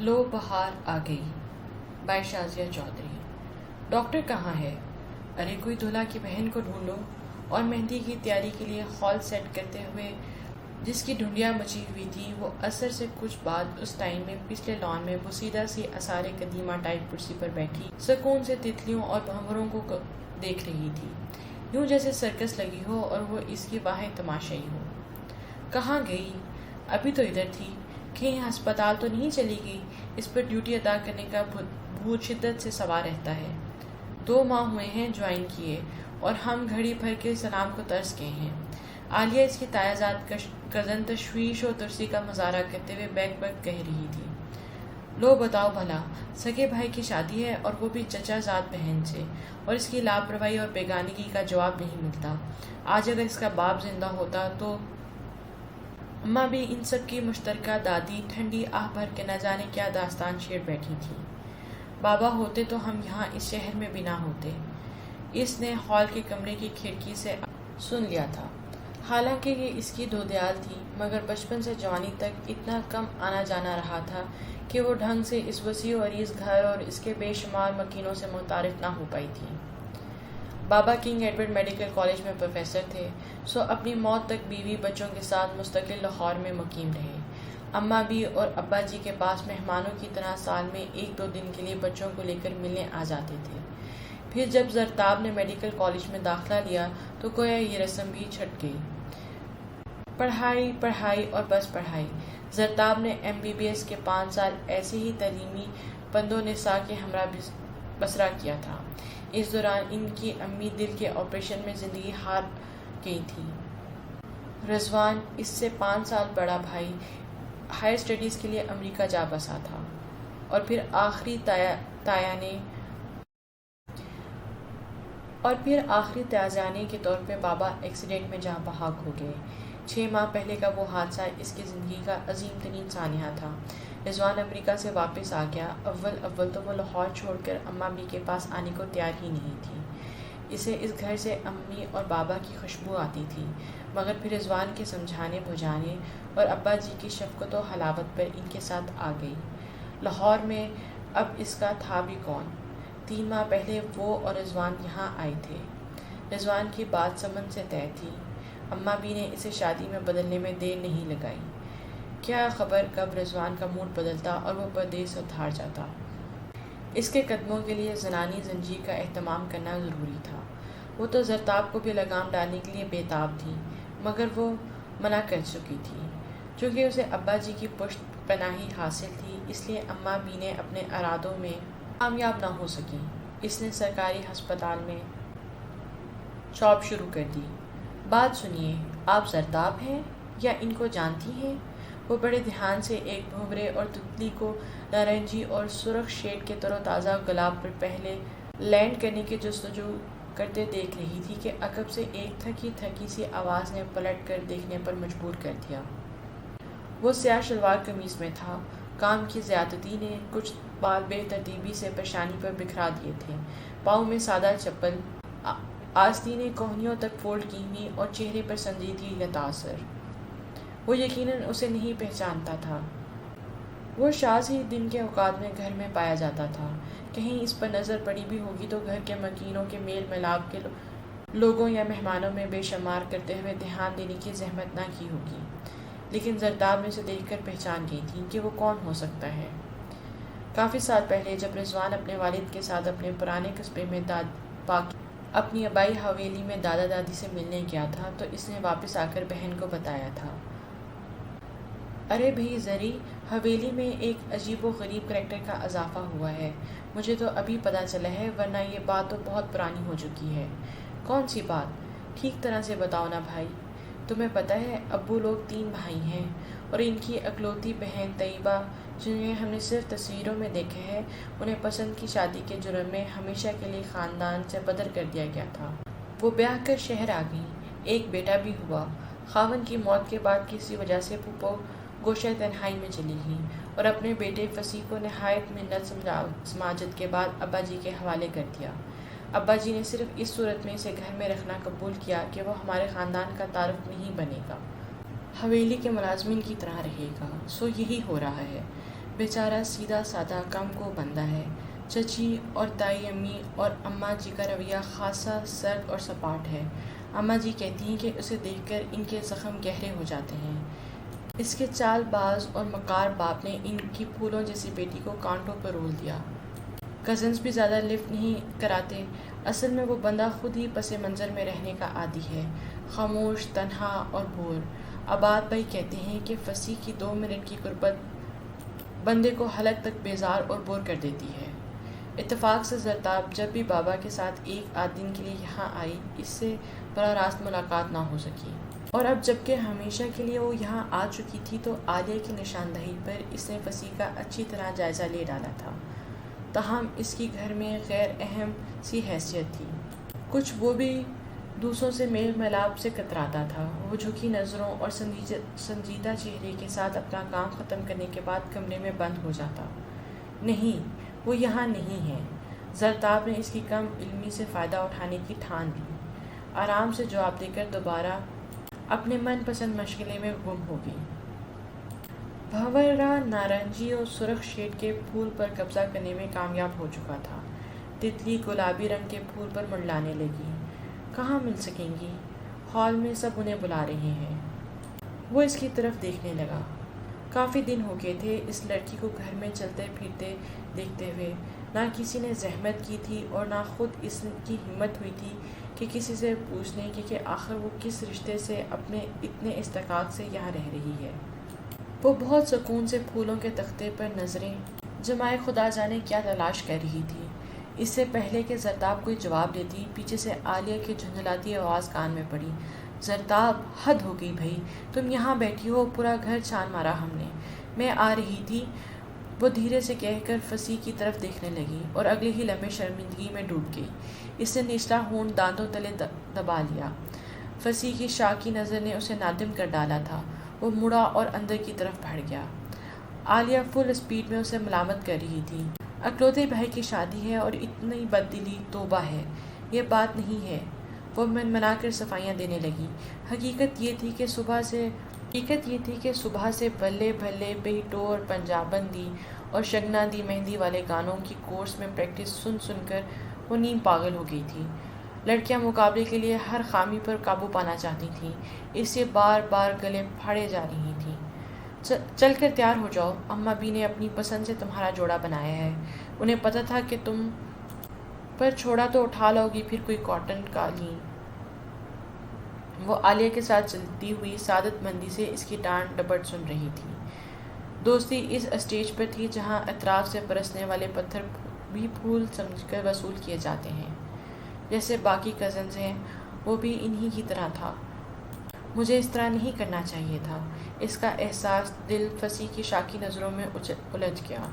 لو بہار آ گئی by Shazia Chaudhry. Doctor کہاں ہے؟ ارے کوئی دلہا کی بہن کو ڈھونڈو۔ اور مہندی کی تیاری کے لیے ہال سیٹ کرتے ہوئے جس کی ڈھونڈیاں مچی ہوئی تھی وہ عصر سے کچھ بعد اس ٹائم میں پچھلے لان میں بوسیدہ سی آثار قدیمہ ٹائپ کرسی پر بیٹھی سکون سے تتلیوں اور بھنوروں کو دیکھ رہی تھی، یوں جیسے سرکس لگی ہو اور وہ اس کی واحد تماشائی ہو۔ کہاں گئی؟ ابھی تو ادھر تھی۔ کہیں ہسپتال تو نہیں چلی گئی؟ اس پر ڈیوٹی ادا کرنے کا بھوت شدت سے سوار رہتا ہے۔ 2 ماہ ہوئے ہیں جوائن کیے اور ہم گھڑی بھر کے سلام کو ترس گئے ہیں۔ عالیہ اس کی تایازاد کزن تشویش و ترسی کا مظاہرہ کرتے ہوئے بیک بیک کہہ رہی تھی۔ لو بتاؤ بھلا، سگے بھائی کی شادی ہے اور وہ بھی چچا زاد بہن سے، اور اس کی لاپرواہی اور بیگانگی کا جواب نہیں ملتا۔ آج اگر اس کا باپ زندہ ہوتا تو اماں بھی ان سب کی مشترکہ دادی ٹھنڈی آہ بھر کے نہ جانے کیا داستان چھیڑ بیٹھی تھی۔ بابا ہوتے تو ہم یہاں اس شہر میں بھی نہ ہوتے۔ اس نے ہال کے کمرے کی کھڑکی سے سن لیا تھا۔ حالانکہ یہ اس کی دودیال تھی، مگر بچپن سے جوانی تک اتنا کم آنا جانا رہا تھا کہ وہ ڈھنگ سے اس وسیع و عریض گھر اور اس کے بے شمار مکینوں سے متعارف نہ ہو پائی تھی۔ بابا کنگ ایڈورڈ میڈیکل کالج میں پروفیسر تھے، سو اپنی موت تک بیوی بچوں کے ساتھ مستقل لاہور میں مقیم رہے۔ اماں بھی اور ابا جی کے پاس مہمانوں کی طرح سال میں 1-2 دن کے لیے بچوں کو لے کر ملنے آ جاتے تھے۔ پھر جب زرتاب نے میڈیکل کالج میں داخلہ لیا تو گویا یہ رسم بھی چھٹ گئی۔ پڑھائی پڑھائی اور بس پڑھائی۔ زرتاب نے MBBS کے 5 سال ایسے ہی تعلیمی پند و نساء کے ہمراہ بسرا کیا تھا۔ اس دوران ان کی امی دل کے آپریشن میں زندگی ہار گئی تھی۔ رضوان، اس سے 5 سال بڑا بھائی، ہائر اسٹڈیز کے لیے امریکہ جا بسا تھا، اور پھر آخری تازیانے کے طور پہ بابا ایکسیڈنٹ میں جاں بحق ہو گئے۔ 6 ماہ پہلے کا وہ حادثہ اس کی زندگی کا عظیم ترین سانحہ تھا۔ رضوان امریکہ سے واپس آ گیا۔ اول تو وہ لاہور چھوڑ کر اماں بھی کے پاس آنے کو تیار ہی نہیں تھی۔ اسے اس گھر سے امی اور بابا کی خوشبو آتی تھی، مگر پھر رضوان کے سمجھانے بجھانے اور ابا جی کی شفقت و حلاوت پر ان کے ساتھ آ گئی۔ لاہور میں اب اس کا تھا بھی کون؟ 3 ماہ پہلے وہ اور رضوان یہاں آئے تھے۔ رضوان کی بات سمن سے طے تھی۔ اماں بھی نے اسے شادی میں بدلنے میں دیر نہیں لگائی۔ کیا خبر کب رضوان کا موڈ بدلتا اور وہ پردیس اتھار جاتا۔ اس کے قدموں کے لیے زنانی زنجیر کا اہتمام کرنا ضروری تھا۔ وہ تو زرتاب کو بھی لگام ڈالنے کے لیے بے تاب تھی، مگر وہ منع کر چکی تھی۔ چونکہ اسے ابا جی کی پشت پناہی حاصل تھی، اس لیے اماں بھی نے اپنے ارادوں میں کامیاب نہ ہو سکیں۔ اس نے سرکاری ہسپتال میں جاب شروع کر دی۔ بات سنیے، آپ زرتاب ہیں یا ان کو جانتی ہیں؟ وہ بڑے دھیان سے ایک بھنورے اور تتلی کو نارنجی اور سرخ شیڈ کے تر و تازہ گلاب پر پہلے لینڈ کرنے کی جستجو کرتے دیکھ رہی تھی کہ عقب سے ایک تھکی تھکی سی آواز نے پلٹ کر دیکھنے پر مجبور کر دیا۔ وہ سیاہ شلوار قمیض میں تھا۔ کام کی زیادتی نے کچھ بال بے ترتیبی سے پیشانی پر بکھرا دیے تھے۔ پاؤں میں سادہ چپل، آستینیں کوہنیوں تک فولڈ کی ہوئی اور چہرے پر سنجیدگی کا تاثر۔ وہ یقیناً اسے نہیں پہچانتا تھا۔ وہ شاذ ہی دن کے اوقات میں گھر میں پایا جاتا تھا۔ کہیں اس پر نظر پڑی بھی ہوگی تو گھر کے مکینوں کے میل ملاپ کے لوگوں یا مہمانوں میں بے شمار کرتے ہوئے دھیان دینے کی زحمت نہ کی ہوگی، لیکن زرتاب نے اسے دیکھ کر پہچان گئی تھی کہ وہ کون ہو سکتا ہے۔ کافی سال پہلے جب رضوان اپنے والد کے ساتھ اپنے پرانے قصبے میں اپنی آبائی حویلی میں دادا دادی سے ملنے گیا تھا تو اس نے واپس آ کر بہن کو بتایا تھا۔ ارے بھئی زری، حویلی میں ایک عجیب و غریب کریکٹر کا اضافہ ہوا ہے۔ مجھے تو ابھی پتہ چلا ہے، ورنہ یہ بات تو بہت پرانی ہو چکی ہے۔ کون سی بات؟ ٹھیک طرح سے بتاؤ نا بھائی۔ تمہیں پتہ ہے ابو لوگ 3 بھائی ہیں، اور ان کی اکلوتی بہن طیبہ، جنہیں ہم نے صرف تصویروں میں دیکھا ہے، انہیں پسند کی شادی کے جرم میں ہمیشہ کے لیے خاندان سے بدر کر دیا گیا تھا۔ وہ بیاہ کر شہر آ گئیں۔ ایک بیٹا بھی ہوا۔ خاوند کی موت کے بعد کسی وجہ سے پھپھو گوشہ تنہائی میں چلی گئیں اور اپنے بیٹے فصیح کو نہایت منت سماجت کے بعد ابا جی کے حوالے کر دیا۔ ابا جی نے صرف اس صورت میں اسے گھر میں رکھنا قبول کیا کہ وہ ہمارے خاندان کا تعارف نہیں بنے گا، حویلی کے ملازمین کی طرح رہے گا۔ سو یہی ہو رہا ہے۔ بیچارہ سیدھا سادہ کم کو بندہ ہے۔ چچی اور تائی امی اور اماں جی کا رویہ خاصا سرد اور سپاٹ ہے۔ اماں جی کہتی ہیں کہ اسے دیکھ کر ان کے زخم گہرے ہو جاتے ہیں۔ اس کے چال باز اور مکار باپ نے ان کی پھولوں جیسی بیٹی کو کانٹوں پر رول دیا۔ کزنز بھی زیادہ لفٹ نہیں کراتے۔ اصل میں وہ بندہ خود ہی پس منظر میں رہنے کا عادی ہے، خاموش، تنہا اور بور۔ عباد بھائی کہتے ہیں کہ فصیح کی 2 منٹ کی قربت بندے کو حلق تک بیزار اور بور کر دیتی ہے۔ اتفاق سے زرتاب جب بھی بابا کے ساتھ 1 آدھ دن کے لیے یہاں آئی، اس سے براہ راست ملاقات نہ ہو سکی، اور اب جبکہ ہمیشہ کے لیے وہ یہاں آ چکی تھی تو عالیہ کی نشاندہی پر اس نے فصیح کا اچھی طرح جائزہ لے ڈالا تھا۔ تاہم اس کی گھر میں غیر اہم سی حیثیت تھی۔ کچھ وہ بھی دوسروں سے میل ملاپ سے کتراتا تھا۔ وہ جھکی نظروں اور سنجیدہ چہرے کے ساتھ اپنا کام ختم کرنے کے بعد کمرے میں بند ہو جاتا۔ نہیں، وہ یہاں نہیں ہے۔ زرتاب نے اس کی کم علمی سے فائدہ اٹھانے کی ٹھان لی۔ آرام سے جواب دے کر دوبارہ اپنے من پسند مشغلے میں گم ہو گئی۔ بھنورا نارنجی اور سرخ شیڈ کے پھول پر قبضہ کرنے میں کامیاب ہو چکا تھا۔ تتلی گلابی رنگ کے پھول پر منڈلانے لگی۔ کہاں مل سکیں گی؟ ہال میں سب انہیں بلا رہے ہیں۔ وہ اس کی طرف دیکھنے لگا۔ کافی دن ہو گئے تھے اس لڑکی کو گھر میں چلتے پھرتے دیکھتے ہوئے۔ نہ کسی نے زحمت کی تھی اور نہ خود اس کی ہمت ہوئی تھی کہ کسی سے پوچھنے کہ آخر وہ کس رشتے سے اپنے اتنے استحقاق سے یہاں رہ رہی ہے۔ وہ بہت سکون سے پھولوں کے تختے پر نظریں جمائے خدا جانے کیا تلاش کر رہی تھی۔ اس سے پہلے کہ زرتاب کوئی جواب دیتی، پیچھے سے عالیہ کی جھنجھلاتی آواز کان میں پڑی۔ زرتاب، حد ہو گئی بھائی، تم یہاں بیٹھی ہو، پورا گھر چھان مارا ہم نے۔ میں آ رہی تھی، وہ دھیرے سے کہہ کر فصیح کی طرف دیکھنے لگی اور اگلے ہی لمحے شرمندگی میں ڈوب گئی۔ اس نے نچلا ہونٹ دانتوں تلے دبا لیا۔ فصیح کی شاکی نظر نے اسے نادم کر ڈالا تھا۔ وہ مڑا اور اندر کی طرف بڑھ گیا۔ عالیہ فل اسپیڈ میں اسے ملامت کر رہی تھی۔ اکلوتے بھائی کی شادی ہے اور اتنی بددلی، توبہ ہے، یہ بات نہیں ہے۔ وہ منمنا کر صفائیاں دینے لگی۔ حقیقت یہ تھی کہ صبح سے بلے بھلے بے ٹور پنجاب بندی اور شگنا دی مہندی والے گانوں کی کورس میں پریکٹس سن سن کر وہ نیم پاگل ہو گئی تھی۔ لڑکیاں مقابلے کے لیے ہر خامی پر قابو پانا چاہتی تھیں، اس سے بار بار گلے پھاڑے جا رہی تھیں۔ چل کر تیار ہو جاؤ، اماں بی نے اپنی پسند سے تمہارا جوڑا بنایا ہے۔ انہیں پتہ تھا کہ تم پر چھوڑا تو اٹھا لاؤ گی پھر کوئی کاٹن قالین۔ وہ عالیہ کے ساتھ چلتی ہوئی سعادت مندی سے اس کی ڈانٹ ڈپٹ سن رہی تھی۔ دوستی اس اسٹیج پر تھی جہاں اطراف سے برسنے والے پتھر بھی پھول سمجھ کر وصول کیے جاتے ہیں۔ جیسے باقی کزنز ہیں، وہ بھی انہی کی طرح تھا۔ مجھے اس طرح نہیں کرنا چاہیے تھا۔ اس کا احساس دل فصیح کی شاکی نظروں میں الجھ گیا۔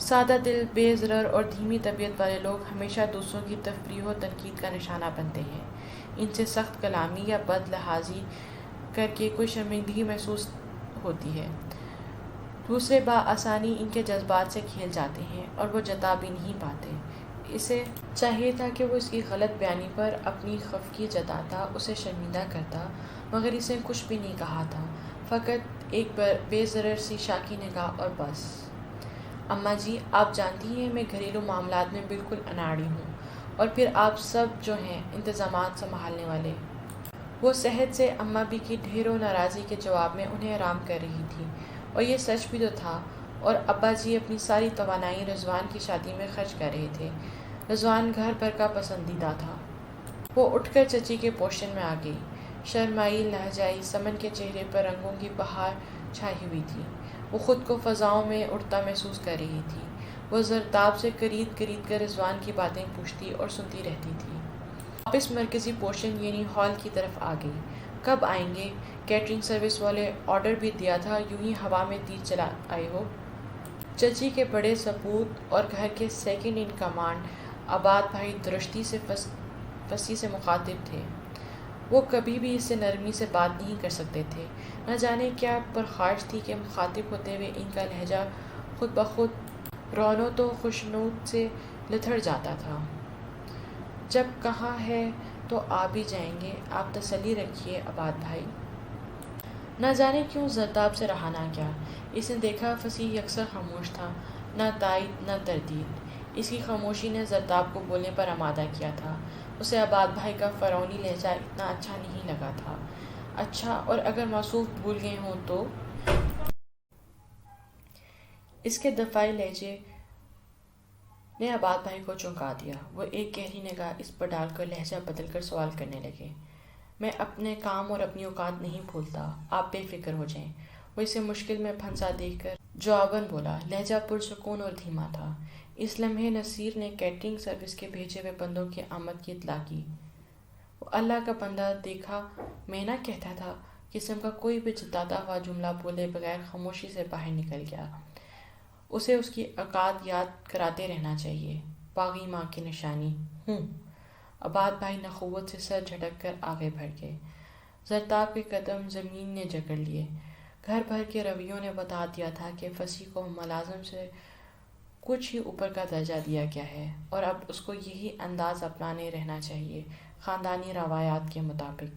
سادہ دل، بے ضرر اور دھیمی طبیعت والے لوگ ہمیشہ دوسروں کی تفریح و تنقید کا نشانہ بنتے ہیں۔ ان سے سخت کلامی یا بد لحاظی کر کے کوئی شرمندگی محسوس ہوتی ہے۔ دوسرے بآسانی ان کے جذبات سے کھیل جاتے ہیں اور وہ جتا بھی نہیں پاتے۔ اسے چاہیے تھا کہ وہ اس کی غلط بیانی پر اپنی خفگی جتاتا، اسے شرمندہ کرتا، مگر اس نے کچھ بھی نہیں کہا تھا، فقط ایک بے ضرر سی شاکی نگاہ اور بس۔ اماں جی، آپ جانتی ہیں میں گھریلو معاملات میں بالکل اناڑی ہوں، اور پھر آپ سب جو ہیں انتظامات سنبھالنے والے۔ وہ صحت سے اماں بی کی ڈھیروں ناراضی کے جواب میں انہیں آرام کر رہی تھی، اور یہ سچ بھی تو تھا۔ اور ابا جی اپنی ساری توانائی رضوان کی شادی میں خرچ کر رہے تھے۔ رضوان گھر بھر کا پسندیدہ تھا۔ وہ اٹھ کر چچی کے پوشن میں آ گئی۔ شرمائی لہجائی سمن کے چہرے پر رنگوں کی بہار چھائی ہوئی تھی۔ وہ خود کو فضاؤں میں اڑتا محسوس کر رہی تھی۔ وہ زرتاب سے قرید کر رضوان کی باتیں پوچھتی اور سنتی رہتی تھی۔ واپس مرکزی پوشن یعنی ہال کی طرف آ گئی۔ کب آئیں گے؟ کیٹرنگ سروس والے آرڈر بھی دیا تھا، یوں ہی ہوا میں تیر چلا آئے ہو۔ چچی کے بڑے سپوت اور گھر کے سیکنڈ ان کمانڈ عباد بھائی درشتی سے فصیح سے مخاطب تھے۔ وہ کبھی بھی اس سے نرمی سے بات نہیں کر سکتے تھے۔ نہ جانے کیا پرخاش تھی کہ مخاطب ہوتے ہوئے ان کا لہجہ خود بخود رونت و خشنود سے لتھڑ جاتا تھا۔ جب کہا ہے تو آ بھی جائیں گے، آپ تسلی رکھیے عباد بھائی۔ نہ جانے کیوں زرتاب سے رہا نہ کیا۔ اس نے دیکھا فصیح یکسر خاموش تھا، نہ تائید نہ تردید۔ اس کی خاموشی نے زرتاب کو بولنے پر آمادہ کیا تھا۔ اسے عباد بھائی کا فرعونی لہجہ اتنا اچھا نہیں لگا تھا۔ اچھا، اور اگر موصوف بھول گئے ہوں تو؟ اس کے دفاعی لہجے نے عباد بھائی کو چونکا دیا۔ وہ ایک گہری نگاہ اس پر ڈال کر لہجہ بدل کر سوال کرنے لگے۔ میں اپنے کام اور اپنی اوقات نہیں بھولتا، آپ بے فکر ہو جائیں۔ وہ اسے مشکل میں پھنسا دیکھ کر جواباً بولا، لہجہ پرسکون اور دھیما تھا۔ اس لمحے نصیر نے کیٹرنگ سروس کے بھیجے ہوئے بندوں کی آمد کی اطلاع کی۔ وہ اللہ کا بندہ دیکھا میں نہ کہتا تھا قسم کا کوئی بھی جتاتا ہوا جملہ بولے بغیر خاموشی سے باہر نکل گیا۔ اسے اس کی اوقات یاد کراتے رہنا چاہیے۔ باغی ماں کی نشانی ہوں۔ عباد بھائی نخوت سے سر جھٹک کر آگے بڑھ گئے۔ زرتاب کے قدم زمین نے جکڑ لیے۔ گھر بھر کے رویوں نے بتا دیا تھا کہ فصیح کو ملازم سے کچھ ہی اوپر کا درجہ دیا گیا ہے اور اب اس کو یہی انداز اپنانے رہنا چاہیے، خاندانی روایات کے مطابق۔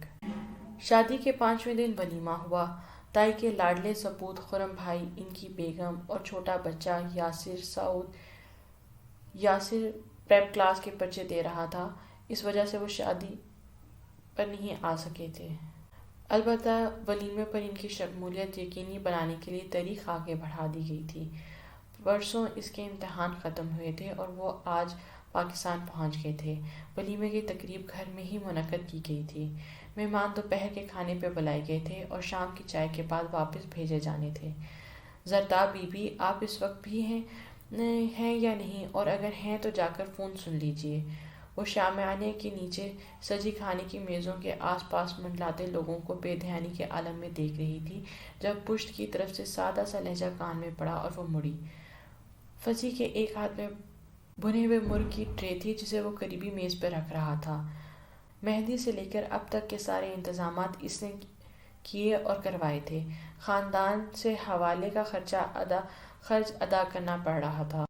شادی کے 5ویں دن ولیمہ ہوا۔ تائی کے لاڈلے سپوت خرم بھائی، ان کی بیگم اور چھوٹا بچہ یاسر پریپ کلاس کے پرچے دے رہا تھا، اس وجہ سے وہ شادی پر نہیں آ سکے تھے۔ البتہ ولیمے پر ان کی شمولیت یقینی بنانے کے لیے تاریخ آگے بڑھا دی گئی تھی۔ پرسوں اس کے امتحان ختم ہوئے تھے اور وہ آج پاکستان پہنچ گئے تھے۔ ولیمے کی تقریب گھر میں ہی منعقد کی گئی تھی۔ مہمان دوپہر کے کھانے پہ بلائے گئے تھے اور شام کی چائے کے بعد واپس بھیجے جانے تھے۔ زرتاب بی بی، آپ اس وقت بھی ہیں یا نہیں، اور اگر ہیں تو جا کر فون سن لیجیے۔ وہ شامیانے کے نیچے سجی کھانے کی میزوں کے آس پاس منڈلاتے لوگوں کو بے دھیانی کے عالم میں دیکھ رہی تھی جب پشت کی طرف سے سادہ سا لہجہ کان میں پڑا اور وہ مڑی۔ فصیح کے ایک ہاتھ میں بھنے ہوئے مرغ کی ٹرے تھی جسے وہ قریبی میز پہ رکھ رہا تھا۔ مہندی سے لے کر اب تک کے سارے انتظامات اس نے کیے اور کروائے تھے۔ خاندان سے حوالے کا خرچ ادا کرنا پڑ رہا تھا۔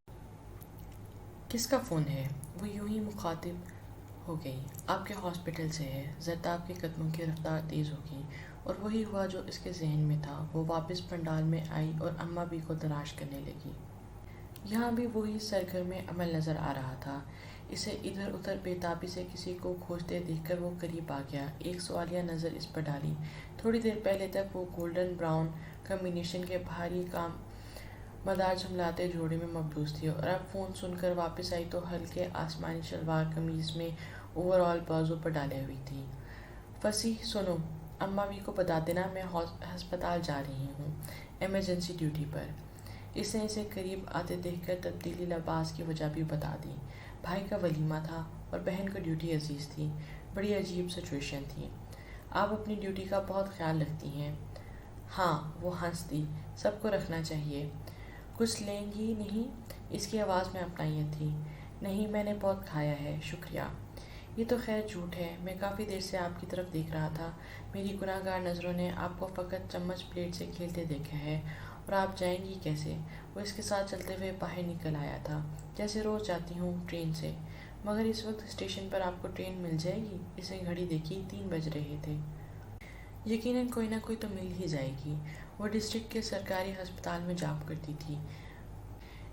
کس کا فون ہے؟ وہ یوں ہی مخاطب ہو گئی۔ آپ کے ہاسپٹل سے ہے۔ زرتاب کے قدموں کی رفتار تیز ہو گئی اور وہی ہوا جو اس کے ذہن میں تھا۔ وہ واپس پنڈال میں آئی اور اماں بھی کو تلاش کرنے لگی۔ یہاں بھی وہی سرگرم عمل نظر آ رہا تھا۔ اسے ادھر ادھر بے تابی سے کسی کو کھوجتے دیکھ کر وہ قریب آ گیا، ایک سوالیہ نظر اس پر ڈالی۔ تھوڑی دیر پہلے تک وہ گولڈن براؤن کمبینیشن کے بھاری کام مدار جھملاتے جوڑے میں مبلوس تھی اور اب فون سن کر واپس آئی تو ہلکے آسمانی شلوار قمیض میں اوور آل بازو پر ڈالے ہوئی تھی۔ فصیح، سنو، اماں بھی کو بتا دینا میں ہسپتال جا رہی ہوں، ایمرجنسی ڈیوٹی پر۔ اس نے اسے قریب آتے دیکھ کر تبدیلی لباس کی وجہ بھی بتا دی۔ بھائی کا ولیمہ تھا اور بہن کو ڈیوٹی عزیز تھی۔ بڑی عجیب سچویشن تھی۔ آپ اپنی ڈیوٹی کا بہت خیال رکھتی ہیں۔ ہاں، وہ ہنس دی، سب کو رکھنا چاہیے۔ کچھ لیں گی نہیں؟ اس کی آواز میں اپنائیت تھی۔ نہیں، میں نے بہت کھایا ہے، شکریہ۔ یہ تو خیر جھوٹ ہے، میں کافی دیر سے آپ کی طرف دیکھ رہا تھا۔ میری گناہ گار نظروں نے آپ کو فقط چمچ پلیٹ سے کھیلتے دیکھا ہے، اور آپ جائیں گی کیسے؟ وہ اس کے ساتھ چلتے ہوئے باہر نکل آیا تھا۔ جیسے روز جاتی ہوں، ٹرین سے۔ مگر اس وقت اسٹیشن پر آپ کو ٹرین مل جائے گی؟ اس نے گھڑی دیکھی، 3 بج رہے تھے۔ یقیناً کوئی نہ کوئی تو مل ہی جائے گی۔ وہ ڈسٹرکٹ کے سرکاری ہسپتال میں جاب کرتی تھی۔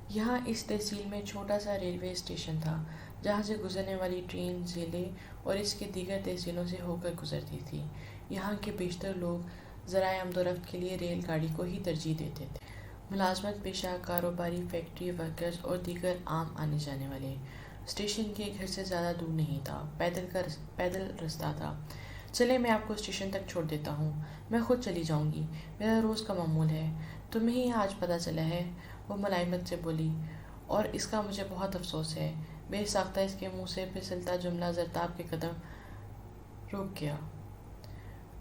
یہاں اس تحصیل میں چھوٹا سا ریلوے اسٹیشن تھا جہاں سے گزرنے والی ٹرین ضلع اور اس کے دیگر تحصیلوں سے ہو کر گزرتی تھی۔ یہاں کے بیشتر لوگ ذرائع آمد و رفت کے لیے ریل گاڑی کو ہی ترجیح دیتے تھے۔ ملازمت پیشہ، کاروباری، فیکٹری ورکرز اور دیگر عام آنے جانے والے۔ اسٹیشن کے گھر سے زیادہ دور نہیں تھا، پیدل رستہ تھا۔ چلیں، میں آپ کو اسٹیشن تک چھوڑ دیتا ہوں، میں خود چلی جاؤں گی، میرا روز کا معمول ہے۔ تمہیں ہی آج پتہ چلا ہے، وہ ملائمت سے بولی، اور اس کا مجھے بہت افسوس ہے۔ بے ساختہ اس کے منہ سے پھسلتا جملہ زرتاب کے قدم رک گیا۔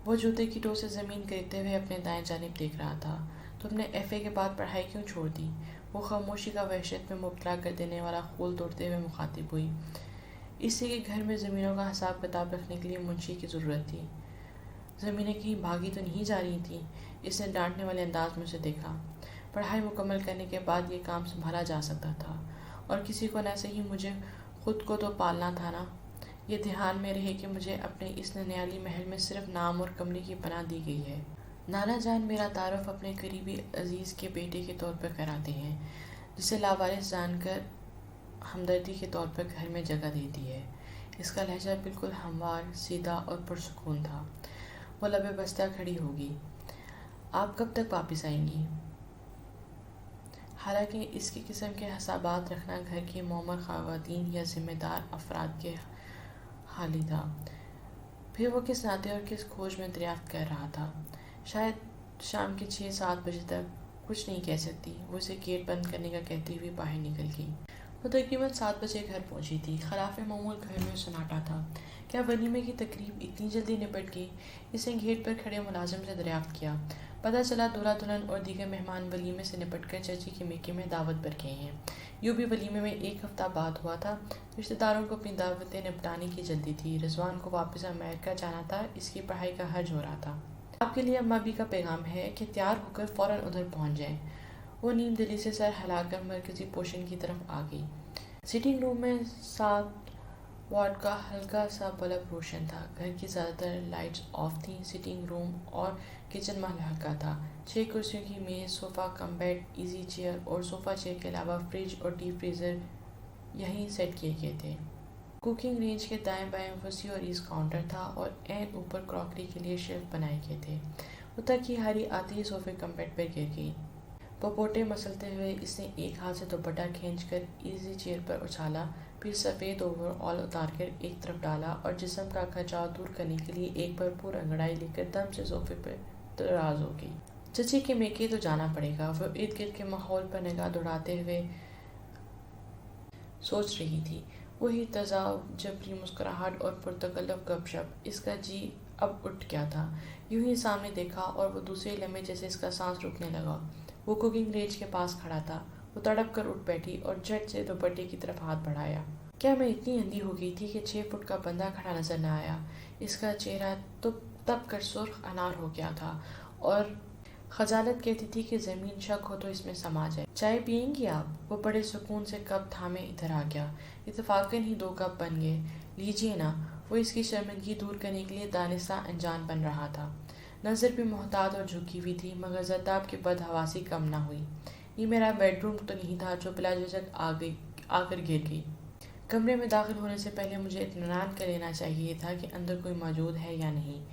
وہ جوتے کی ٹو سے زمین گرتے ہوئے اپنے دائیں جانب دیکھ رہا تھا۔ تم نے ایف اے کے بعد پڑھائی کیوں چھوڑ دی؟ وہ خاموشی کا وحشت میں مبتلا کر دینے والا خول توڑتے ہوئے مخاطب ہوئی۔ اس سے کہ گھر میں زمینوں کا حساب کتاب رکھنے کے لیے منشی کی ضرورت تھی۔ زمینیں کہیں بھاگی تو نہیں جا رہی تھیں؟ اس نے ڈانٹنے والے انداز میں اسے دیکھا۔ پڑھائی مکمل کرنے کے بعد یہ کام سنبھالا جا سکتا تھا، اور کسی کو نہ صحیح مجھے خود کو تو پالنا تھا نا۔ یہ دھیان میں رہے کہ مجھے اپنے اس ننیالی محل میں صرف نام اور کمرے کی پناہ دی گئی ہے۔ نانا جان میرا تعارف اپنے قریبی عزیز کے بیٹے کے طور پر کراتے ہیں، جسے لاوارث جان کر ہمدردی کے طور پر گھر میں جگہ دے دی ہے۔ اس کا لہجہ بالکل ہموار، سیدھا اور پرسکون تھا۔ وہ لبے بستہ کھڑی ہوگی۔ آپ کب تک واپس آئیں گی؟ حالانکہ اس کی قسم کے حسابات رکھنا گھر کی معمر خواتین یا ذمہ دار افراد کے حال ہی تھا۔ پھر وہ کس ناطے اور کس کھوج میں دریافت کر رہا تھا؟ شاید شام کے 6-7 بجے تک کچھ نہیں کہہ سکتی، وہ اسے گیٹ بند کرنے کا کہتی ہوئی باہر نکل گئی۔ وہ تقریباً 7 بجے گھر پہنچی تھی۔ خلاف معمول گھر میں سناٹا تھا۔ کیا ولیمے کی تقریب اتنی جلدی نپٹ گئی؟ اس نے گیٹ پر کھڑے ملازم سے دریافت کیا۔ پتہ چلا دولہا دلہن اور دیگر مہمان ولیمے سے نپٹ کر چچی کے میکے میں دعوت پر گئے ہیں۔ یوں بھی ولیمے میں 1 ہفتہ بعد ہوا تھا۔ رشتہ داروں کو اپنی دعوتیں نپٹانے کی جلدی تھی۔ رضوان کو واپس امریکہ جانا تھا، اس کی پڑھائی کا حرج ہو رہا تھا۔ آپ کے لیے اماں ابی کا پیغام ہے کہ تیار ہو کر فوراً ادھر پہنچ جائیں۔ وہ نیم دلی سے سر ہلا کر مرکزی پوشن کی طرف آ گئی۔ سٹنگ روم میں 7 واٹ کا ہلکا سا بلب روشن تھا۔ گھر کی زیادہ تر لائٹس آف تھیں۔ سٹنگ روم اور کچن ملحقہ تھا۔ 6 کرسیوں کی میز، صوفہ کم بیڈ، ایزی چیئر اور صوفہ چیئر کے علاوہ فریج اور ڈیپ فریزر یہیں سیٹ کیے گئے تھے۔ کوکنگ رینج کے دائیں بائیں وسیع اور عریض کاؤنٹر تھا اور عین اوپر کراکری کے لیے شیلف بنائے گئے تھے۔ وہ تک کی ہاری آتی ہی صوفے کم بیڈ پر گر گئی۔ پپوٹے مسلتے ہوئے اس نے ایک ہاتھ سے دوپٹہ کھینچ کر ایزی چیئر پر اچھالا، پھر سفید اوور آل اتار کر ایک طرف ڈالا اور جسم کا کھچاؤ دور کرنے کے لیے ایک بھرپور انگڑائی لے کر دم سے صوفے پر دراز ہو گئی۔ چچی کے میکے تو جانا پڑے گا، وہ ارد گرد کے ماحول پر نگاہ دوڑاتے ہوئے سوچ رہی تھی۔ وہی تضاد، جبری مسکراہٹ اور پرتکلف گپ شپ۔ اس کا جی اب اٹھ گیا تھا۔ یوں ہی سامنے دیکھا اور وہ دوسرے لمحے جیسے اس کا سانس رکنے لگا۔ وہ کوکنگ رینج کے پاس کھڑا تھا۔ وہ تڑپ کر اٹھ بیٹھی اور جھٹ سے دوپٹے کی طرف ہاتھ بڑھایا۔ کیا میں اتنی اندھی ہو گئی تھی کہ 6 فٹ کا بندہ کھڑا نظر نہ آیا؟ اس کا چہرہ تپ کر سرخ انار ہو گیا تھا اور خجالت کہتی تھی کہ زمین شک ہو تو اس میں سما جائے۔ چائے پئیں گی آپ؟ وہ بڑے سکون سے کپ تھامے ادھر آ گیا۔ اتفاقاً ہی 2 کپ بن گئے۔ لیجیے نا۔ وہ اس کی شرمندگی دور کرنے کے لیے دانستہ انجان بن رہا تھا۔ نظر بھی محتاط اور جھکی ہوئی تھی، مگر زرداب کی بدحواسی کم نہ ہوئی۔ یہ میرا بیڈ روم تو نہیں تھا جو بلا جھجک آ کر گر گئی۔ کمرے میں داخل ہونے سے پہلے مجھے اطمینان کر لینا چاہیے تھا کہ اندر کوئی موجود ہے یا نہیں۔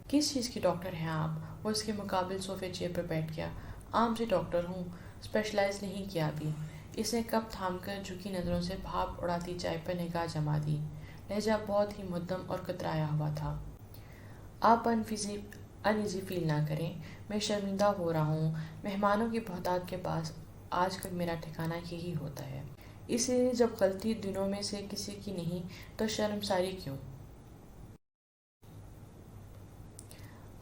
کس چیز کی ڈاکٹر ہیں آپ؟ وہ اس کے مقابل صوفے چیئر پر بیٹھ گیا۔ عام سی ڈاکٹر ہوں، اسپیشلائز نہیں کیا ابھی۔ اس نے کپ تھام کر جھکی نظروں سے بھاپ اڑاتی چائے پر نگاہ جما دی۔ لہجہ بہت ہی مدھم اور کترایا ہوا تھا۔ آپ انیزی فیل نہ کریں، میں شرمندہ ہو رہا ہوں۔ مہمانوں کی بہتات کے پاس آج کل میرا ٹھکانہ یہی ہوتا ہے۔ اس لیے جب غلطی دنوں میں سے کسی کی نہیں تو شرمساری کیوں؟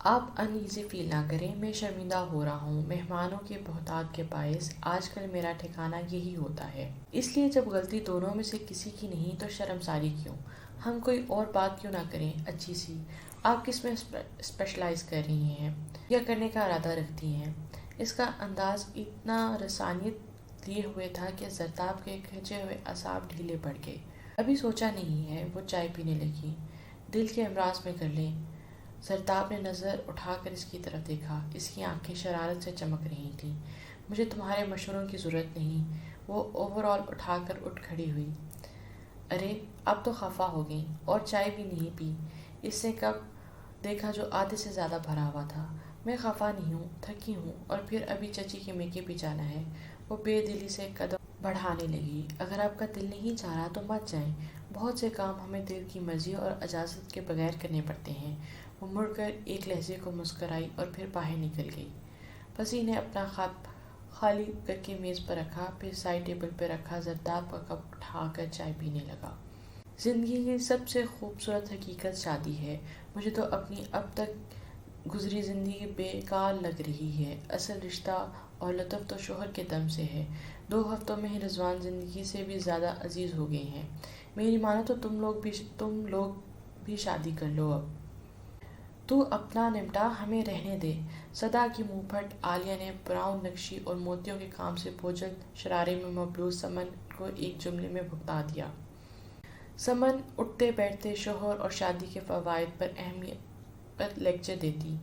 آپ انیزی فیل نہ کریں، میں شرمندہ ہو رہا ہوں۔ مہمانوں کی بہتات کے باعث آج کل میرا ٹھکانہ یہی ہوتا ہے۔ اس لیے جب غلطی دونوں میں سے کسی کی نہیں تو شرمساری کیوں؟ ہم کوئی اور بات کیوں نہ کریں اچھی سی؟ آپ کس میں اسپیشلائز کر رہی ہیں یا کرنے کا ارادہ رکھتی ہیں؟ اس کا انداز اتنا رسانیت لیے ہوئے تھا کہ زرداب کے کھنچے ہوئے اعصاب ڈھیلے پڑ گئے۔ ابھی سوچا نہیں ہے۔ وہ چائے پینے لگی۔ دل کے امراض میں کر لیں۔ زرداب نے نظر اٹھا کر اس کی طرف دیکھا۔ اس کی آنکھیں شرارت سے چمک رہی تھیں۔ مجھے تمہارے مشوروں کی ضرورت نہیں۔ وہ اوور آل اٹھا کر اٹھ کھڑی ہوئی۔ ارے اب تو خفا ہو گئی اور چائے بھی نہیں پی۔ اس نے کب دیکھا جو آدھے سے زیادہ بھرا ہوا تھا۔ میں خفا نہیں ہوں، تھکی ہوں اور پھر ابھی چچی کے میکے بھی جانا ہے۔ وہ بے دلی سے قدم بڑھانے لگی۔ اگر آپ کا دل نہیں چاہ رہا تو مت جائیں۔ بہت سے کام ہمیں دل کی مرضی اور اجازت کے بغیر کرنے پڑتے ہیں۔ وہ مڑ کر ایک لحظے کو مسکرائی اور پھر باہر نکل گئی۔ پسی نے اپنا کپ خالی کر کے میز پر رکھا، پھر سائڈ ٹیبل پر رکھا زرداب کا کپ اٹھا کر چائے پینے لگا۔ زندگی کی سب سے خوبصورت حقیقت شادی ہے۔ مجھے تو اپنی اب تک گزری زندگی بیکار لگ رہی ہے۔ اصل رشتہ اور لطف تو شوہر کے دم سے ہے۔ 2 ہفتوں میں ہی رضوان زندگی سے بھی زیادہ عزیز ہو گئے ہیں۔ میری مانو تو تم لوگ بھی شادی کر لو اب۔ تو اپنا نمٹا، ہمیں رہنے دے۔ صدا کی منہ پھٹ عالیہ نے براؤن نقشی اور موتیوں کے کام سے بوجھل شرارے میں مبلوس سمن کو ایک جملے میں بھگتا دیا۔ سمن اٹھتے بیٹھتے شوہر اور شادی کے فوائد پر اہمیت پر لیکچر دیتی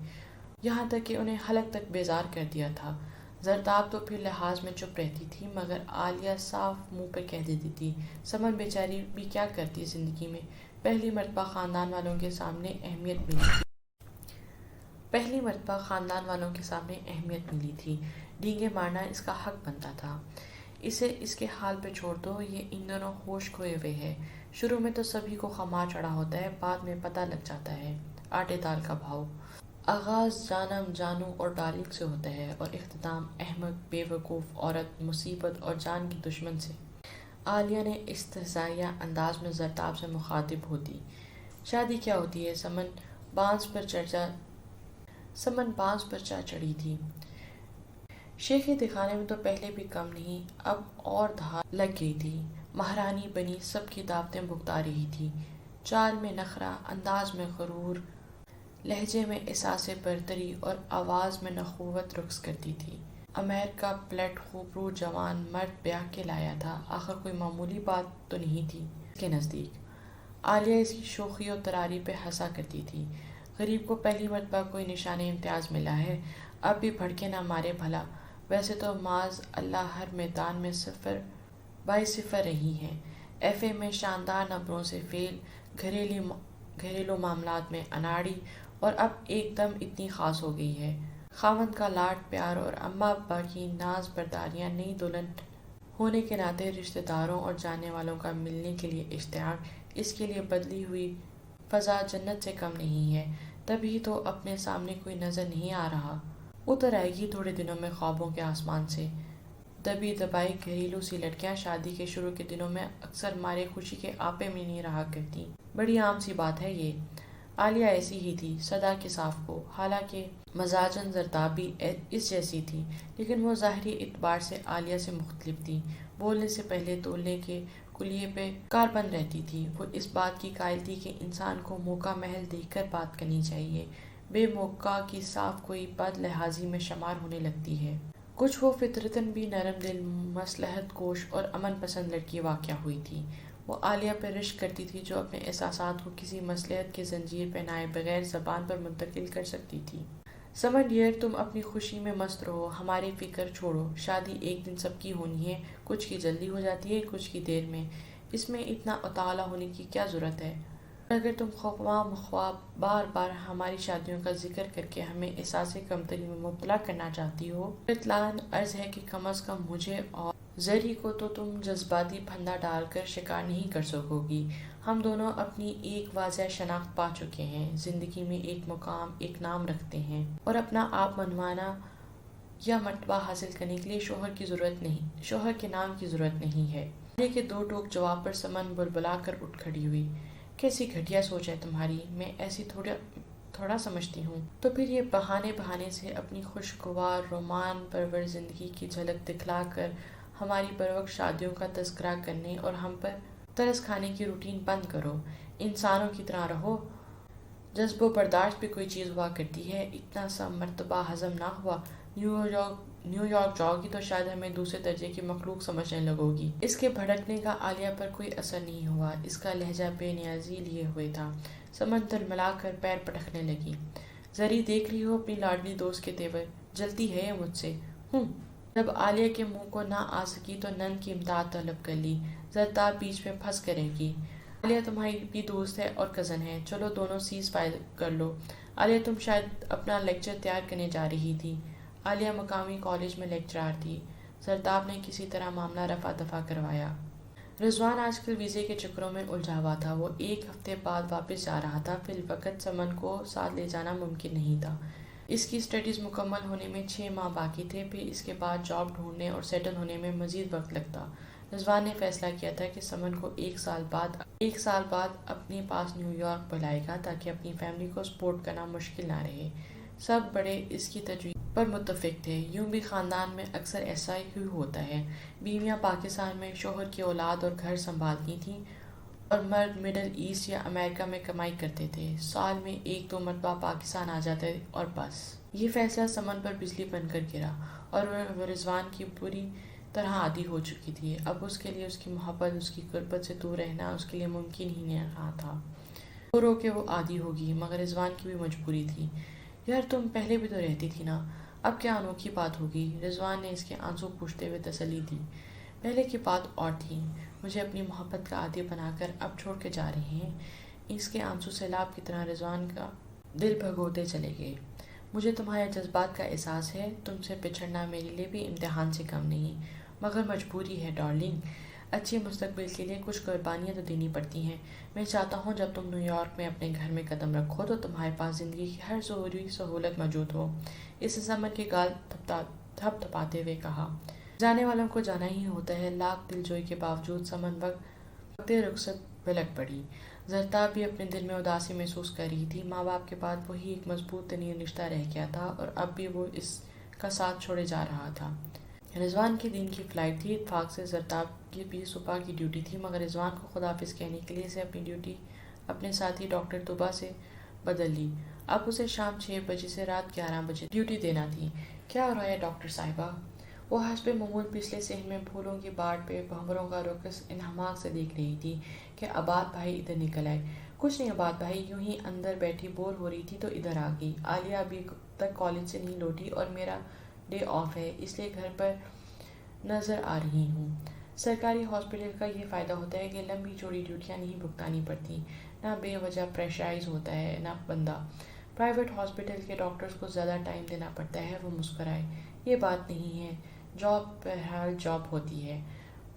یہاں تک کہ انہیں حلق تک بیزار کر دیا تھا۔ زرتاب تو پھر لحاظ میں چپ رہتی تھی، مگر عالیہ صاف منہ پہ کہہ دیتی تھی، سمن بیچاری بھی کیا کرتی زندگی میں، پہلی مرتبہ خاندان والوں کے سامنے اہمیت ملی تھی، ڈینگے مارنا اس کا حق بنتا تھا۔ اسے اس کے حال پہ چھوڑ دو، یہ ان دنوں ہوش کھوئے ہوئے ہے۔ شروع میں تو سبھی کو خمار چڑھا ہوتا ہے، بعد میں پتہ لگ جاتا ہے آٹے دال کا بھاؤ۔ آغاز جانم جانو اور ڈارلنگ سے ہوتا ہے اور اختتام احمق، بے وقوف عورت، مصیبت اور جان کی دشمن سے۔ عالیہ نے استہزائیہ انداز میں زرتاب سے مخاطب ہوتی، شادی کیا ہوتی ہے؟ سمن بانس پر جا چڑھی تھی۔ شیخی دکھانے میں تو پہلے بھی کم نہیں، اب اور دھار لگ گئی تھی۔ مہرانی بنی سب کی دعوتیں بھگتا رہی تھی، چال میں نخرہ، انداز میں غرور، لہجے میں احساس برتری اور آواز میں نخوت رقص کرتی تھی۔ امیر کا پلٹ خوبرو جوان مرد بیاہ کے لایا تھا، آخر کوئی معمولی بات تو نہیں تھی اس کے نزدیک۔ عالیہ اس کی شوخی و تراری پہ ہنسا کرتی تھی، غریب کو پہلی مرتبہ کوئی نشان امتیاز ملا ہے، اب بھی بھڑکے نہ مارے بھلا، ویسے تو معاذ اللہ ہر میدان میں صفر رہی ہیں، ایف اے میں شاندار نمبروں سے فیل، گھریلو معاملات میں اناڑی، اور اب ایک دم اتنی خاص ہو گئی ہے۔ خاوند کا لاڈ پیار اور اماں ابا کی ناز برداریاں، نئی دلہن ہونے کے ناطے رشتہ داروں اور جاننے والوں کا ملنے کے لیے اشتیاق، اس کے لیے بدلی ہوئی فضا جنت سے کم نہیں ہے۔ تبھی تو اپنے سامنے کوئی نظر نہیں آ رہا، اتر آئے گی تھوڑے دنوں میں خوابوں کے آسمان سے۔ دبی دبائی گھریلو سی لڑکیاں شادی کے شروع کے دنوں میں اکثر مارے خوشی کے آپے میں نہیں رہا کرتی، بڑی عام سی بات ہے یہ۔ عالیہ ایسی ہی تھی، سدا کے صاف کو، حالانکہ مزاجاً زرتاب بھی اس جیسی تھی، لیکن وہ ظاہری اعتبار سے عالیہ سے مختلف تھی۔ بولنے سے پہلے تولنے کے کلیے پہ کاربند رہتی تھی۔ وہ اس بات کی قائل تھی کہ انسان کو موقع محل دیکھ کر بات کرنی چاہیے، بے موقع کی صاف کوئی بد لحاظی میں شمار ہونے لگتی ہے۔ کچھ وہ فطرتاً بھی نرم دل، مصلحت کوش اور امن پسند لڑکی واقع ہوئی تھی۔ وہ عالیہ پر رشک کرتی تھی جو اپنے احساسات کو کسی مصلحت کے زنجیر پہنائے بغیر زبان پر منتقل کر سکتی تھی۔ سمر ڈیئر، تم اپنی خوشی میں مست رہو، ہماری فکر چھوڑو، شادی ایک دن سب کی ہونی ہے، کچھ کی جلدی ہو جاتی ہے، کچھ کی دیر میں، اس میں اتنا اتالا ہونے کی کیا ضرورت ہے؟ اور اگر تم خواہ مخواہ بار بار ہماری شادیوں کا ذکر کر کے ہمیں احساس کمتری میں مبتلا کرنا چاہتی ہو، اطلاعاً عرض ہے کہ کم از کم مجھے اور زری کو تو تم جذباتی پھندا ڈال کر شکار نہیں کر سکو گی۔ ہم دونوں اپنی ایک واضح شناخت پا چکے ہیں، زندگی میں ایک مقام، ایک نام رکھتے ہیں، اور اپنا آپ منوانا یا مرتبہ حاصل کرنے کے لیے شوہر کے نام کی ضرورت نہیں ہے۔ عالیہ کے دو ٹوک جواب پر سمن بلبلا کر اٹھ کھڑی ہوئی۔ کیسی گھٹیا سوچ ہے تمہاری، میں ایسی تھوڑا سمجھتی ہوں۔ تو پھر یہ بہانے سے اپنی خوشگوار رومان پرور زندگی کی جھلک دکھلا کر ہماری بروقت شادیوں کا تذکرہ کرنے اور ہم پر ترس کھانے کی روٹین بند کرو۔ انسانوں کی طرح رہو۔ جذب و برداشت بھی کوئی چیز ہوا کرتی ہے، اتنا سا مرتبہ ہضم نہ ہوا، نیو یارک جاؤ گی تو شاید ہمیں دوسرے درجے کی مخلوق سمجھنے لگو گی۔ اس کے بھڑکنے کا عالیہ پر کوئی اثر نہیں ہوا، اس کا لہجہ بے نیازی لیے ہوئے تھا۔ سمن تلملا کر پیر پٹکنے لگی۔ زری، دیکھ رہی ہو اپنی لاڈلی دوست کے تیور، جلتی ہے یہ مجھ سے؟ جب عالیہ کے منہ کو نہ آ سکی تو نند کی امداد طلب کر لی۔ زرتاب بیچ میں پھنس کرے گی، عالیہ تمہاری بھی دوست ہے اور کزن ہے، چلو دونوں سیز فائر کر لو۔ عالیہ، تم شاید اپنا لیکچر تیار کرنے جا رہی تھی۔ عالیہ مقامی کالج میں لیکچرار تھی۔ زرتاب نے کسی طرح معاملہ رفع دفع کروایا۔ رضوان آج کل ویزے کے چکروں میں الجھا ہوا تھا، وہ ایک ہفتے بعد واپس جا رہا تھا، فی الوقت سمن کو ساتھ لے جانا ممکن نہیں تھا۔ اس کی اسٹڈیز مکمل ہونے میں 6 ماہ باقی تھے، پھر اس کے بعد جاب ڈھونڈنے اور سیٹل ہونے میں مزید وقت لگتا۔ رضوان نے فیصلہ کیا تھا کہ سمن کو ایک سال بعد اپنے پاس نیو یارک بلائے گا تاکہ اپنی فیملی کو سپورٹ کرنا مشکل نہ رہے۔ سب بڑے اس کی تجویز پر متفق تھے، یوں بھی خاندان میں اکثر ایسا ہی ہوتا ہے، بیویاں پاکستان میں شوہر کی اولاد اور گھر سنبھالتی تھیں اور مرد مڈل ایسٹ یا امریکہ میں کمائی کرتے تھے، سال میں 1-2 مرتبہ پاکستان آ جاتے اور بس۔ یہ فیصلہ سمن پر بجلی بن کر گرا اور وہ رضوان کی بری طرح عادی ہو چکی تھی، اب اس کے لیے اس کی محبت، اس کی قربت سے دور رہنا اس کے لیے ممکن ہی نہیں رہا تھا۔ رو کے وہ عادی ہوگی، مگر رضوان کی بھی مجبوری تھی، یار تم پہلے بھی تو رہتی تھی نا، اب کیا انوکھی بات ہوگی؟ رضوان نے اس کے آنسو پوچھتے ہوئے تسلی دی۔ پہلے کی بات اور تھی، مجھے اپنی محبت کا عادی بنا کر اب چھوڑ کے جا رہے ہیں۔ اس کے آنسو سیلاب کی طرح رضوان کا دل بھگوتے چلے گئے۔ مجھے تمہارے جذبات کا احساس ہے، تم سے بچھڑنا میرے لیے بھی امتحان سے کم نہیں، مگر مجبوری ہے ڈارلنگ۔ اچھے مستقبل کے لیے کچھ قربانیاں تو دینی پڑتی ہیں۔ میں چاہتا ہوں جب تم نیو یارک میں اپنے گھر میں قدم رکھو تو تمہارے پاس زندگی کی ہر ضروری سہولت موجود ہو۔ اس نے سمن کے گال تھپ تھپاتے ہوئے کہا۔ جانے والوں کو جانا ہی ہوتا ہے۔ لاکھ دل جوئی کے باوجود سمن وقت رخصت بلک پڑی۔ زرتاب بھی اپنے دل میں اداسی محسوس کر رہی تھی۔ ماں باپ کے بعد وہی ایک مضبوط ترین رشتہ رہ گیا تھا اور اب بھی وہ اس کا ساتھ چھوڑے جا رہا تھا۔ رضوان کی دن کی فلائٹ تھی، اتفاق سے زرتاب کی بھی صبح کی ڈیوٹی تھی، مگر رضوان کو خدا حافظ کہنے کے لیے اسے اپنی ڈیوٹی اپنے ساتھی ڈاکٹر طبہ سے بدل لی۔ اب اسے شام 6 بجے سے رات 11 بجے ڈیوٹی دینا تھی۔ کیا ہو رہا ہے ڈاکٹر صاحبہ؟ وہ حسب معمول پچھلے صحن میں پھولوں کی باڑ پہ بھنوروں کا رقص انہماک سے دیکھ رہی تھی کہ عباد بھائی ادھر نکل آئے۔ کچھ نہیں عباد بھائی، یوں ہی اندر بیٹھی بور ہو رہی تھی تو ادھر آ گئی۔ عالیہ ابھی تک کالج سے نہیں لوٹی اور میرا ڈے آف ہے، اس لیے گھر پر نظر آ رہی ہوں۔ سرکاری ہاسپٹل کا یہ فائدہ ہوتا ہے کہ لمبی چوڑی ڈیوٹیاں نہیں بھگتانی پڑتی، نہ بے وجہ پریشرائز ہوتا ہے نہ بندہ۔ پرائیویٹ ہاسپٹل کے ڈاکٹرز کو زیادہ ٹائم دینا پڑتا ہے۔ وہ مسکرائے۔ یہ بات نہیں ہے، جاب بہرحال جاب ہوتی ہے۔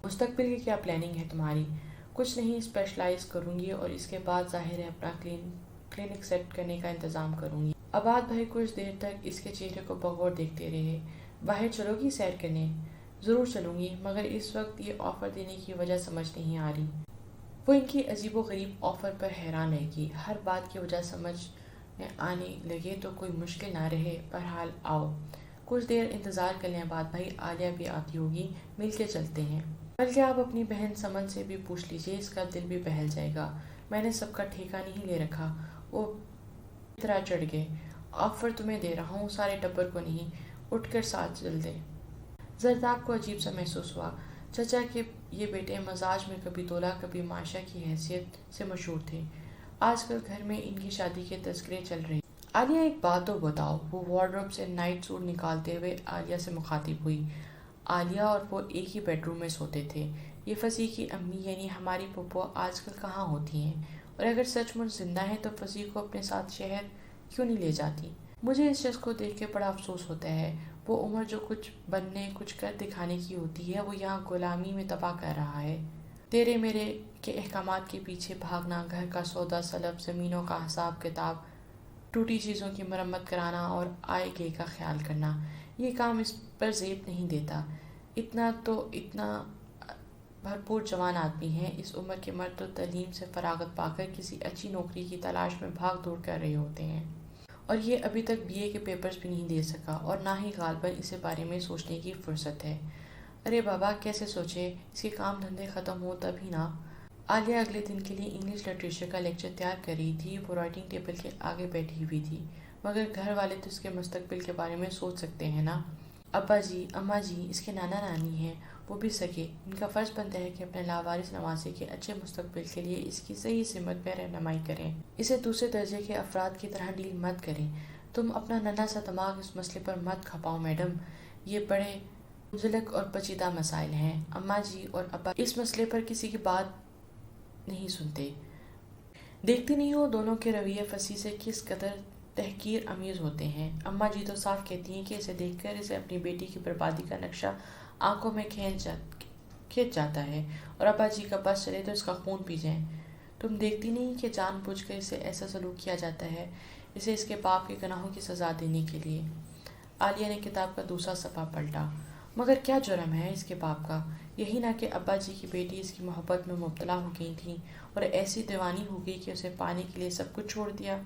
مستقبل کی کیا پلاننگ ہے تمہاری؟ کچھ نہیں، اسپیشلائز کروں گی اور اس کے بعد ظاہر ہے اپنا کلینک سیٹ کرنے کا انتظام کروں گی۔ عباد بھائی کچھ دیر تک اس کے چہرے کو بغور دیکھتے رہے۔ باہر چلو گی سیر کرنے؟ ضرور چلوں گی، مگر اس وقت یہ آفر دینے کی وجہ سمجھ نہیں آ رہی۔ وہ ان کی عجیب و غریب آفر پر حیران رہ گئی۔ ہر بات کی وجہ سمجھ میں آنے لگے تو کوئی مشکل نہ رہے۔ بہرحال آؤ، کچھ دیر انتظار کر لیں عباد بھائی، عالیہ بھی آتی ہوگی، مل کے چلتے ہیں۔ بلکہ آپ اپنی بہن سمن سے بھی پوچھ لیجیے، اس کا دل بھی بہل جائے گا۔ میں نے سب کا ٹھیکہ نہیں لے رکھا۔ وہ اترا چڑھ گئے۔ آفر تمہیں دے رہا ہوں، سارے ٹبر کو نہیں، اٹھ کر ساتھ چل دے۔ زرتاب کو عجیب سا محسوس ہوا۔ چچا کے یہ بیٹے مزاج میں کبھی تولا کبھی ماشا کی حیثیت سے مشہور تھے۔ آج کل گھر میں ان کی شادی کے تذکرے چل رہے۔ عالیہ ایک بات تو بتاؤ۔ وہ وارڈروب سے نائٹ سوٹ نکالتے ہوئے عالیہ سے مخاطب ہوئی۔ عالیہ اور وہ ایک ہی بیڈ روم میں سوتے تھے۔ یہ فصیح کی امی یعنی ہماری پھپھو آج کل کہاں ہوتی ہیں، اور اگر سچ مچ زندہ ہیں تو فصیح کو اپنے ساتھ شہر کیوں نہیں لے جاتی؟ مجھے اس شخص کو دیکھ کے بڑا افسوس ہوتا ہے۔ وہ عمر جو کچھ بننے کچھ کر دکھانے کی ہوتی ہے وہ یہاں غلامی میں تباہ کر رہا ہے۔ تیرے میرے کے احکامات کے پیچھے بھاگنا، گھر کا سودا سلب، زمینوں کا حساب کتاب، ٹوٹی چیزوں کی مرمت کرانا اور آئے گے کا خیال کرنا، یہ کام اس پر زیب نہیں دیتا۔ اتنا بھرپور جوان آدمی ہیں، اس عمر کے مرد تو تعلیم سے فراغت پا کر کسی اچھی نوکری کی تلاش میں بھاگ دوڑ کر رہے ہوتے ہیں، اور یہ ابھی تک بی اے کے پیپرز بھی نہیں دے سکا، اور نہ ہی غالباً اسے بارے میں سوچنے کی فرصت ہے۔ ارے بابا کیسے سوچے، اس کے کام دھندے ختم ہو تبھی نا۔ عالیہ اگلے دن کے لیے انگلش لٹریچر کا لیکچر تیار کر رہی تھی۔ وہ رائٹنگ ٹیبل کے آگے بیٹھی ہوئی تھی، مگر گھر والے تو اس کے مستقبل کے بارے میں سوچ سکتے ہیں نا۔ ابا جی، اماں جی، اس کے نانا نانی ہیں، وہ بھی سگے، ان کا فرض بنتا ہے کہ اپنے لاوارث نواسے کے اچھے مستقبل کے لیے اس کی صحیح سمت میں رہنمائی کریں، اسے دوسرے درجے کے افراد کی طرح ڈیل مت کریں۔ تم اپنا ننھا سا دماغ اس مسئلے پر مت کھپاؤ میڈم، یہ بڑے منزلک اور پیچیدہ مسائل ہیں۔ اماں جی اور ابا اس مسئلے پر کسی کی بات نہیں سنتے۔ دیکھتی نہیں ہو دونوں کے رویے فصیح سے کس قدر تحقیر آمیز ہوتے ہیں۔ اماں جی تو صاف کہتی ہیں کہ اسے دیکھ کر اسے اپنی بیٹی کی بربادی کا نقشہ آنکھوں میں کھینچ جاتا ہے، اور ابا جی کا بس چلے تو اس کا خون پی جائیں۔ تم دیکھتی نہیں کہ جان بوجھ کر اسے ایسا سلوک کیا جاتا ہے، اسے اس کے باپ کے گناہوں کی سزا دینے کے لیے۔ عالیہ نے کتاب کا دوسرا صفحہ پلٹا۔ مگر کیا جرم ہے اس کے باپ کا؟ یہی نہ کہ ابا جی کی بیٹی اس کی محبت میں مبتلا ہو گئی تھی اور ایسی دیوانی ہو گئی کہ اسے پانے کے لیے سب کچھ چھوڑ دیا۔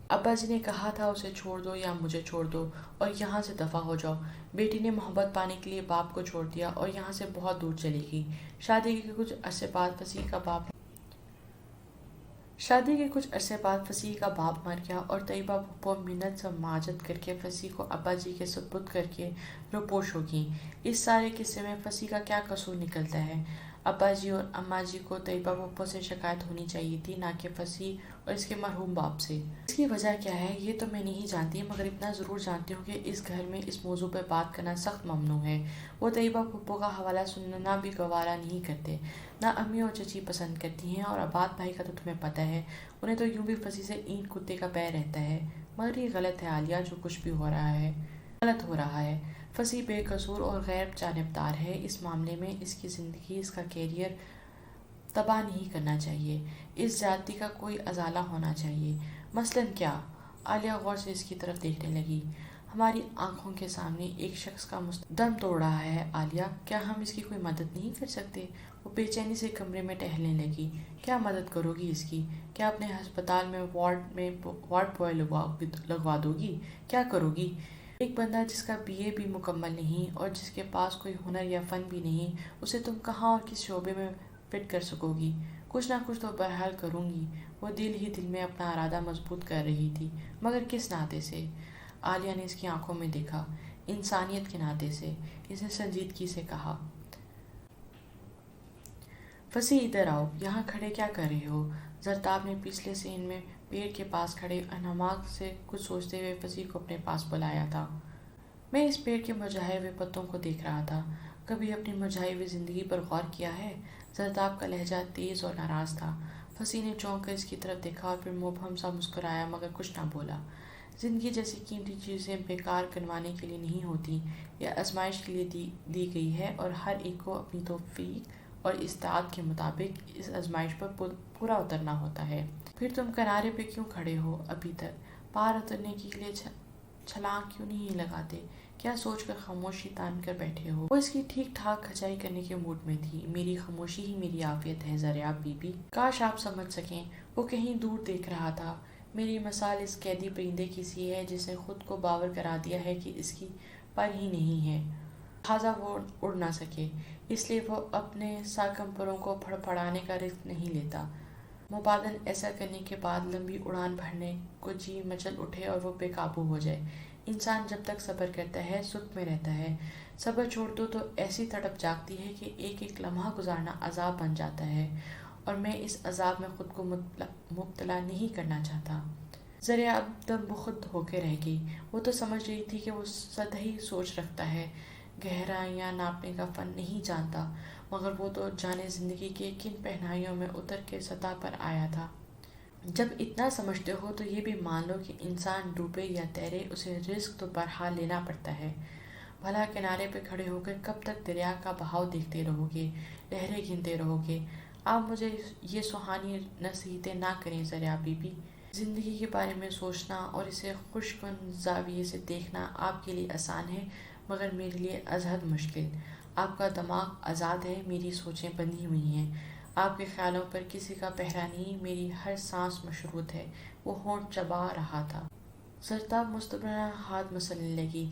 ابا جی نے کہا تھا اسے چھوڑ دو یا مجھے چھوڑ دو اور یہاں سے دفع ہو جاؤ۔ بیٹی نے محبت پانے کے لیے باپ کو چھوڑ دیا اور یہاں سے بہت دور چلی گئی۔ شادی کے کچھ عرصے بعد فصیح کا باپ مر گیا اور طیبہ پھپھو منت سماجت کر کے فصیح کو ابا جی کے سپرد کر کے روپوش ہو گئیں۔ اس سارے قصے میں فصیح کا کیا قصور نکلتا ہے؟ ابا جی اور اماں جی کو طیبہ پھپھو سے شکایت ہونی چاہیے تھی، نہ کہ فصیح اور اس کے مرحوم باپ سے۔ اس کی وجہ کیا ہے یہ تو میں نہیں جانتی، مگر اتنا ضرور جانتی ہوں کہ اس گھر میں اس موضوع پر بات کرنا سخت ممنوع ہے۔ وہ طیبہ پھپھو کا حوالہ سننا بھی گوارا نہیں کرتے، نہ امی اور چچی پسند کرتی ہیں، اور عباد بھائی کا تو تمہیں پتہ ہے، انہیں تو یوں بھی فصیح سے اینٹ کتے کا پیر رہتا ہے۔ مگر یہ غلط ہے عالیہ، جو کچھ بھی ہو رہا ہے غلط ہو رہا ہے۔ فصیح بے قصور اور غیر جانبدار ہے، اس معاملے میں اس کی زندگی، اس کا کیریئر تباہ نہیں کرنا چاہیے، اس زیادتی کا کوئی ازالہ ہونا چاہیے۔ مثلاً کیا؟ عالیہ غور سے اس کی طرف دیکھنے لگی۔ ہماری آنکھوں کے سامنے ایک شخص کا دم توڑ رہا ہے عالیہ، کیا ہم اس کی کوئی مدد نہیں کر سکتے؟ وہ بے چینی سے کمرے میں ٹہلنے لگی۔ کیا مدد کرو گی اس کی؟ کیا اپنے ہسپتال میں وارڈ بوائے لگوا دو گی؟ کیا کرو گی؟ ایک بندہ جس کا BA بھی مکمل نہیں اور جس کے پاس کوئی ہنر یا فن بھی نہیں، اسے تم کہاں اور کس شعبے میں فٹ کر سکو گی؟ کچھ نہ کچھ تو بہرحال کروں گی، وہ دل ہی دل میں اپنا ارادہ مضبوط کر رہی تھی، مگر کس ناطے سے؟ عالیہ نے اس کی آنکھوں میں دیکھا۔ انسانیت کے ناطے سے، اس نے سنجیدگی سے کہا۔ فصیح ادھر آؤ، یہاں کھڑے کیا کر رہے ہو؟ زرتاب نے پچھلے صحن میں پیڑ کے پاس کھڑے انہماک سے کچھ سوچتے ہوئے فصیح کو اپنے پاس بلایا تھا۔ میں اس پیڑ کے مرجھائے ہوئے پتوں کو دیکھ رہا تھا۔ کبھی اپنی مرجھائی ہوئی زندگی پر غور کیا ہے؟ زرتاب کا لہجہ تیز اور ناراض تھا۔ فصیح نے چونک کر اس کی طرف دیکھا اور پھر مبہم سا مسکرایا، مگر کچھ نہ بولا۔ زندگی جیسی قیمتی چیزیں بیکار کروانے کے لیے نہیں ہوتی، یہ آزمائش کے لیے دی گئی ہے، اور ہر ایک کو اپنی توفیق اور استعداد کے مطابق اس آزمائش پر پورا اترنا ہوتا ہے۔ پھر تم کنارے پہ کیوں کھڑے ہو ابھی تک؟ پار اترنے کے لیے چھلانگ کیوں نہیں لگاتے؟ کیا سوچ کر خاموشی تان کر بیٹھے ہو؟ وہ اس کی ٹھیک ٹھاک کھچائی کرنے کے موڈ میں تھی۔ میری خاموشی ہی میری عافیت ہے زریاب بی بی، کاش آپ سمجھ سکیں۔ وہ کہیں دور دیکھ رہا تھا۔ میری مثال اس قیدی پرندے کی سی ہے جس نے خود کو باور کرا دیا ہے کہ اس کی پر ہی نہیں ہے، لہٰذا وہ اڑ نہ سکے، اس لیے وہ اپنے ساکم پروں کو پھڑپھڑانے کا رسک نہیں لیتا۔ مبادن ایسا کرنے کے بعد لمبی اڑان بھرنے کو جی مچل اٹھے اور وہ بے قابو ہو جائے۔ انسان جب تک صبر کرتا ہے سکھ میں رہتا ہے، صبر چھوڑ دو تو ایسی تڑپ جاگتی ہے کہ ایک ایک لمحہ گزارنا عذاب بن جاتا ہے، اور میں اس عذاب میں خود کو مبتلا نہیں کرنا چاہتا۔ ذرا اب دم بخود ہو کے رہ گئی۔ وہ تو سمجھ رہی تھی کہ وہ سطحی سوچ رکھتا ہے، گہرائیاں ناپنے کا فن نہیں جانتا، مگر وہ تو جانے زندگی کے کن پہنائیوں میں اتر کے سطح پر آیا تھا۔ جب اتنا سمجھتے ہو تو یہ بھی مان لو کہ انسان ڈوبے یا تیرے، اسے رزق تو بہرحال لینا پڑتا ہے۔ بھلا کنارے پہ کھڑے ہو کر کب تک دریا کا بہاؤ دیکھتے رہو گے، لہریں گنتے رہو گے؟ آپ مجھے یہ سہانی نصیحتیں نہ کریں ذرا بی بی۔ زندگی کے بارے میں سوچنا اور اسے خوش کن زاویے سے دیکھنا آپ کے لیے آسان ہے، مگر میرے لیے ازحد مشکل۔ آپ کا دماغ آزاد ہے، میری سوچیں بندھی ہوئی ہیں۔ آپ کے خیالوں پر کسی کا پہرا نہیں، میری ہر سانس مشروط ہے۔ وہ ہونٹ چبا رہا تھا۔ زرتاب مستبرانہ ہاتھ مسلنے لگی۔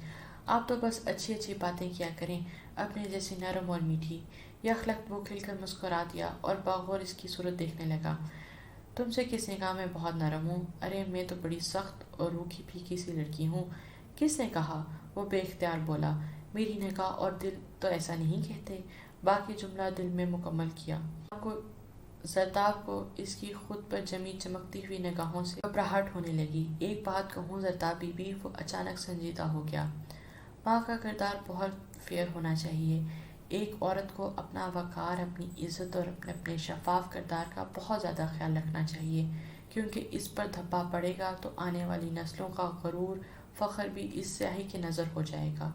آپ تو بس اچھی اچھی باتیں کیا کریں، اپنے جیسی نرم اور میٹھی۔ یخلخت وہ کھل کر مسکرا دیا اور باغور اس کی صورت دیکھنے لگا۔ تم سے کس نے کہا میں بہت نرم ہوں؟ ارے میں تو بڑی سخت اور روکھی پھیکی سی لڑکی ہوں۔ کس نے کہا؟ وہ بے اختیار بولا۔ میری نگاہ اور دل تو ایسا نہیں کہتے۔ باقی جملہ دل میں مکمل کیا۔ زرتاب کو اس کی خود پر جمی چمکتی ہوئی نگاہوں سے گھبراہٹ ہونے لگی۔ ایک بات کہوں زرتاب بی بی، وہ اچانک سنجیدہ ہو گیا، ماں کا کردار بہت فیئر ہونا چاہیے۔ ایک عورت کو اپنا وقار، اپنی عزت اور اپنے شفاف کردار کا بہت زیادہ خیال رکھنا چاہیے، کیونکہ اس پر دھبا پڑے گا تو آنے والی نسلوں کا غرور، فخر بھی اس سیاہی کی نظر ہو جائے گا۔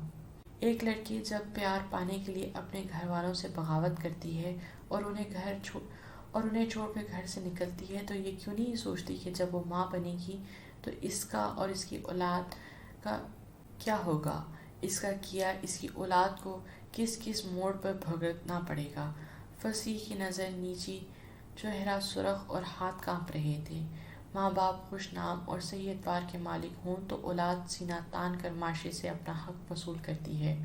ایک لڑکی جب پیار پانے کے لیے اپنے گھر والوں سے بغاوت کرتی ہے اور انہیں چھوڑ کر گھر سے نکلتی ہے، تو یہ کیوں نہیں سوچتی کہ جب وہ ماں بنے گی تو اس کا اور اس کی اولاد کا کیا ہوگا؟ اس کا کیا اس کی اولاد کو کس کس موڑ پر بھگتنا پڑے گا؟ فصیح کی نظر نیچی، چہرہ سرخ اور ہاتھ کانپ رہے تھے۔ ماں باپ خوش نام اور صحیح اعتبار کے مالک ہوں تو اولاد سینہ تان کر معاشرے سے اپنا حق وصول کرتی ہے،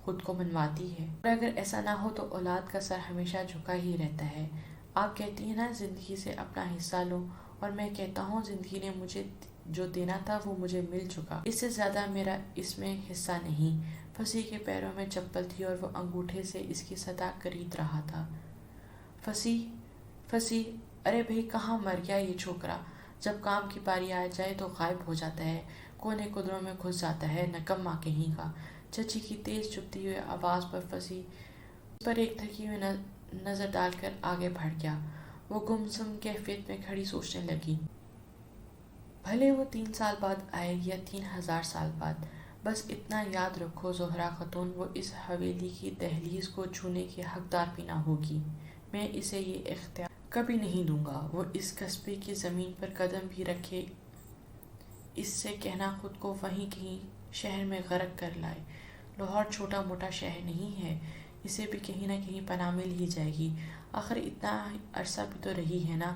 خود کو منواتی ہے، اور اگر ایسا نہ ہو تو اولاد کا سر ہمیشہ جھکا ہی رہتا ہے۔ آپ کہتی ہیں نا زندگی سے اپنا حصہ لو، اور میں کہتا ہوں زندگی نے مجھے جو دینا تھا وہ مجھے مل چکا، اس سے زیادہ میرا اس میں حصہ نہیں۔ فصیح کے پیروں میں چپل تھی اور وہ انگوٹھے سے اس کی سطح کرید رہا تھا۔ فصیح ارے بھائی کہاں مر گیا یہ چھوکرا، جب کام کی باری آ جائے تو غائب ہو جاتا ہے، کونے قدروں میں گھس جاتا ہے، نکما کہیں کا۔ چچی کی تیز چبھتی ہوئی آواز پر فصیح اس پر ایک تھکی ہوئی نظر ڈال کر آگے بڑھ گیا۔ وہ گمسم کیفیت میں کھڑی سوچنے لگی، بھلے وہ 3 سال بعد آئے یا 3000 سال بعد، بس اتنا یاد رکھو زہرا خاتون وہ اس حویلی کی دہلیز کو چھونے کی حقدار بھی نہ ہوگی۔ میں اسے یہ اختیار کبھی نہیں دوں گا، وہ اس قصبے کی زمین پر قدم بھی رکھے اس سے کہنا خود کو وہیں کہیں شہر میں غرق کر لائے۔ لاہور چھوٹا موٹا شہر نہیں ہے، اسے بھی کہیں نہ کہیں پناہ مل ہی جائے گی، آخر اتنا عرصہ بھی تو رہی ہے نا۔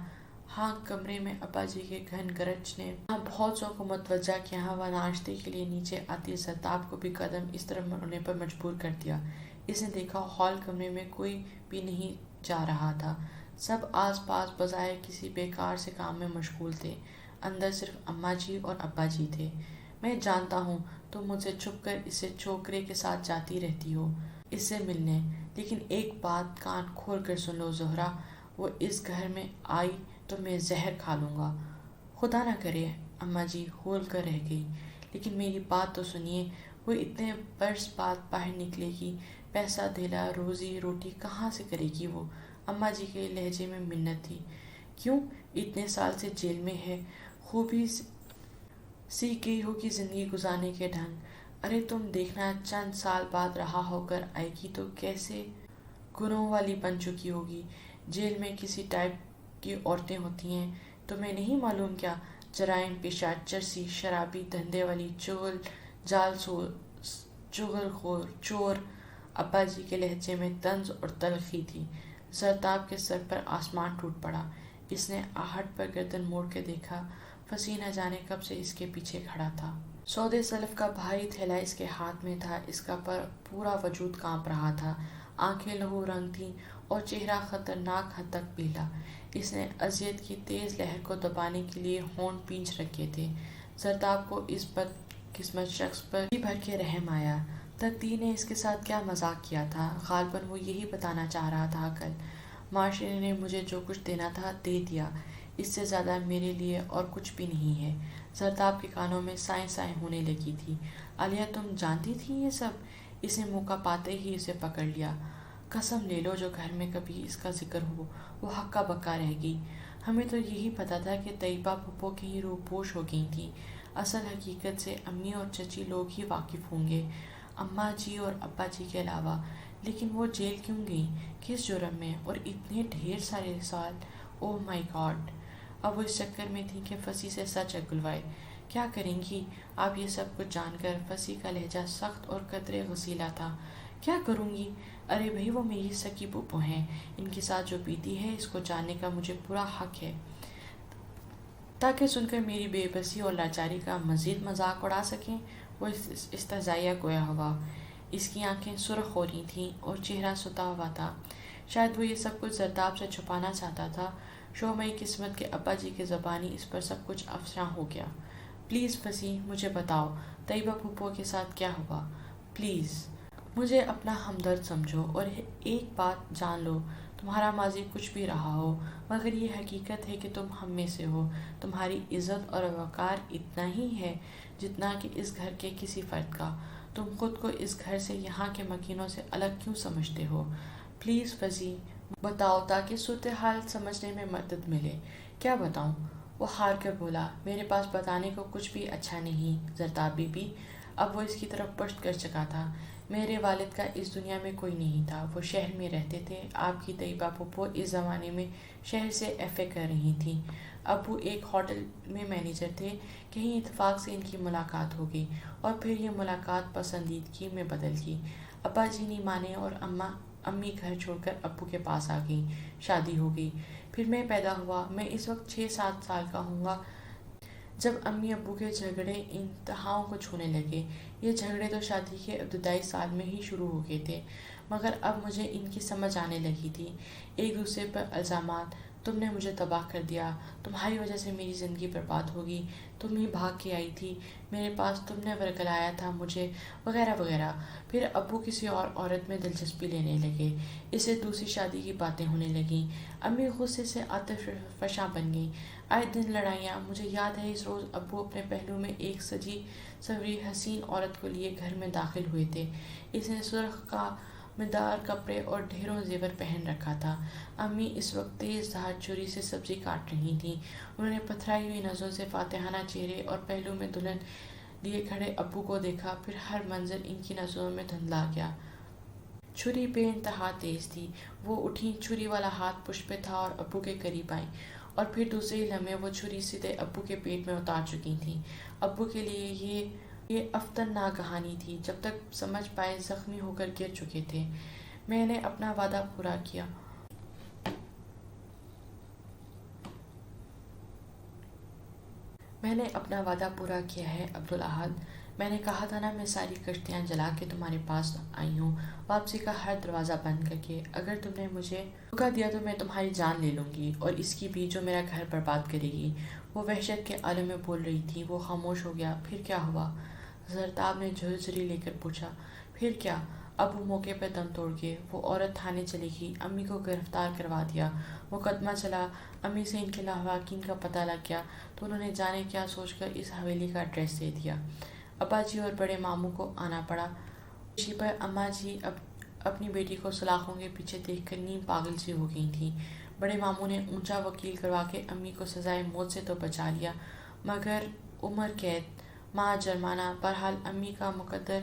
ہاں، کمرے میں ابا جی کے گھن گرج نے وہاں بہت سو کو متوجہ کیا۔ وہ ناشتے کے لیے نیچے آتی زرتاب کو بھی قدم اس طرف مڑنے پر مجبور کر دیا۔ اس نے دیکھا ہال کمرے میں کوئی بھی نہیں جا رہا تھا، سب آس پاس بظاہر کسی بیکار سے کام میں مشغول تھے، اندر صرف اماں جی اور ابا جی تھے۔ میں جانتا ہوں تم مجھ سے چھپ کر اسے چھوکرے کے ساتھ جاتی رہتی ہو اس سے ملنے، لیکن ایک بات کان کھول کر سن لو زہرا، وہ اس گھر میں آئی تو میں زہر کھا لوں گا۔ خدا نہ کرے، اماں جی ہول کر رہ گئی، لیکن میری بات تو سنیے، وہ اتنے برس بعد باہر نکلے گی، پیسہ دھیلا روزی روٹی کہاں سے کرے گی وہ؟ اماں جی کے لہجے میں منت تھی۔ کیوں؟ اتنے سال سے جیل میں ہے، خوبی سیکھ گئی ہوگی زندگی گزارنے کے ڈھنگ۔ ارے تم دیکھنا، چند سال بعد رہا ہو کر آئے گی تو کیسے گناہوں والی بن چکی ہوگی۔ جیل میں کسی ٹائپ کی عورتیں ہوتی ہیں، تمہیں نہیں معلوم کیا؟ جرائم پیشہ، چرسی، شرابی، دھندے والی، چغل خور، چور۔ ابا جی کے لہجے میں طنز اور تلخی تھی۔ زرتاب کے سر پر آسمان ٹوٹ پڑا۔ اس نے آہٹ پر گردن موڑ کے دیکھا، فصیح نہ جانے کب سے اس کے پیچھے کھڑا تھا۔ سودے سلف کا بھاری تھیلا اس کے ہاتھ میں تھا، اس کا پورا وجود کانپ رہا تھا، آنکھیں لہو رنگ تھیں اور چہرہ خطرناک حد تک پیلا۔ اس نے اذیت کی تیز لہر کو دبانے کے لیے ہونٹ پینچھ رکھے تھے۔ زرتاب کو اس بدقسمت شخص پر جی بھر کے رحم آیا۔ تقدیر نے اس کے ساتھ کیا مذاق کیا تھا، غالباً وہ یہی بتانا چاہ رہا تھا۔ کل معاشرے نے مجھے جو کچھ دینا تھا دے دیا، اس سے زیادہ میرے لیے اور کچھ بھی نہیں ہے۔ زرتاب کے کانوں میں سائیں سائیں ہونے لگی تھی۔ عالیہ تم جانتی تھی یہ سب؟ اس نے موقع پاتے ہی اسے پکڑ لیا۔ قسم لے لو جو گھر میں کبھی اس کا ذکر ہو وہ ہکا بکا رہے گی۔ ہمیں تو یہی پتا تھا کہ طیبہ پھپھو کہیں روح پوش ہو گئی تھیں، اصل حقیقت سے امی اور چچی لوگ ہی واقف ہوں گے، اماں جی اور ابا جی کے علاوہ۔ لیکن وہ جیل کیوں گئیں، کس جرم میں، اور اتنے ڈھیر سارے سال؟ اوہ مائی گاڈ! اب وہ اس چکر میں تھی کہ فصیح سے سچ اگلوائے۔ کیا کریں گی آپ یہ سب کچھ جان کر؟ فصیح کا لہجہ سخت اور قدرے غصیلا تھا۔ کیا کروں گی؟ ارے بھائی وہ میری سکی پھپھو ہیں، ان کے ساتھ جو بیتی ہے اس کو جاننے کا مجھے پورا حق ہے، تاکہ سن کر میری بے بسی اور لاچاری کا مزید مذاق اڑا سکیں۔ وہ استہزائیہ گویا ہوا، اس کی آنکھیں سرخ ہو رہی تھیں اور چہرہ ستا ہوا تھا۔ شاید وہ یہ سب کچھ زرتاب سے چھپانا چاہتا تھا۔ شومئی قسمت کے ابا جی کی زبانی اس پر سب کچھ افشاں ہو گیا۔ پلیز فصیح مجھے بتاؤ، طیبہ پھپھو کے ساتھ کیا ہوا؟ پلیز مجھے اپنا ہمدرد سمجھو، اور ایک بات جان لو، تمہارا ماضی کچھ بھی رہا ہو، مگر یہ حقیقت ہے کہ تم ہم میں سے ہو۔ تمہاری عزت اور وقار اتنا ہی ہے جتنا کہ اس گھر کے کسی فرد کا۔ تم خود کو اس گھر سے، یہاں کے مکینوں سے الگ کیوں سمجھتے ہو؟ پلیز فصیح بتاؤ تاکہ صورتحال سمجھنے میں مدد ملے۔ کیا بتاؤں؟ وہ ہار کر بولا، میرے پاس بتانے کو کچھ بھی اچھا نہیں زرتاب بی بی۔ اب وہ اس کی طرف پشت کر چکا تھا۔ میرے والد کا اس دنیا میں کوئی نہیں تھا، وہ شہر میں رہتے تھے۔ آپ کی طیبہ پھپھو اس زمانے میں شہر سے ایف اے کر رہی تھیں۔ ابو ایک ہوٹل میں مینیجر تھے، کہیں اتفاق سے ان کی ملاقات ہو گئی اور پھر یہ ملاقات پسندیدگی میں بدل گئی۔ ابا جی نہیں مانے اور امی گھر چھوڑ کر ابو کے پاس آ گئیں، شادی ہو گئی، پھر میں پیدا ہوا۔ میں اس وقت 6-7 سال کا ہوں گا جب امی ابو کے جھگڑے انتہاؤں کو چھونے لگے۔ یہ جھگڑے تو شادی کے ابتدائی سال میں ہی شروع ہو گئے تھے، مگر اب مجھے ان کی سمجھ آنے لگی تھی۔ ایک دوسرے پر الزامات، تم نے مجھے تباہ کر دیا، تمہاری وجہ سے میری زندگی برباد ہوگی، تم ہی بھاگ کے آئی تھی میرے پاس، تم نے ورگلایا تھا مجھے، وغیرہ وغیرہ۔ پھر ابو کسی اور عورت میں دلچسپی لینے لگے، اسے دوسری شادی کی باتیں ہونے لگیں۔ امی غصے سے آتش فشاں بن گئیں۔ آئے دن لڑائیاں۔ مجھے یاد ہے اس روز ابو اپنے پہلو میں ایک سجی سوری حسین عورت کو لیے گھر میں داخل ہوئے تھے۔ اس نے سرخ کا مدار کپڑے اور ڈھیروں زیور پہن رکھا تھا۔ امی اس وقت تیز دھار چھری سے سبزی کاٹ رہی تھیں۔ انہوں نے پتھرائی ہوئی نظروں سے فاتحانہ چہرے اور پہلو میں دلہن لیے کھڑے ابو کو دیکھا، پھر ہر منظر ان کی نظروں میں دھندلا گیا۔ چھری بے انتہا تیز تھی۔ وہ اٹھیں، چھری والا ہاتھ پشت پہ تھا اور ابو کے قریب آئیں، اور پھر دوسرے ہی لمحے وہ چھری سیدھے ابو کے پیٹ میں اتار چکی تھیں۔ ابو کے لیے یہ افتناک کہانی تھی۔ جب تک سمجھ پائے زخمی ہو کر گر چکے تھے۔ میں نے اپنا وعدہ پورا کیا۔ میں نے اپنا وعدہ پورا کیا ہے عبدالاحد۔ میں نے کہا تھا نا، میں ساری کشتیاں جلا کے تمہارے پاس آئی ہوں، واپسی کا ہر دروازہ بند کر کے۔ اگر تم نے مجھے دھوکا دیا تو میں تمہاری جان لے لوں گی، اور اس کی بھی جو میرا گھر برباد کرے گی۔ وہ وحشت کے عالم میں بول رہی تھی۔ وہ خاموش ہو گیا۔ پھر کیا ہوا؟ زرتاب نے جھرجھری لے کر پوچھا۔ پھر کیا؟ ابو موقع پہ دم توڑ گئے۔ وہ عورت تھانے چلی گئی، امی کو گرفتار کروا دیا، مقدمہ چلا، امی سے ان کے لواحقین کا پتہ لگ گیا تو انہوں نے جانے کیا سوچ کر اس حویلی کا ایڈریس دے دیا۔ ابا جی اور بڑے ماموں کو آنا پڑا۔ پیشی پر اماں جی اپنی بیٹی کو سلاخوں کے پیچھے دیکھ کر نیم پاگل سی ہو گئی تھیں۔ بڑے ماموں نے اونچا وکیل کروا کے امی کو سزائے موت سے تو بچا لیا، مگر عمر قید، ماں جرمانہ۔ بہرحال امی کا مقدر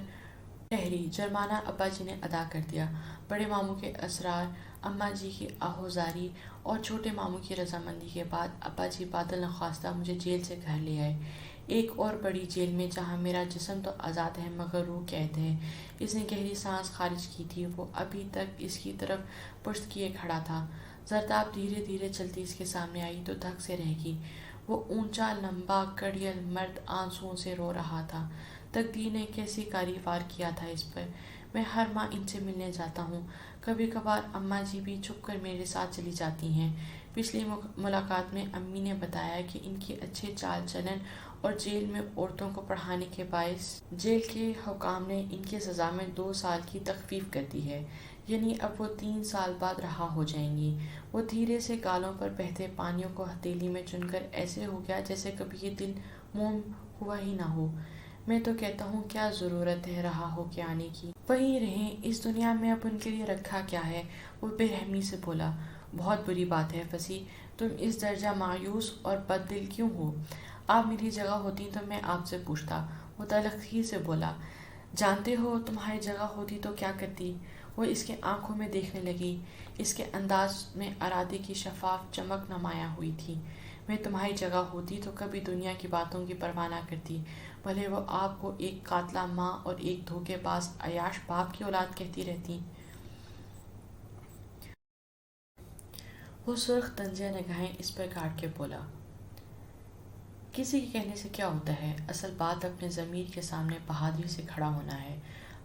شہری جرمانہ ابا جی نے ادا کر دیا۔ بڑے ماموں کے اصرار، اماں جی کی آہوزاری اور چھوٹے ماموں کی رضامندی کے بعد ابا جی بادل نخواستہ مجھے جیل سے گھر لے آئے، ایک اور بڑی جیل میں، جہاں میرا جسم تو آزاد ہے مگر روح قید ہے۔ اس نے گہری سانس خارج کی تھی۔ وہ ابھی تک اس کی طرف پشت کیے کھڑا تھا۔ زرتاب دھیرے دھیرے چلتی اس کے سامنے آئی تو دھک سے رہ گئی۔ وہ اونچا، لمبا، کڑیل مرد آنسوؤں سے رو رہا تھا۔ تقدیر نے کیسی کاری وار کیا تھا اس پر۔ میں ہر ماہ ان سے ملنے جاتا ہوں۔ کبھی کبھار اماں جی بھی چھپ کر میرے ساتھ چلی جاتی ہیں۔ پچھلی ملاقات میں امی نے بتایا کہ ان کی اچھے چال چلن اور جیل میں عورتوں کو پڑھانے کے باعث جیل کے حکام نے ان کی سزا میں 2 سال کی تخفیف کر دی ہے، یعنی اب وہ 3 سال بعد رہا ہو جائیں گی۔ وہ دھیرے سے گالوں پر بہتے پانیوں کو ہتھیلی میں چن کر ایسے ہو گیا جیسے کبھی یہ دن موم ہوا ہی نہ ہو۔ میں تو کہتا ہوں کیا ضرورت ہے رہا ہو کے آنے کی، وہیں رہیں، اس دنیا میں اب ان کے لیے رکھا کیا ہے؟ وہ بے رحمی سے بولا۔ بہت بری بات ہے فصیح، تم اس درجہ مایوس اور بد دل کیوں ہو؟ آپ میری جگہ ہوتی تو میں آپ سے پوچھتا۔ وہ تلخی سے بولا۔ جانتے ہو تمہاری جگہ ہوتی تو کیا کرتی؟ وہ اس کے آنکھوں میں دیکھنے لگی۔ اس کے انداز میں ارادے کی شفاف چمک نمایاں ہوئی تھی۔ میں تمہاری جگہ ہوتی تو کبھی دنیا کی باتوں کی پرواہ نہ کرتی، بھلے وہ آپ کو ایک قاتلہ ماں اور ایک دھوکے باز عیاش باپ کی اولاد کہتی رہتی۔ وہ سرخ طنزیہ نگاہیں اس پر گاڑ کے بولا۔ کسی کے کہنے سے کیا ہوتا ہے؟ اصل بات اپنے ضمیر کے سامنے بہادری سے کھڑا ہونا ہے۔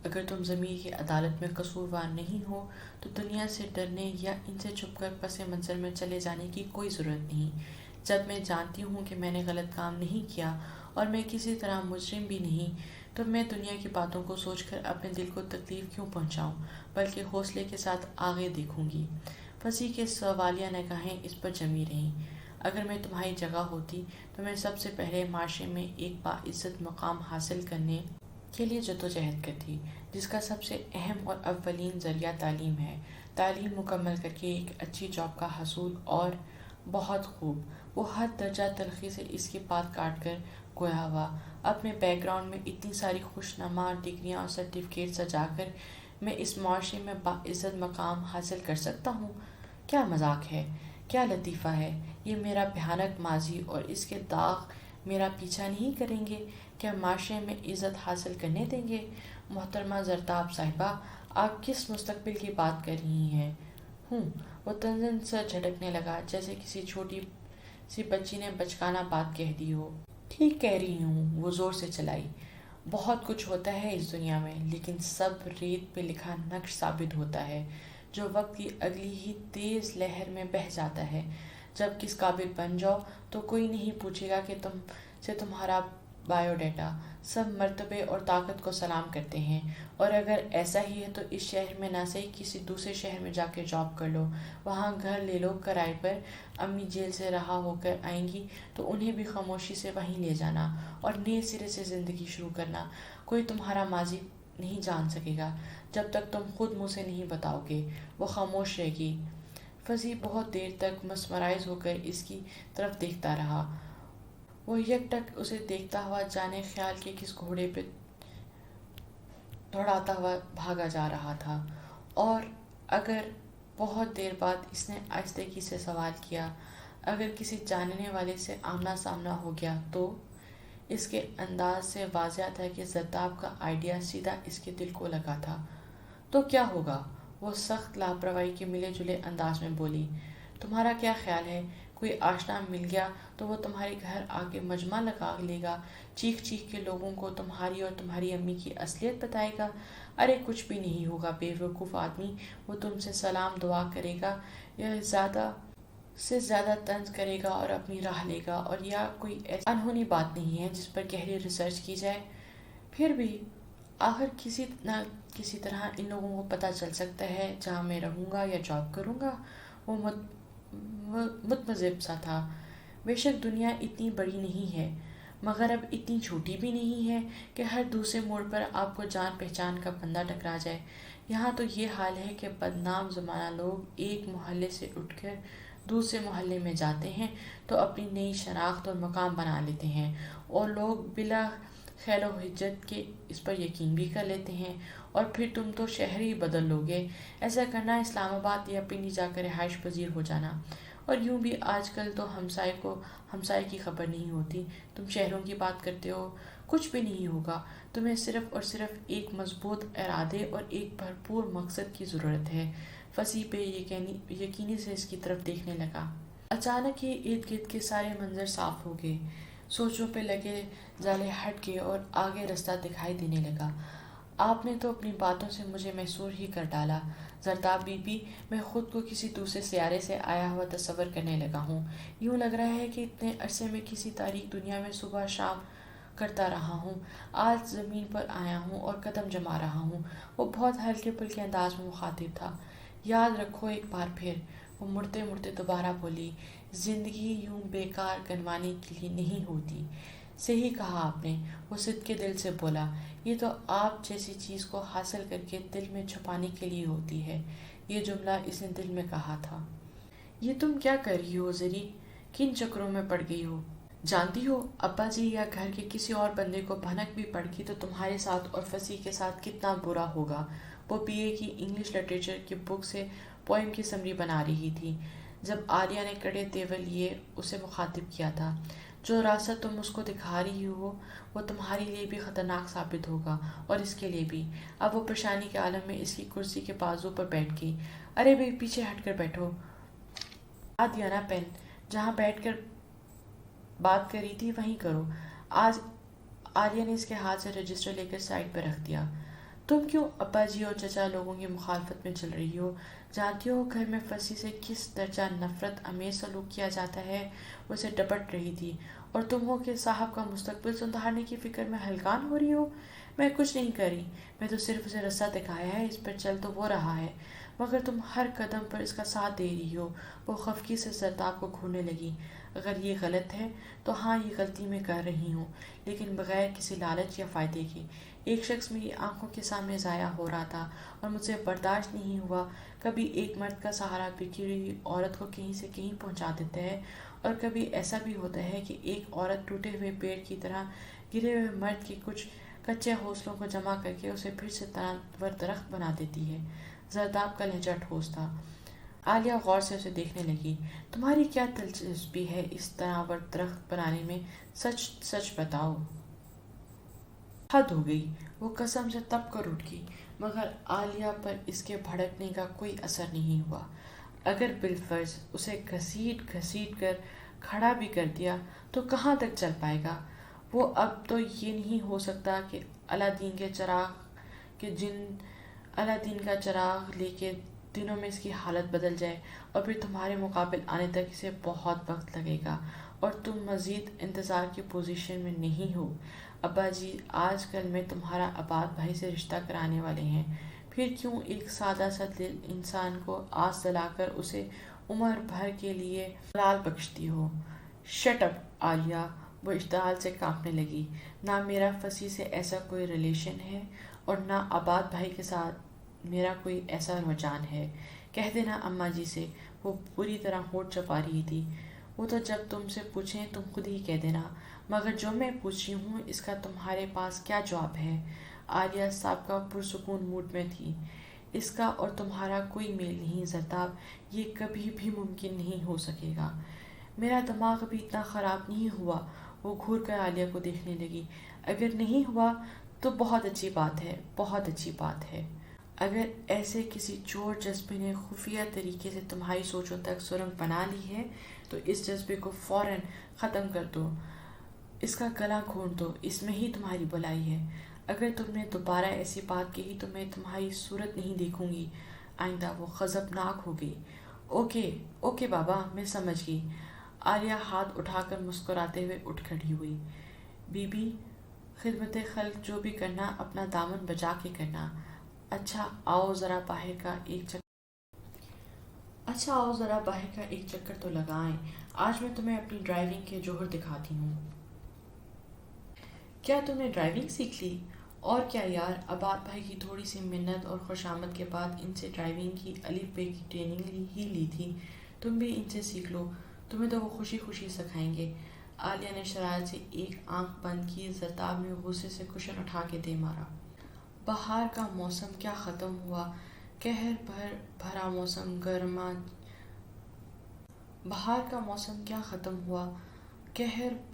اگر تم ضمیر کی عدالت میں قصوروار نہیں ہو تو دنیا سے ڈرنے یا ان سے چھپ کر پس منظر میں چلے جانے کی کوئی ضرورت نہیں۔ جب میں جانتی ہوں کہ میں نے غلط کام نہیں کیا اور میں کسی طرح مجرم بھی نہیں، تو میں دنیا کی باتوں کو سوچ کر اپنے دل کو تکلیف کیوں پہنچاؤں، بلکہ حوصلے کے ساتھ آگے دیکھوں گی۔ فصیح کے سوالیہ نگاہیں اس پر جمی رہیں۔ اگر میں تمہاری جگہ ہوتی تو میں سب سے پہلے معاشرے میں ایک باعزت مقام حاصل کرنے کے لیے جدوجہد کرتی، جس کا سب سے اہم اور اولین ذریعہ تعلیم ہے۔ تعلیم مکمل کر کے ایک اچھی جاب کا حصول، اور بہت خوب۔ وہ ہر درجہ تلخی سے اس کی بات کاٹ کر گویا ہوا۔ اپنے بیک گراؤنڈ میں اتنی ساری خوشنما ڈگریاں اور سرٹیفکیٹ سجا کر میں اس معاشرے میں باعزت مقام حاصل کر سکتا ہوں؟ کیا مذاق ہے، کیا لطیفہ ہے! یہ میرا بھیانک ماضی اور اس کے داغ میرا پیچھا نہیں کریں گے، کیا معاشرے میں عزت حاصل کرنے دیں گے؟ محترمہ زرتاب صاحبہ، آپ کس مستقبل کی بات کر رہی ہیں؟ وہ تنزن سر جھٹکنے لگا، جیسے کسی چھوٹی سی بچی نے بچکانہ بات کہہ دی ہو۔ ٹھیک کہہ رہی ہوں، وہ زور سے چلائی۔ بہت کچھ ہوتا ہے اس دنیا میں، لیکن سب ریت پہ لکھا نقش ثابت ہوتا ہے، جو وقت کی اگلی ہی تیز لہر میں بہہ جاتا ہے۔ جب کس قابل بن جاؤ تو کوئی نہیں پوچھے گا کہ تم سے تمہارا بایو ڈیٹا، سب مرتبے اور طاقت کو سلام کرتے ہیں، اور اگر ایسا ہی ہے تو اس شہر میں نہ صحیح کسی دوسرے شہر میں جا کے جاب کر لو، وہاں گھر لے لو کرائے پر، امی جیل سے رہا ہو کر آئیں گی تو انہیں بھی خاموشی سے وہیں لے جانا اور نئے سرے سے زندگی شروع کرنا۔ کوئی تمہارا ماضی نہیں جان سکے گا جب تک تم خود منہ سے نہیں بتاؤ گے۔ وہ خاموش رہے گی۔ فضی بہت دیر تک مسمرائز ہو کر اس کی طرف دیکھتا رہا۔ وہ یک ٹک اسے دیکھتا ہوا جانے خیال کے کس گھوڑے پہ دوڑاتا ہوا بھاگا جا رہا تھا، اور اگر بہت دیر بعد اس نے آہستگی سے سوال کیا، اگر کسی جاننے والے سے آمنا سامنا ہو گیا تو؟ اس کے انداز سے واضح تھا کہ زرتاب کا آئیڈیا سیدھا اس کے دل کو لگا تھا۔ تو کیا ہوگا؟ وہ سخت لاپرواہی کے ملے جلے انداز میں بولی۔ تمہارا کیا خیال ہے؟ کوئی آشنا مل گیا تو وہ تمہارے گھر آ کے مجمع لگا لے گا، چیخ چیخ کے لوگوں کو تمہاری اور تمہاری امی کی اصلیت بتائے گا؟ ارے کچھ بھی نہیں ہوگا بے وقوف آدمی، وہ تم سے سلام دعا کرے گا یا زیادہ سے زیادہ طنز کرے گا اور اپنی راہ لے گا، اور یا کوئی ایسی انہونی بات نہیں ہے جس پر گہری ریسرچ کی جائے۔ پھر بھی آخر کسی نہ کسی طرح ان لوگوں کو پتہ چل سکتا ہے جہاں میں رہوں گا یا جاب کروں گا۔ وہ متمذہب سا تھا۔ بے شک دنیا اتنی بڑی نہیں ہے، مگر اب اتنی چھوٹی بھی نہیں ہے کہ ہر دوسرے موڑ پر آپ کو جان پہچان کا بندہ ٹکرا جائے۔ یہاں تو یہ حال ہے کہ بدنام زمانہ لوگ ایک محلے سے اٹھ کر دوسرے محلے میں جاتے ہیں تو اپنی نئی شناخت اور مقام بنا لیتے ہیں، اور لوگ بلا خیل و حجت کے اس پر یقین بھی کر لیتے ہیں، اور پھر تم تو شہر ہی بدل لوگے۔ ایسا کرنا اسلام آباد یا پنڈی جا کر رہائش پذیر ہو جانا۔ اور یوں بھی آج کل تو ہمسائے کی خبر نہیں ہوتی، تم شہروں کی بات کرتے ہو۔ کچھ بھی نہیں ہوگا، تمہیں صرف اور صرف ایک مضبوط ارادے اور ایک بھرپور مقصد کی ضرورت ہے۔ فصیح بے یقینی سے اس کی طرف دیکھنے لگا۔ اچانک ہی ارد گرد کے سارے منظر صاف ہو گئے، سوچوں پہ لگے جالے ہٹ گئے اور آگے رستہ دکھائی دینے لگا۔ آپ نے تو اپنی باتوں سے مجھے محصور ہی کر ڈالا زرتاب بی بی، میں خود کو کسی دوسرے سیارے سے آیا ہوا تصور کرنے لگا ہوں۔ یوں لگ رہا ہے کہ اتنے عرصے میں کسی تاریک دنیا میں صبح شام کرتا رہا ہوں، آج زمین پر آیا ہوں اور قدم جما رہا ہوں۔ وہ بہت ہلکے پھلکے انداز میں مخاطب تھا۔ یاد رکھو ایک بار پھر، وہ مڑتے مڑتے دوبارہ بولی، زندگی یوں بیکار گنوانے کے لیے نہیں ہوتی۔ صحیح کہا آپ نے، وہ صدقے دل سے بولا، یہ تو آپ جیسی چیز کو حاصل کر کے دل میں چھپانے کے لیے ہوتی ہے۔ یہ جملہ اس نے دل میں کہا تھا۔ یہ تم کیا کر رہی ہو زری؟ کن چکروں میں پڑ گئی ہو؟ جانتی ہو ابا جی یا گھر کے کسی اور بندے کو بھنک بھی پڑ گئی تو تمہارے ساتھ اور فصیح کے ساتھ کتنا برا ہوگا۔ وہ بی اے کی انگلش لٹریچر کی بک سے پوئم کی سمری بنا رہی تھی جب عالیہ نے کڑے تیور لیے اسے مخاطب کیا تھا۔ جو راستہ تم اس کو دکھا رہی ہو وہ تمہارے لیے بھی خطرناک ثابت ہوگا اور اس کے لیے بھی۔ اب وہ پریشانی کے عالم میں اس کی کرسی کے بازو پر بیٹھ گئی۔ ارے بھائی پیچھے ہٹ کر بیٹھو، آ دیا نا پین، جہاں بیٹھ کر بات کری تھی وہیں کرو۔ آج عالیہ نے اس کے ہاتھ سے رجسٹر لے کر سائڈ پہ رکھ دیا۔ تم کیوں ابا جی اور چچا لوگوں کی مخالفت میں چل رہی ہو؟ جانتی ہو گھر میں فصیح سے کس درجہ نفرت امیز سلوک کیا جاتا ہے؟ وہ اسے ڈپٹ رہی تھی، اور تم ہو کہ صاحب کا مستقبل سندھارنے کی فکر میں ہلکان ہو رہی ہو۔ میں کچھ نہیں کری، میں تو صرف اسے رستہ دکھایا ہے، اس پر چل تو وہ رہا ہے، مگر تم ہر قدم پر اس کا ساتھ دے رہی ہو۔ وہ خفگی سے زرتاب کو گھورنے لگی۔ اگر یہ غلط ہے تو ہاں یہ غلطی میں کر رہی ہوں، لیکن بغیر کسی لالچ یا فائدے کے۔ ایک شخص میری آنکھوں کے سامنے ضائع ہو رہا تھا اور مجھ سے برداشت نہیں ہوا۔ کبھی ایک مرد کا سہارا بکھری ہوئی عورت کو کہیں سے کہیں پہنچا دیتا ہے، اور کبھی ایسا بھی ہوتا ہے کہ ایک عورت ٹوٹے ہوئے پیڑ کی طرح گرے ہوئے مرد کے کچھ کچے حوصلوں کو جمع کر کے اسے پھر سے تناور درخت بنا دیتی ہے۔ زرتاب کا لہجہ ٹھوس تھا۔ عالیہ غور سے اسے دیکھنے لگی۔ تمہاری کیا دلچسپی ہے اس تناور درخت بنانے میں؟ سچ سچ بتاؤ۔ حد ہو گئی، وہ قسم سے تپ کر اٹھ گئی، مگر عالیہ پر اس کے بھڑکنے کا کوئی اثر نہیں ہوا۔ اگر بالفرض اسے گھسیٹ کر کھڑا بھی کر دیا تو کہاں تک چل پائے گا؟ وہ اب تو یہ نہیں ہو سکتا کہ الادین کا چراغ لے کے دنوں میں اس کی حالت بدل جائے اور پھر تمہارے مقابل آنے تک اسے بہت وقت لگے گا اور تم مزید انتظار کی پوزیشن میں نہیں ہو۔ ابا جی آج کل میں تمہارا عباد بھائی سے رشتہ کرانے والے ہیں، پھر کیوں ایک سادہ سا دل انسان کو آس دلا کر اسے عمر بھر کے لیے حلال بخشتی ہو؟ شٹ اپ عالیہ، وہ اشتعال سے کانپنے لگی۔ نہ میرا فصیح سے ایسا کوئی ریلیشن ہے اور نہ عباد بھائی کے ساتھ میرا کوئی ایسا رجحان ہے۔ کہہ دینا اماں جی سے۔ وہ پوری طرح ہونٹ چبا رہی تھی۔ وہ تو جب تم سے پوچھیں تم خود ہی کہہ دینا، مگر جو میں پوچھ رہی ہوں اس کا تمہارے پاس کیا جواب ہے؟ عالیہ سابقہ پرسکون موڈ میں تھی۔ اس کا اور تمہارا کوئی میل نہیں زرتاب، یہ کبھی بھی ممکن نہیں ہو سکے گا۔ میرا دماغ ابھی اتنا خراب نہیں ہوا۔ وہ گھور کر عالیہ کو دیکھنے لگی۔ اگر نہیں ہوا تو بہت اچھی بات ہے، بہت اچھی بات ہے۔ اگر ایسے کسی چور جذبے نے خفیہ طریقے سے تمہاری سوچوں تک سرنگ بنا لی ہے تو اس جذبے کو فوراً ختم کر دو، اس کا گلا گھونٹ دو، اس میں ہی تمہاری بھلائی ہے۔ اگر تم نے دوبارہ ایسی بات کہی تو میں تمہاری صورت نہیں دیکھوں گی آئندہ۔ وہ غضبناک ہو گئی۔ اوکے اوکے بابا، میں سمجھ گئی۔ عالیہ ہاتھ اٹھا کر مسکراتے ہوئے اٹھ کھڑی ہوئی۔ بی بی، خدمت خلق جو بھی کرنا اپنا دامن بچا کے کرنا۔ اچھا آؤ ذرا باہر کا ایک چکر تو لگائیں۔ آج میں تمہیں اپنی ڈرائیونگ کے جوہر دکھاتی ہوں۔ کیا تم نے ڈرائیونگ سیکھ لی؟ اور کیا یار، عباد بھائی کی تھوڑی سی منت اور خوشامد کے بعد ان سے ڈرائیونگ کی الف بے کی ٹریننگ ہی لی تھی۔ تم بھی ان سے سیکھ لو، تمہیں تو وہ خوشی خوشی سکھائیں گے۔ عالیہ نے شرارت سے ایک آنکھ بند کی۔ زرتاب نے غصے سے کشن اٹھا کے دے مارا۔ بہار کا موسم کیا ختم ہوا، قہر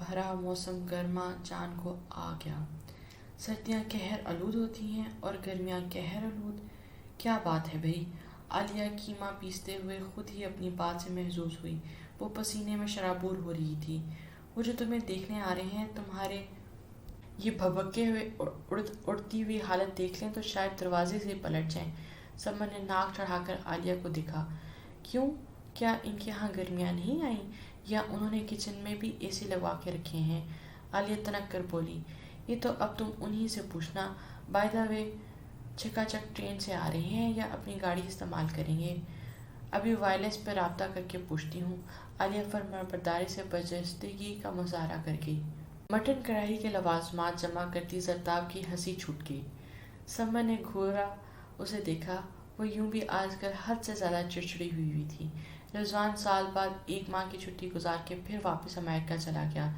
بھرا موسم گرما جان کو آ گیا۔ سردیاں قہر آلود ہوتی ہیں اور گرمیاں قہر آلود، کیا بات ہے بھئی؟ عالیہ کیما پیستے ہوئے خود ہی اپنی بات سے محظوظ ہوئی۔ وہ پسینے میں شرابور ہو رہی تھی۔ وہ جو تمہیں دیکھنے آ رہے ہیں، تمہارے یہ بھبکے ہوئے اڑتی ہوئی حالت دیکھ لیں تو شاید دروازے سے پلٹ جائیں۔ سمن نے ناک چڑھا کر عالیہ کو دیکھا۔ کیوں؟ کیا ان کے ہاں گرمیاں نہیں آئیں، یا انہوں نے کچن میں بھی اے سی لگوا کے رکھے ہیں؟ عالیہ تنک کر بولی۔ یہ تو اب تم انہی سے پوچھنا۔ بائی دا وے، چکا چک ٹرین سے آ رہے ہیں یا اپنی گاڑی استعمال کریں گے؟ ابھی وائرلیس پہ رابطہ کر کے پوچھتی ہوں، عالیہ فرمانبرداری سے برجستگی کا مظاہرہ کر گئی۔ مٹن کڑھائی کے لوازمات جمع کرتی زرتاب کی ہنسی چھوٹ گئی۔ سمن نے گھورا اسے دیکھا۔ وہ یوں بھی آج کل حد سے زیادہ چڑچڑی ہوئی تھی۔ رضوان سال بعد ایک ماہ کی چھٹی گزار کے پھر واپس امریکہ چلا گیا۔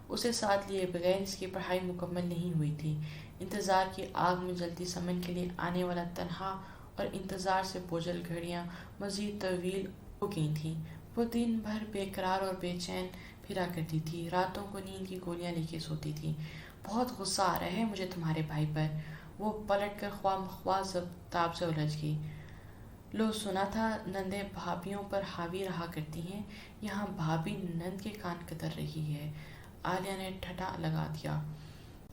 اسے ساتھ لیے بغیر اس کی پڑھائی مکمل نہیں ہوئی تھی۔ انتظار کی آگ میں جلتی سمن کے لیے آنے والا تنہا اور انتظار سے بوجھل گھڑیاں مزید طویل ہو گئی تھیں۔ وہ دن بھر بے قرار اور بے چین پھرا کرتی تھی، راتوں کو نیند کی گولیاں لے کے سوتی تھی۔ بہت غصہ آ رہا ہے مجھے تمہارے بھائی پر۔ وہ پلٹ کر خواہ مخواہ زرتاب سے الجھ گئی۔ لو سنا تھا نندیں بھابھیوں پر حاوی رہا کرتی ہیں، یہاں بھابھی نند کے کان کتر رہی ہے۔ عالیہ نے ٹھٹا لگا دیا۔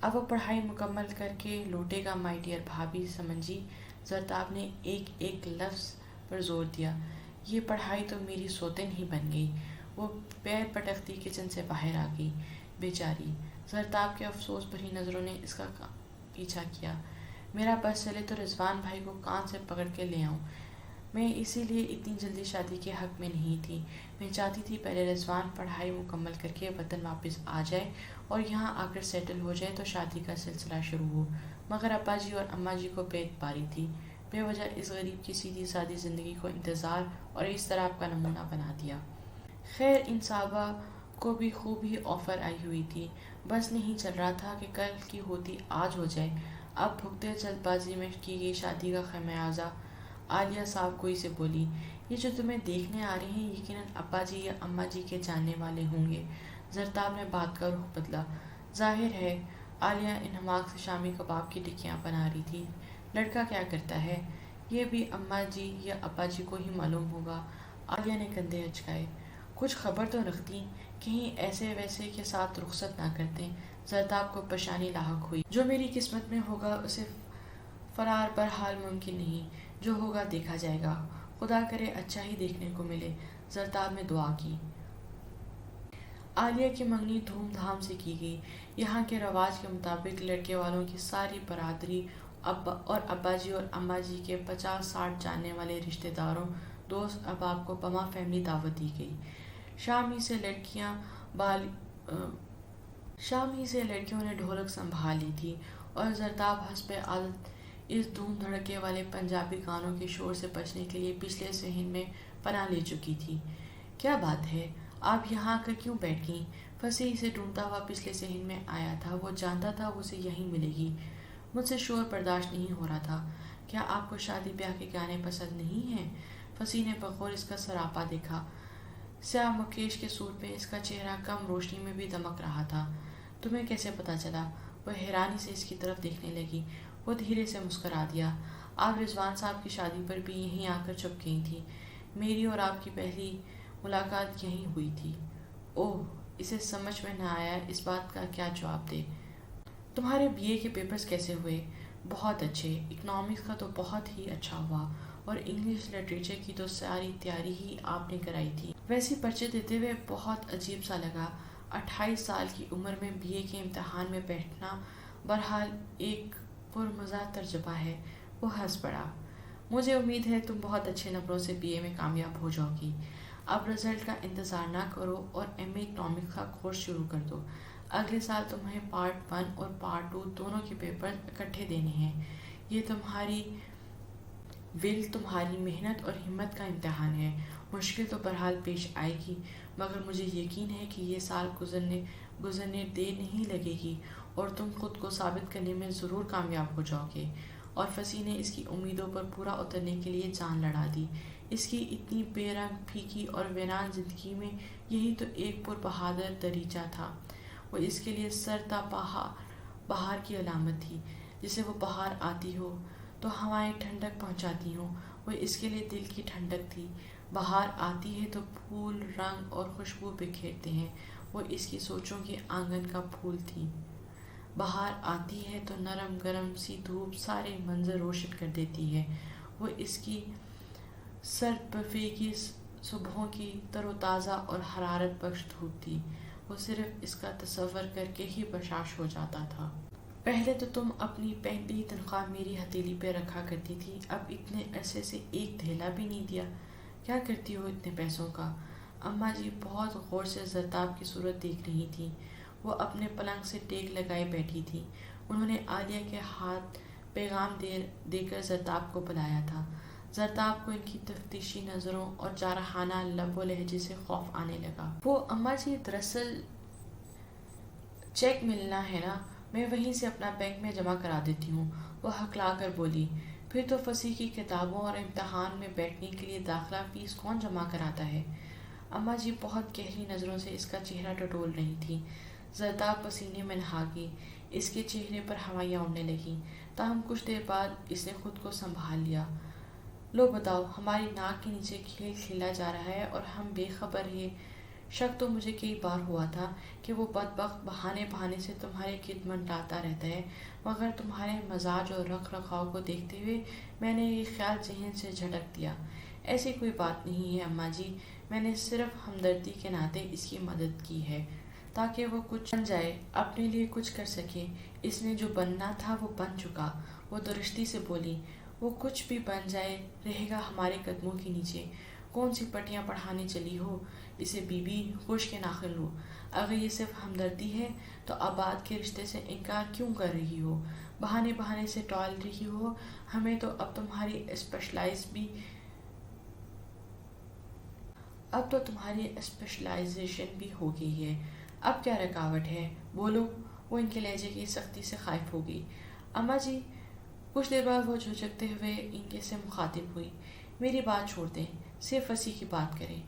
اب وہ پڑھائی مکمل کر کے لوٹے گا مائی ڈیئر بھابھی سمجھی۔ زرتاب نے ایک ایک لفظ پر زور دیا۔ یہ پڑھائی تو میری سوتن ہی بن گئی۔ وہ پیر پٹکتی کچن سے باہر آ گئی۔ بیچاری، زرتاب کے افسوس بھری نظروں نے اس کا پیچھا کیا۔ میرا بس چلے تو رضوان بھائی کو کان سے پکڑ کے لے آؤں۔ میں اسی لیے اتنی جلدی شادی کے حق میں نہیں تھی۔ میں چاہتی تھی پہلے رضوان پڑھائی مکمل کر کے وطن واپس آ جائے اور یہاں آ کر سیٹل ہو جائے تو شادی کا سلسلہ شروع ہو، مگر ابا جی اور اماں جی کو بے اعتباری تھی۔ بے وجہ اس غریب کی سیدھی سادی زندگی کو انتظار اور اضطراب کا نمونہ بنا دیا۔ خیر ان صاحبہ کو بھی خوب ہی آفر آئی ہوئی تھی، بس نہیں چل رہا تھا کہ کل کی ہوتی آج ہو جائے۔ اب بھگتے جلد بازی میں کی گئی شادی کا خمیازہ۔ عالیہ صاحب گوئی سے بولی۔ یہ جو تمہیں دیکھنے آ رہے ہیں یقیناً ابا جی یا اماں جی کے جاننے والے ہوں گے۔ زرتاب نے بات کا رخ بدلا۔ ظاہر ہے۔ عالیہ انہماک سے شامی کباب کی ٹکیاں بنا رہی تھی۔ لڑکا کیا کرتا ہے یہ بھی اماں جی یا ابا جی کو ہی معلوم ہوگا۔ عالیہ نے کندھے اچکائے۔ کچھ خبر تو رکھتی، کہیں ایسے ویسے کے ساتھ رخصت نہ کرتے۔ زرتاب کو پریشانی لاحق ہوئی۔ جو میری قسمت میں ہوگا اسے فرار برحال ممکن نہیں، جو ہوگا دیکھا جائے گا۔ خدا کرے اچھا ہی دیکھنے کو ملے، زرتاب نے دعا کی۔ عالیہ کی منگنی دھوم دھام سے کی گئی۔ یہاں کے رواج کے مطابق لڑکے والوں کی ساری برادری اور ابا جی اور اماں جی کے 50-60 جاننے والے رشتہ داروں، دوست احباب کو بما فیملی دعوت دی گئی۔ شام ہی سے لڑکیوں نے ڈھولک سنبھال لی تھی اور زرتاب حسب عادت اس دھوم دھڑکے والے پنجابی گانوں کے شور سے بچنے کے لیے پچھلے صحن میں پناہ لے چکی تھی۔ کیا بات ہے، آپ یہاں آ کر کیوں بیٹھ گئیں؟ فصیح اسے ڈھونڈتا ہوا پچھلے صحن میں آیا تھا۔ وہ جانتا تھا وہ اسے یہیں ملے گی۔ مجھ سے شور برداشت نہیں ہو رہا تھا۔ کیا آپ کو شادی بیاہ کے گانے پسند نہیں ہیں؟ فصیح نے بغور اس کا سراپا دیکھا۔ سیاہ مکیش کے سوٹ میں اس کا چہرہ کم روشنی میں بھی دمک رہا تھا۔ تمہیں کیسے پتہ چلا؟ وہ حیرانی سے اس کی طرف دیکھنے لگی۔ وہ دھیرے سے مسکرا دیا۔ آپ رضوان صاحب کی شادی پر بھی یہیں آ کر چھپ گئی تھیں۔ میری اور آپ کی پہلی ملاقات یہیں ہوئی تھی۔ اوہ، اسے سمجھ میں نہ آیا اس بات کا کیا جواب دے۔ تمہارے BA کے پیپرز کیسے ہوئے؟ بہت اچھے۔ اکنامکس کا تو بہت ہی اچھا ہوا، اور انگلش لٹریچر کی تو ساری تیاری ہی آپ نے کرائی تھی۔ ویسے پرچے دیتے ہوئے بہت عجیب سا لگا۔ 28 سال کی عمر میں BA کے امتحان میں بیٹھنا بہرحال ایک پرمزہ تجربہ ہے۔ وہ ہنس پڑا۔ مجھے امید ہے تم بہت اچھے نمبروں سے BA میں کامیاب ہو جاؤ گی۔ اب رزلٹ کا انتظار نہ کرو اور MA اکنامکس کا کورس شروع کر دو۔ اگلے سال تمہیں پارٹ 1 اور پارٹ 2 دونوں کے پیپر اکٹھے دینے ہیں۔ یہ تمہاری تمہاری محنت اور ہمت کا امتحان ہے۔ مشکل تو بہرحال پیش آئے گی، مگر مجھے یقین ہے کہ یہ سال گزرنے دیر نہیں لگے گی اور تم خود کو ثابت کرنے میں ضرور کامیاب ہو جاؤ گے۔ اور فصیح نے اس کی امیدوں پر پورا اترنے کے لیے جان لڑا دی۔ اس کی اتنی بے رنگ پھیکی اور ویران زندگی میں یہی تو ایک پربہادر دریچہ تھا۔ وہ اس کے لیے سر تا بہار کی علامت تھی۔ جسے وہ بہار آتی ہو تو ہوائیں ٹھنڈک پہنچاتی ہوں، وہ اس کے لیے دل کی ٹھنڈک تھی۔ بہار آتی ہے تو پھول رنگ اور خوشبو بکھیرتے ہیں، وہ اس کی سوچوں کے آنگن کا پھول تھی۔ بہار آتی ہے تو نرم گرم سی دھوپ سارے منظر روشن کر دیتی ہے، وہ اس کی سرد برفی کی صبحوں کی تر و تازہ اور حرارت بخش دھوپ تھی۔ وہ صرف اس کا تصور کر کے ہی برداشت ہو جاتا تھا۔ پہلے تو تم اپنی پہلی تنخواہ میری ہتھیلی پہ رکھا کرتی تھی، اب اتنے عرصے سے ایک دھیلا بھی نہیں دیا۔ کیا کرتی ہو اتنے پیسوں کا؟ اماں جی بہت غور سے زرتاب کی صورت دیکھ رہی تھیں۔ وہ اپنے پلنگ سے ٹیک لگائے بیٹھی تھی۔ انہوں نے عالیہ کے ہاتھ پیغام دے کر زرتاب کو بلایا تھا۔ زرتاب کو ان کی تفتیشی نظروں اور جارحانہ لب و لہجے سے خوف آنے لگا۔ وہ اماں جی، دراصل چیک ملنا ہے نا، میں وہیں سے اپنا بینک میں جمع کرا دیتی ہوں، وہ ہکلا کر بولی۔ پھر تو فصیح کی کتابوں اور امتحان میں بیٹھنے کے لیے داخلہ فیس کون جمع کراتا ہے؟ اماں جی بہت گہری نظروں سے اس کا چہرہ ٹٹول رہی تھیں۔ زرتاب پسینے میں نہا گئی، اس کے چہرے پر ہوائیاں اڑنے لگیں، تاہم کچھ دیر بعد اس نے خود کو سنبھال لیا۔ لو بتاؤ، ہماری ناک کے نیچے کھیل کھیلا جا رہا ہے اور ہم بے خبر ہیں۔ شک تو مجھے کئی بار ہوا تھا کہ وہ بدبخت بہانے سے تمہارے گرد منڈلاتا رہتا ہے، مگر تمہارے مزاج اور رکھ رکھاؤ کو دیکھتے ہوئے میں نے یہ خیال ذہن سے جھٹک دیا۔ ایسی کوئی بات نہیں ہے اماں جی، میں نے صرف ہمدردی کے ناطے اس کی مدد کی ہے تاکہ وہ کچھ بن جائے، اپنے لیے کچھ کر سکے۔ اس نے جو بننا تھا وہ بن چکا، وہ درستی سے بولی۔ وہ کچھ بھی بن جائے رہے گا ہمارے قدموں کے نیچے۔ کون سی پٹیاں پڑھانے چلی ہو اسے بی بی، خوش کے ناخن لو۔ اگر یہ صرف ہمدردی ہے تو آباد کے رشتے سے انکار کیوں کر رہی ہو؟ بہانے سے ٹال رہی ہو؟ ہمیں تو اب تمہاری اسپیشلائزیشن بھی ہو گئی ہے، اب کیا رکاوٹ ہے؟ بولو۔ وہ ان کے لہجے کی سختی سے خائف ہو گئی۔ اماں جی، کچھ دیر بعد وہ جھجکتے ہوئے ان کے سے مخاطب ہوئی۔ میری بات چھوڑ دیں، صرف فصیح کی بات کریں۔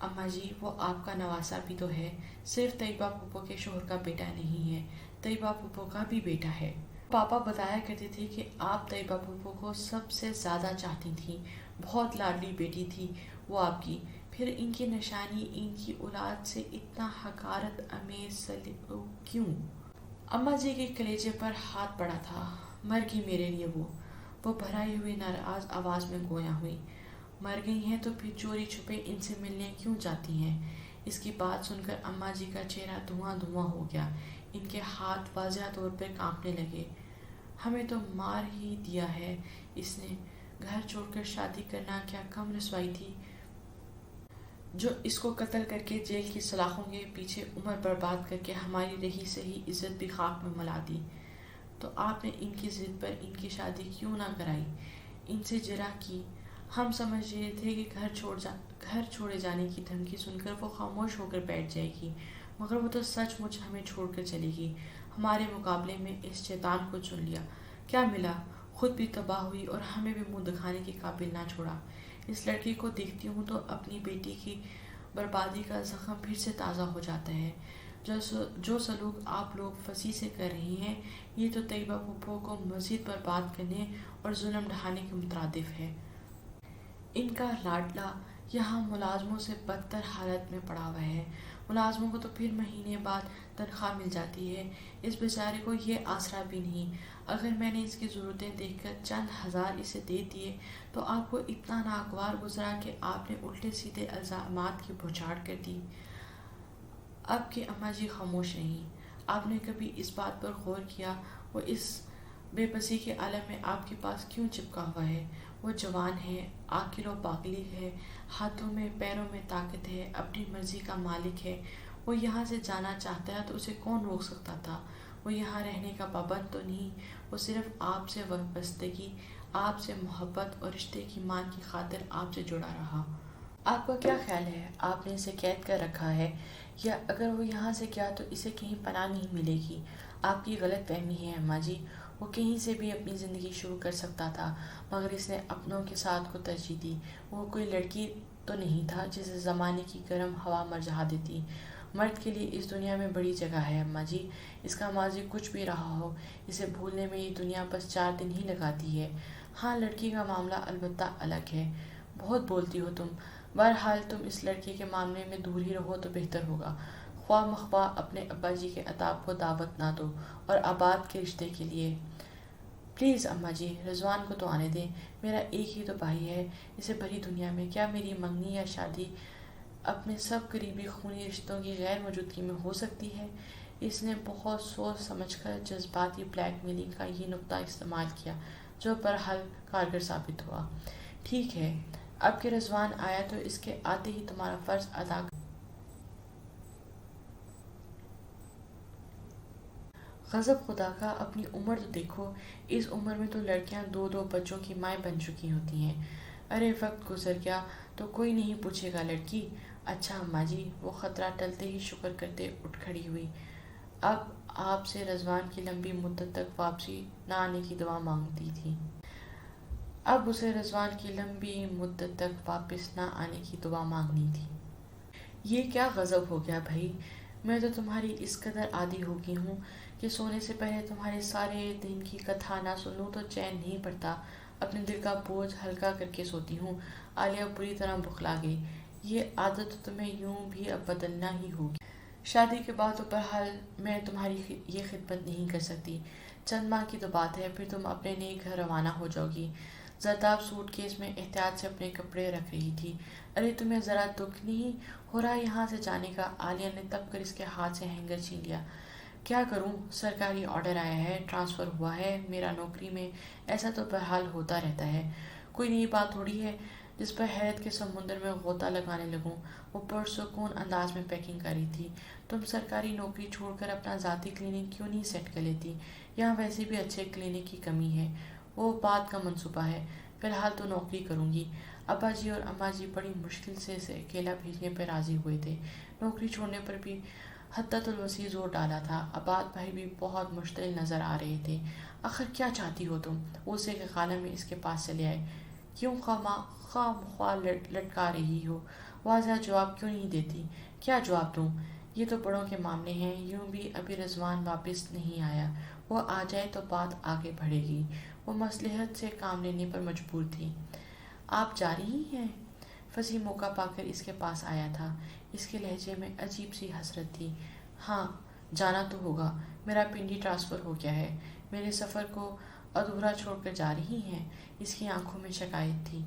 اماں جی، وہ آپ کا نواسا بھی تو ہے، صرف طیبہ پھوپھو کے شوہر کا بیٹا نہیں ہے، طیبہ پھوپھو کا بھی بیٹا ہے۔ پاپا بتایا کرتے تھے کہ آپ طیبہ پھوپھو کو سب سے زیادہ چاہتی تھیں، بہت لاڈلی بیٹی تھی وہ آپ کی، پھر ان کی نشانی ان کی اولاد سے اتنا حقارت آمیز سلوک کیوں؟ اماں جی کے کلیجے پر ہاتھ پڑا تھا۔ مر گئی میرے لیے وہ بھرائی ہوئی ناراض آواز میں گویا ہوئی۔ مر گئی ہیں تو پھر چوری چھپے ان سے ملنے کیوں جاتی ہیں؟ اس کی بات سن کر اماں جی کا چہرہ دھواں دھواں ہو گیا، ان کے ہاتھ واضح طور پر کانپنے لگے۔ ہمیں تو مار ہی دیا ہے اس نے، گھر چھوڑ کر شادی کرنا کیا کم رسوائی تھی جو اس کو قتل کر کے جیل کی سلاخوں کے پیچھے عمر برباد کر کے ہماری رہی سہی عزت بھی خاک میں ملا دی۔ تو آپ نے ان کی ضد پر ان کی شادی کیوں نہ کرائی، ان سے جرح کی؟ ہم سمجھ رہے تھے کہ گھر چھوڑے جانے کی دھمکی سن کر وہ خاموش ہو کر بیٹھ جائے گی، مگر وہ تو سچ مچ ہمیں چھوڑ کر چلے گی۔ ہمارے مقابلے میں اس شیطان کو چن لیا، کیا ملا؟ خود بھی تباہ ہوئی اور ہمیں بھی منہ دکھانے کے قابل نہ چھوڑا۔ اس لڑکی کو دیکھتی ہوں تو اپنی بیٹی کی بربادی کا زخم پھر سے تازہ ہو جاتا ہے۔ جو سلوک آپ لوگ فصیح سے کر رہی ہیں، یہ تو طیبہ پھپھو کو مزید برباد کرنے اور ظلم ڈھانے کے مترادف ہے۔ ان کا لاڈلا یہاں ملازموں سے بدتر حالت میں پڑا ہوا ہے، ملازموں کو تو پھر مہینے بعد تنخواہ مل جاتی ہے، اس بیچارے کو یہ آسرا بھی نہیں۔ اگر میں نے اس کی ضرورتیں دیکھ کر چند ہزار اسے دے دیے تو آپ کو اتنا ناگوار گزرا کہ آپ نے الٹے سیدھے الزامات کی بوچھاڑ کر دی۔ اب کہ اماں جی خاموش نہیں، آپ نے کبھی اس بات پر غور کیا وہ اس بے بسی کے عالم میں آپ کے پاس کیوں چپکا ہوا ہے؟ وہ جوان ہے، عاقل و بالغ ہے، ہاتھوں میں پیروں میں طاقت ہے، اپنی مرضی کا مالک ہے۔ وہ یہاں سے جانا چاہتا ہے تو اسے کون روک سکتا تھا؟ وہ یہاں رہنے کا پابند تو نہیں، وہ صرف آپ سے وابستگی، آپ سے محبت اور رشتے کی مان کی خاطر آپ سے جڑا رہا۔ آپ کا کیا خیال ہے آپ نے اسے قید کر رکھا ہے، یا اگر وہ یہاں سے گیا تو اسے کہیں پناہ نہیں ملے گی؟ آپ کی غلط فہمی ہے اماں جی، وہ کہیں سے بھی اپنی زندگی شروع کر سکتا تھا، مگر اس نے اپنوں کے ساتھ کو ترجیح دی۔ وہ کوئی لڑکی تو نہیں تھا جسے زمانے کی گرم ہوا مرجھا دیتی۔ مرد کے لیے اس دنیا میں بڑی جگہ ہے اماں جی، اس کا ماضی کچھ بھی رہا ہو، اسے بھولنے میں یہ دنیا بس 4 دن ہی لگاتی ہے۔ ہاں، لڑکی کا معاملہ البتہ الگ ہے۔ بہت بولتی ہو تم، بہرحال تم اس لڑکے کے معاملے میں دور ہی رہو تو بہتر ہوگا۔ خواہ مخواہ اپنے ابا جی کے عتاب کو دعوت نہ دو، اور آباد کے رشتے کے لیے پلیز اماں جی، رضوان کو تو آنے دیں، میرا ایک ہی تو بھائی ہے، اسے بھری دنیا میں کیا میری منگنی یا شادی اپنے سب قریبی خونی رشتوں کی غیر موجودگی میں ہو سکتی ہے؟ اس نے بہت سوچ سمجھ کر جذباتی بلیک میلنگ کا یہ نکتہ استعمال کیا، جو بہرحال کارگر ثابت ہوا۔ ٹھیک ہے، اب کہ رضوان آیا تو اس کے آتے ہی تمہارا فرض ادا غضب خدا کا، اپنی عمر تو دیکھو، اس عمر میں تو لڑکیاں 2 بچوں کی مائیں بن چکی ہوتی ہیں۔ ارے وقت گزر گیا تو کوئی نہیں پوچھے گا لڑکی۔ اچھا اماں جی، وہ خطرہ ٹلتے ہی شکر کرتے اٹھ کھڑی ہوئی۔ اب آپ سے رضوان کی لمبی مدت تک واپسی نہ آنے کی دعا مانگتی تھی۔ اب اسے رضوان کی لمبی مدت تک واپس نہ آنے کی دعا مانگنی تھی۔ یہ کیا غضب ہو گیا بھائی؟ میں تو تمہاری اس قدر عادی ہو گئی ہوں کہ سونے سے پہلے تمہارے سارے دن کی کتھا نہ سنوں تو چین نہیں پڑتا، اپنے دل کا بوجھ ہلکا کر کے سوتی ہوں۔ عالیہ بری طرح بخلا گئی۔ یہ عادت تو تمہیں یوں بھی اب بدلنا ہی ہوگی۔ شادی کے بعد تو بہرحال میں تمہاری یہ خدمت نہیں کر سکتی، چند ماہ کی تو بات ہے، پھر تم اپنے نئے گھر روانہ ہو جاؤ گی۔ زرداب سوٹ کیس میں احتیاط سے اپنے کپڑے رکھ رہی تھی۔ ارے تمہیں ذرا دکھ نہیں ہو رہا یہاں سے جانے کا؟ عالیہ نے تپ کر اس کے ہاتھ سے ہینگر چھین لیا۔ کیا کروں، سرکاری آرڈر آیا ہے، ٹرانسفر ہوا ہے میرا نوکری میں، ایسا تو بہرحال ہوتا رہتا ہے، کوئی نئی بات تھوڑی ہے جس پر حیرت کے سمندر میں غوطہ لگانے لگوں۔ وہ پرسکون انداز میں پیکنگ کر رہی تھی۔ تم سرکاری نوکری چھوڑ کر اپنا ذاتی کلینک کیوں نہیں سیٹ کر لیتی؟ یہاں ویسے بھی اچھے کلینک کی کمی ہے۔ وہ بات کا منصوبہ ہے، فی الحال تو نوکری کروں گی۔ ابا جی اور اماں جی بڑی مشکل سے اسے اکیلا بھیجنے پر راضی ہوئے تھے۔ نوکری چھوڑنے پر بھی حدت الوسیع زور ڈالا تھا۔ عباد بھائی بھی بہت مشتعل نظر آ رہے تھے۔ آخر کیا چاہتی ہو تم؟ وہ اسے کے خالہ میں اس کے پاس چلے آئے۔ کیوں خواہ مخواہ لٹکا رہی ہو؟ واضح جواب کیوں نہیں دیتی؟ کیا جواب دوں؟ یہ تو بڑوں کے معاملے ہیں، یوں بھی ابھی رضوان واپس نہیں آیا، وہ آ جائے تو بات آگے بڑھے گی۔ وہ مصلحت سے کام لینے پر مجبور تھی۔ آپ جا رہی ہیں؟ فصیح موقع پا کر اس کے پاس آیا تھا۔ اس کے لہجے میں عجیب سی حسرت تھی۔ ہاں، جانا تو ہوگا، میرا پنڈی ٹرانسفر ہو گیا ہے۔ میرے سفر کو ادھورا چھوڑ کر جا رہی ہیں؟ اس کی آنکھوں میں شکایت تھی۔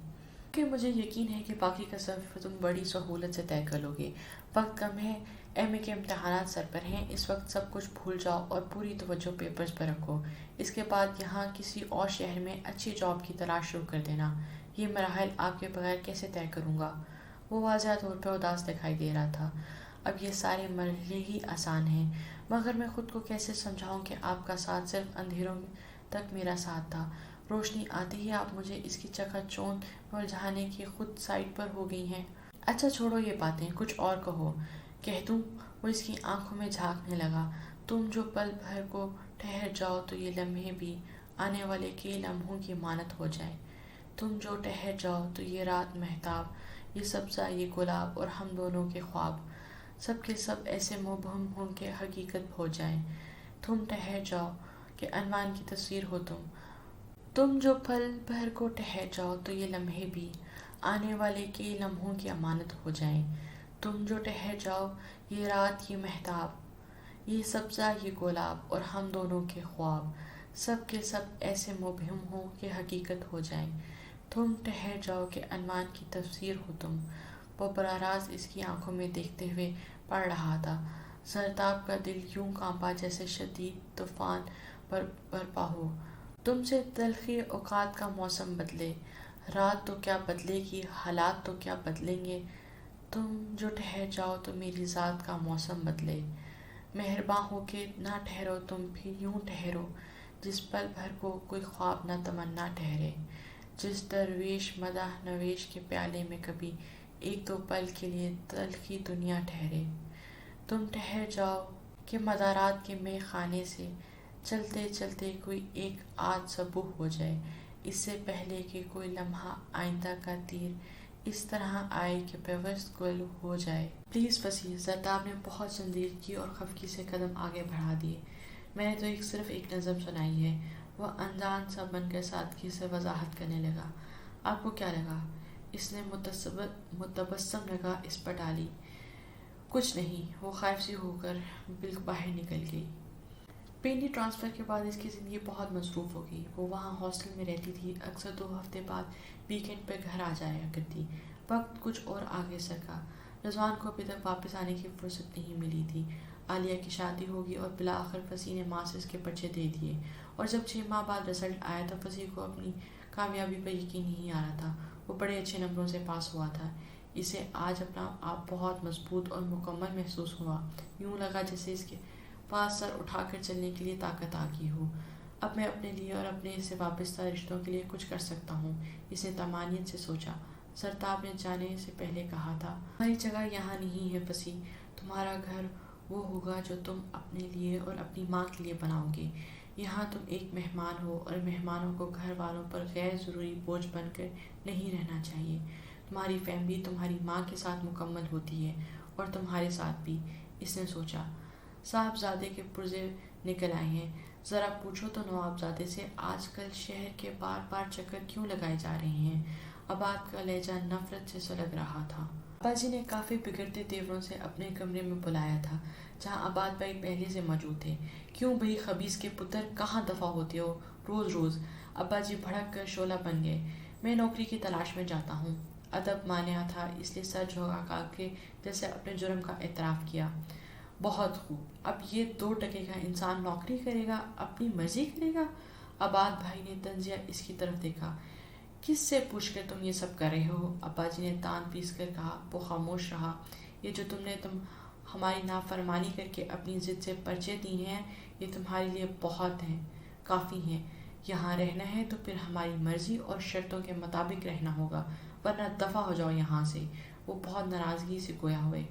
کہ مجھے یقین ہے کہ باقی کا سفر تم بڑی سہولت سے طے کر لو گے۔ وقت کم ہے، ایم اے کے امتحانات سر پر ہیں، اس وقت سب کچھ بھول جاؤ اور پوری توجہ پیپرز پر رکھو۔ اس کے بعد یہاں کسی اور شہر میں اچھی جاب کی تلاش شروع کر دینا۔ یہ مراحل آپ کے بغیر کیسے طے کروں گا؟ وہ واضح طور پر اداس دکھائی دے رہا تھا۔ اب یہ سارے مرحلے ہی آسان ہیں، مگر میں خود کو کیسے سمجھاؤں کہ آپ کا ساتھ صرف اندھیروں تک میرا ساتھ تھا، روشنی آتے ہی آپ مجھے اس کی چکا چوند میں الجھانے کی خود سائٹ پر ہو گئی ہیں۔ اچھا چھوڑو یہ باتیں، کچھ اور کہو۔ کہہ دوں؟ وہ اس کی آنکھوں میں جھانکنے لگا۔ تم جو پل بھر کو ٹھہر جاؤ تو یہ لمحے بھی آنے والے کئی لمحوں کی مانت ہو جائے۔ تم جو ٹھہر جاؤ تو یہ رات مہتاب، یہ سبزہ، یہ گلاب اور ہم دونوں کے خواب، سب کے سب ایسے مبہم ہوں کہ حقیقت ہو جائیں۔ تم ٹھہر جاؤ کہ عنوان کی تصویر ہو تم۔ تم جو پل بھر کو ٹھہر جاؤ تو یہ لمحے بھی آنے والے کئی لمحوں کی امانت ہو جائیں۔ تم جو ٹھہر جاؤ، یہ رات، یہ مہتاب، یہ سبزہ، یہ گلاب اور ہم دونوں کے خواب، سب کے سب ایسے مبہم ہوں کہ حقیقت ہو جائیں۔ تم ٹھہر جاؤ کہ عنوان کی تصویر ہو تم۔ وہ براہ راست اس کی آنکھوں میں دیکھتے ہوئے پڑھ رہا تھا۔ زرتاب کا دل یوں کانپا جیسے شدید طوفان برپا ہو۔ تم سے تلخی اوقات کا موسم بدلے، رات تو کیا بدلے گی، حالات تو کیا بدلیں گے۔ تم جو ٹھہر جاؤ تو میری ذات کا موسم بدلے۔ مہرباں ہو کے نہ ٹھہرو، تم بھی یوں ٹھہرو جس پل بھر کو کوئی خواب نہ تمنا ٹھہرے، جس درویش مدح نویش کے پیالے میں کبھی ایک دو پل کے لیے تلخی دنیا ٹھہرے۔ تم ٹھہر جاؤ کہ مدارات کے مے خانے سے چلتے چلتے کوئی ایک آد صبح ہو جائے، اس سے پہلے کہ کوئی لمحہ آئندہ کا تیر اس طرح آئے کہ پیوست گل ہو جائے۔ پلیز وسیع، زرتاب نے بہت سنجیدگی اور خفگی سے قدم آگے بڑھا دیے۔ میں نے تو صرف ایک نظم سنائی ہے۔ وہ اندان سا بن کر سادگی سے وضاحت کرنے لگا۔ آپ کو کیا لگا؟ اس نے متبسم نگاہ اس پر ڈالی۔ کچھ نہیں، وہ خائف سی ہو کر بالکل باہر نکل گئی۔ پنڈی ٹرانسفر کے بعد اس کی زندگی بہت مصروف ہو گئی۔ وہ وہاں ہاسٹل میں رہتی تھی، اکثر 2 ہفتے بعد ویکینڈ پہ گھر آ جایا کرتی۔ وقت کچھ اور آگے سرکا۔ رضوان کو ابھی تک واپس آنے کی فرصت نہیں ملی تھی۔ عالیہ کی شادی ہوگی اور بالآخر فصیح نے ماسٹرز کے پرچے دے دیے، اور جب 6 ماہ بعد رزلٹ آیا تو فصیح کو اپنی کامیابی پر یقین نہیں آ رہا تھا۔ وہ بڑے اچھے نمبروں سے پاس ہوا تھا۔ اسے آج اپنا آپ بہت مضبوط اور مکمل محسوس ہوا۔ یوں لگا جیسے اس کے پاس سر اٹھا کر چلنے کے لیے طاقت آ گئی ہو۔ اب میں اپنے لیے اور اپنے سے وابستہ رشتوں کے لیے کچھ کر سکتا ہوں، اس نے طمانینت سے سوچا۔ زرتاب نے جانے سے پہلے کہا تھا، تمہاری جگہ یہاں نہیں ہے فصیح، تمہارا گھر وہ ہوگا جو تم اپنے لیے اور اپنی ماں کے لیے بناؤ گے۔ یہاں تم ایک مہمان ہو، اور مہمانوں کو گھر والوں پر غیر ضروری بوجھ بن کر نہیں رہنا چاہیے۔ تمہاری فیملی تمہاری ماں کے ساتھ مکمل ہوتی ہے، اور تمہارے ساتھ بھی، اس نے سوچا۔ صاحبزادے کے پرزے نکل آئے ہیں۔ ذرا پوچھو تو نوابزادے سے آج کل شہر کے بار بار چکر کیوں لگائے جا رہے ہیں؟ عباد کا لہجہ نفرت سے سلگ رہا تھا۔ ابا جی نے کافی بگڑتے تیوروں سے اپنے کمرے میں بلایا تھا، جہاں عباد بھائی پہلے سے موجود تھے۔ کیوں بھئی خبیث کے پتر، کہاں دفع ہوتے ہو روز روز؟ ابا جی بھڑک کر شعلہ بن گئے۔ میں نوکری کی تلاش میں جاتا ہوں۔ ادب مانع تھا، اس لیے سر جھکا کے جیسے اپنے جرم کا اعتراف کیا۔ بہت خوب، اب یہ 2 ٹکے کا انسان نوکری کرے گا، اپنی مرضی کرے گا؟ عباد بھائی نے تنزیہ اس کی طرف دیکھا۔ کس سے پوچھ کر تم یہ سب کر رہے ہو؟ ابا جی نے تان پیس کر کہا۔ وہ خاموش رہا۔ یہ جو تم ہماری نافرمانی کر کے اپنی ضد سے پرچے دی ہیں، یہ تمہارے لیے بہت ہیں، کافی ہیں۔ یہاں رہنا ہے تو پھر ہماری مرضی اور شرطوں کے مطابق رہنا ہوگا، ورنہ دفع ہو جاؤ یہاں سے۔ وہ بہت ناراضگی سے گویا ہوئے۔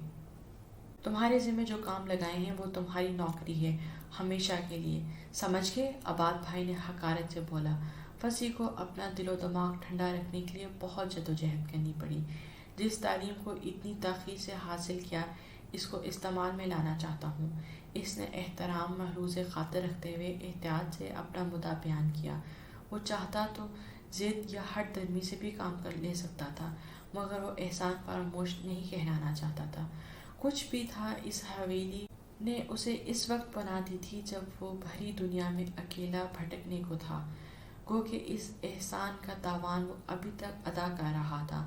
تمہارے ذمہ جو کام لگائے ہیں وہ تمہاری نوکری ہے، ہمیشہ کے لیے، سمجھ گئے؟ عباد بھائی نے حقارت سے بولا۔ فصیح کو اپنا دل و دماغ ٹھنڈا رکھنے کے لیے بہت جدوجہد کرنی پڑی۔ جس تعلیم کو اتنی تاخیر سے حاصل کیا، اس کو استعمال میں لانا چاہتا ہوں۔ اس نے احترام محروز خاطر رکھتے ہوئے احتیاط سے اپنا مدعا بیان کیا۔ وہ چاہتا تو ضد یا ہٹ درمی سے بھی کام کر لے سکتا تھا، مگر وہ احسان فراموش نہیں کہلانا چاہتا تھا۔ کچھ بھی تھا، اس حویلی نے اسے اس وقت پناہ دی تھی جب وہ بھری دنیا میں اکیلا بھٹکنے کو تھا۔ گو کہ اس احسان کا تاوان وہ ابھی تک ادا کر رہا تھا۔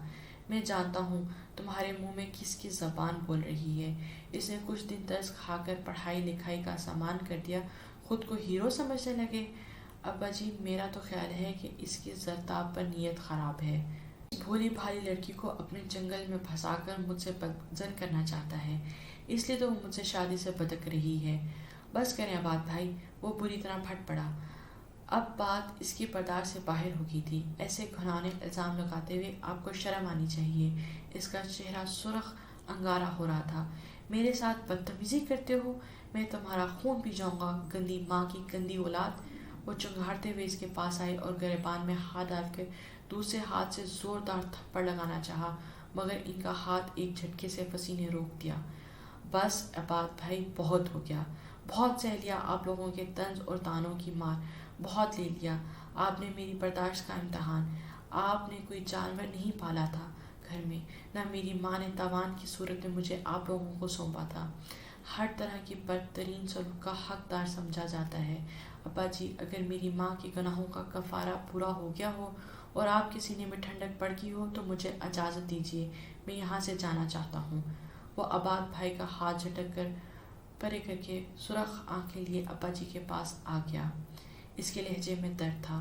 میں جانتا ہوں تمہارے منہ میں کس کی زبان بول رہی ہے۔ اس نے کچھ دن ترس کھا کر پڑھائی لکھائی کا سامان کر دیا، خود کو ہیرو سمجھنے لگے۔ ابا جی، میرا تو خیال ہے کہ اس کی زرتاب پر نیت خراب ہے۔ بھولی بھالی لڑکی کو اپنے جنگل میں پھنسا کر مجھ سے بدزن کرنا چاہتا ہے، اس لیے تو وہ مجھ سے شادی سے بدک رہی ہے۔ بس کریں عباد بھائی، وہ بری طرح پھٹ پڑا۔ اب بات اس کی برداشت سے باہر ہو گئی تھی۔ ایسے گھناؤنے الزام لگاتے ہوئے آپ کو شرم آنی چاہیے۔ اس کا چہرہ سرخ انگارہ ہو رہا تھا۔ میرے ساتھ بدتمیزی کرتے ہو؟ میں تمہارا خون پی جاؤں گا، گندی ماں کی گندی اولاد۔ وہ چنگھاڑتے ہوئے اس کے پاس آئی اور گریبان میں ہاتھ ڈال کر دوسرے ہاتھ سے زوردار تھپڑ لگانا چاہا، مگر ان کا ہاتھ ایک جھٹکے سے فصیح نے روک دیا۔ بس عباد بھائی، بہت ہو گیا، بہت سہ لیا آپ لوگوں کے طنز اور طعنوں کی مار، بہت لے لیا آپ نے میری برداشت کا امتحان۔ آپ نے کوئی جانور نہیں پالا تھا گھر میں، نہ میری ماں نے تاوان کی صورت میں مجھے آپ لوگوں کو سونپا تھا۔ ہر طرح کی برترین سلوک کا حقدار سمجھا جاتا ہے۔ ابا جی، اگر میری ماں کے گناہوں کا کفارہ پورا ہو گیا ہو اور آپ کے سینے میں ٹھنڈک پڑ گئی ہو تو مجھے اجازت دیجیے، میں یہاں سے جانا چاہتا ہوں۔ وہ عباد بھائی کا ہاتھ جھٹک کر پرے کر کے سرخ آنکھیں لیے ابا جی کے پاس آ گیا۔ اس کے لہجے میں درد تھا۔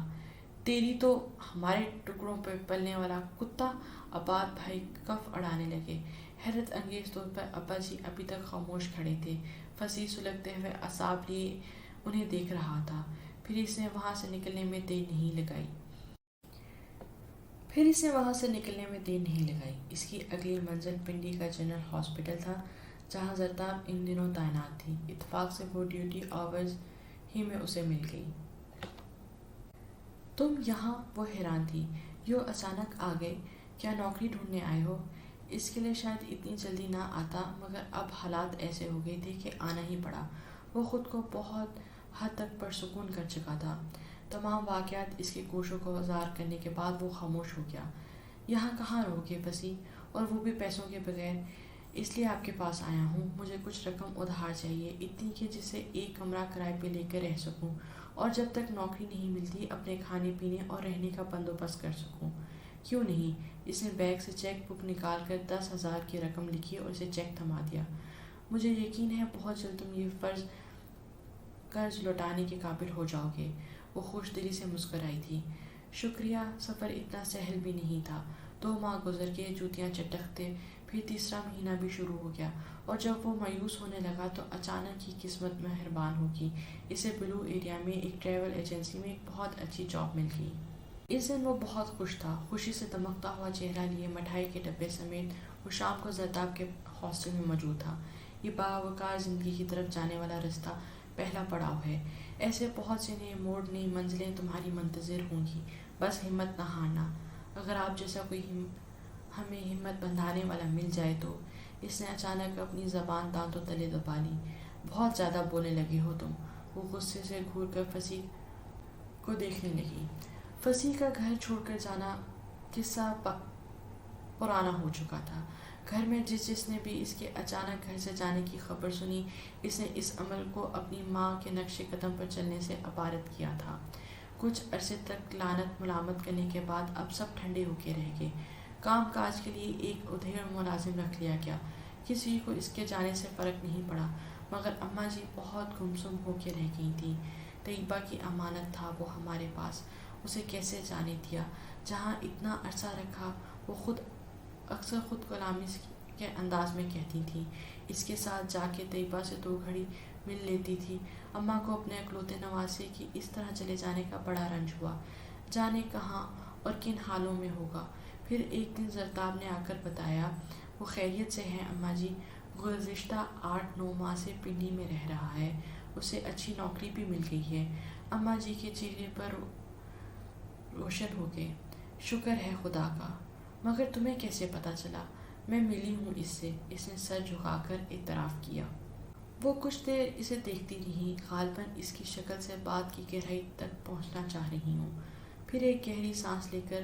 تیری تو ہمارے ٹکڑوں پہ پلنے والا کتا! عباد بھائی کف اڑانے لگے۔ حیرت انگیز طور پر ابا جی ابھی تک خاموش کھڑے تھے، فصیح سلگتے ہوئے اعصاب لیے انہیں دیکھ رہا تھا۔ پھر اس نے وہاں سے نکلنے میں دیر نہیں لگائی۔ اس کی اگلی منزل پنڈی کا جنرل ہاسپٹل تھا، جہاں زرتاب ان دنوں تعینات تھی۔ اتفاق سے وہ ڈیوٹی آورز ہی میں اسے مل گئی۔ تم یہاں؟ وہ حیران تھی۔ یوں اچانک آ گئے؟ کیا نوکری ڈھونڈنے آئے ہو؟ اس کے لیے شاید اتنی جلدی نہ آتا، مگر اب حالات ایسے ہو گئے تھے کہ آنا ہی پڑا۔ وہ خود کو بہت حد تک پرسکون کر چکا تھا۔ تمام واقعات اس کے گوشوں کو آزار کرنے کے بعد وہ خاموش ہو گیا۔ یہاں کہاں رہو گے بسی، اور وہ بھی پیسوں کے بغیر؟ اس لیے آپ کے پاس آیا ہوں، مجھے کچھ رقم ادھار چاہیے، اتنی کہ جس سے ایک کمرہ کرائے پہ لے کر رہ سکوں، اور جب تک نوکری نہیں ملتی اپنے کھانے پینے اور رہنے کا بندوبست کر سکوں۔ کیوں نہیں؟ اس نے بیگ سے چیک بک نکال کر 10,000 کی رقم لکھی اور اسے چیک تھما دیا۔ مجھے یقین ہے بہت جلد تم یہ قرض لوٹانے کے قابل ہو جاؤ گے۔ وہ خوش دلی سے مسکرائی تھی۔ شکریہ، سفر اتنا سہل بھی نہیں تھا۔ 2 ماہ گزر گئے، جوتیاں چٹکتے، پھر تیسرا مہینہ بھی شروع ہو گیا، اور جب وہ مایوس ہونے لگا تو اچانک ہی قسمت مہربان ہوگی، اسے بلو ایریا میں ایک ٹریول ایجنسی میں ایک بہت اچھی جاب مل گئی۔ اس دن وہ بہت خوش تھا۔ خوشی سے دمکتا ہوا چہرہ لیے مٹھائی کے ڈبے سمیت وہ شام کو زرتاب کے ہاسٹل میں موجود تھا۔ یہ باوقار زندگی کی طرف جانے والا رستہ پہلا پڑاؤ ہے۔ ایسے بہت سے نئے موڑ، نئی منزلیں تمہاری منتظر ہوں گی، بس ہمت نہ ہارنا۔ اگر آپ جیسا کوئی ہمیں ہمت بندھانے والا مل جائے تو۔ اس نے اچانک اپنی زبان دانتوں تلے دبا لی۔ بہت زیادہ بولنے لگے ہو تم۔ وہ غصے سے گھور کر فصیح کو دیکھنے لگی۔ فصیح کا گھر چھوڑ کر جانا قصہ پرانا ہو چکا تھا۔ گھر میں جس نے بھی اس کے اچانک گھر سے جانے کی خبر سنی، اس نے اس عمل کو اپنی ماں کے نقش قدم پر چلنے سے عبارت کیا تھا۔ کچھ عرصے تک لعنت ملامت کرنے کے بعد اب سب ٹھنڈے ہو کے رہ گئے۔ کام کاج کے لیے ایک ادھیڑ ملازم رکھ لیا گیا۔ کسی کو اس کے جانے سے فرق نہیں پڑا، مگر اماں جی بہت گمسم ہو کے رہ گئی تھیں۔ طیبہ کی امانت تھا وہ ہمارے پاس، اسے کیسے جانے دیا؟ جہاں اتنا عرصہ رکھا، وہ اکثر خود کلامی کے انداز میں کہتی تھیں۔ اس کے ساتھ جا کے طیبہ سے 2 گھڑی مل لیتی تھی۔ اماں کو اپنے اکلوتے نواسے کی اس طرح چلے جانے کا بڑا رنج ہوا، جانے کہاں اور کن حالوں میں ہوگا۔ پھر ایک دن زرتاب نے آ کر بتایا، وہ خیریت سے ہے اماں جی، گزشتہ 8-9 ماہ سے پنڈی میں رہ رہا ہے، اسے اچھی نوکری بھی مل گئی ہے۔ اماں جی کے چہرے پر روشن ہو گئے۔ شکر ہے خدا کا، مگر تمہیں کیسے پتہ چلا؟ میں ملی ہوں اس سے، اس نے سر جھکا کر اعتراف کیا۔ وہ کچھ دیر اسے دیکھتی رہی، غالباً اس کی شکل سے بات کی گہرائی تک پہنچنا چاہ رہی ہوں۔ پھر ایک گہری سانس لے کر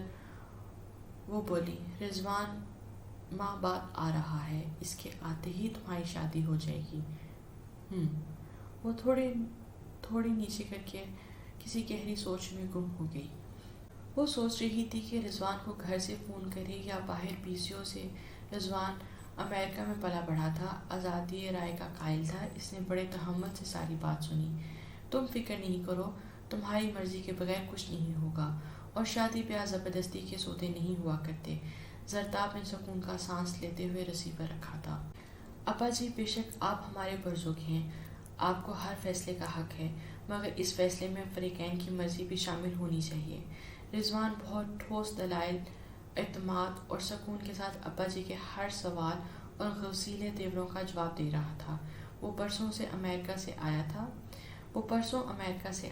وہ بولی، رضوان ماہ بعد آ رہا ہے، اس کے آتے ہی تمہاری شادی ہو جائے گی۔ وہ تھوڑی نیچے کر کے کسی گہری سوچ میں گم ہو گئی۔ وہ سوچ رہی تھی کہ رضوان کو گھر سے فون کرے یا باہر پیسیوں سے۔ رضوان امریکہ میں پلا بڑھا تھا، آزادی رائے کا قائل تھا۔ اس نے بڑے تحمل سے ساری بات سنی۔ تم فکر نہیں کرو، تمہاری مرضی کے بغیر کچھ نہیں ہوگا، اور شادی بیاہ زبردستی کے سودے نہیں ہوا کرتے۔ زرتاب نے سکون کا سانس لیتے ہوئے ریسیور رکھا تھا۔ ابا جی، بے شک آپ ہمارے برزوق ہیں، آپ کو ہر فیصلے کا حق ہے، مگر اس فیصلے میں فریقین کی مرضی بھی شامل ہونی چاہیے۔ رضوان بہت ٹھوس دلائل، اعتماد اور سکون کے ساتھ ابا جی کے ہر سوال اور غسیل تیوروں کا جواب دے رہا تھا۔ وہ پرسوں امریکہ سے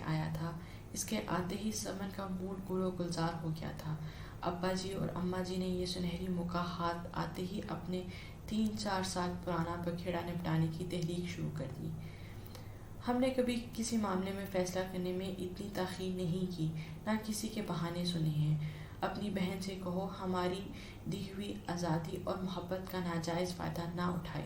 آیا تھا۔ اس کے آتے ہی سمن کا موڈ گل و گلزار ہو گیا تھا۔ ابا جی اور اماں جی نے یہ سنہری موقع ہاتھ آتے ہی اپنے 3-4 سال پرانا بکھیڑا نپٹانے کی تحریک شروع کر دی۔ ہم نے کبھی کسی معاملے میں فیصلہ کرنے میں اتنی تاخیر نہیں کی، نہ کسی کے بہانے سنے ہیں۔ اپنی بہن سے کہو ہماری دی ہوئی آزادی اور محبت کا ناجائز فائدہ نہ اٹھائے۔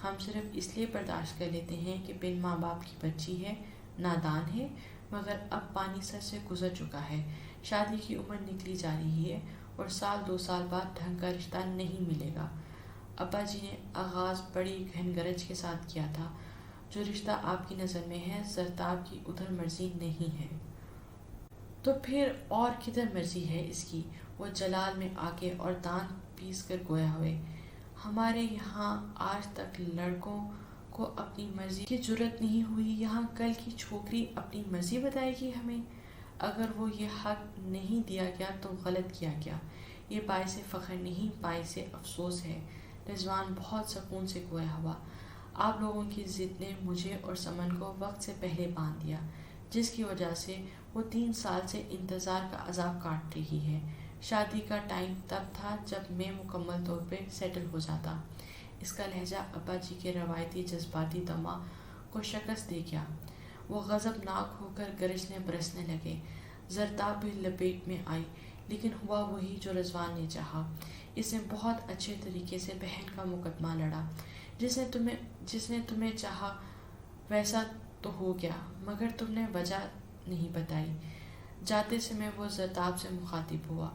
ہم صرف اس لیے برداشت کر لیتے ہیں کہ بن ماں باپ کی بچی ہے، نادان ہے، مگر اب پانی سر سے گزر چکا ہے، شادی کی عمر نکلی جا رہی ہے، اور 1-2 سال بعد ڈھنگ کا رشتہ نہیں ملے گا۔ ابا جی نے آغاز بڑی گھن گرج کے ساتھ کیا تھا۔ جو رشتہ آپ کی نظر میں ہے، زرتاب کی ادھر مرضی نہیں ہے۔ تو پھر اور کدھر مرضی ہے اس کی؟ وہ جلال میں آگے اور دانت پیس کر گویا ہوئے، ہمارے یہاں آج تک لڑکوں کو اپنی مرضی کی جرأت نہیں ہوئی، یہاں کل کی چھوکری اپنی مرضی بتائے گی ہمیں؟ اگر وہ یہ حق نہیں دیا گیا تو غلط کیا گیا۔ یہ باعث فخر نہیں، باعث افسوس ہے۔ رضوان بہت سکون سے گویا ہوا، آپ لوگوں کی ضد نے مجھے اور سمن کو وقت سے پہلے باندھ دیا، جس کی وجہ سے وہ 3 سال سے انتظار کا عذاب کاٹ رہی ہے۔ شادی کا ٹائم تب تھا جب میں مکمل طور پہ سیٹل ہو جاتا۔ اس کا لہجہ ابا جی کے روایتی جذباتی دماغ کو شکست دے گیا۔ وہ غضبناک ہو کر گرجنے برسنے لگے۔ زرتاب بھی لپیٹ میں آئی، لیکن ہوا وہی جو رضوان نے چاہا۔ اس نے بہت اچھے طریقے سے بہن کا مقدمہ لڑا۔ جس نے تمہیں چاہا ویسا تو ہو گیا، مگر تم نے وجہ نہیں بتائی۔ جاتے سمے وہ زرتاب سے مخاطب ہوا،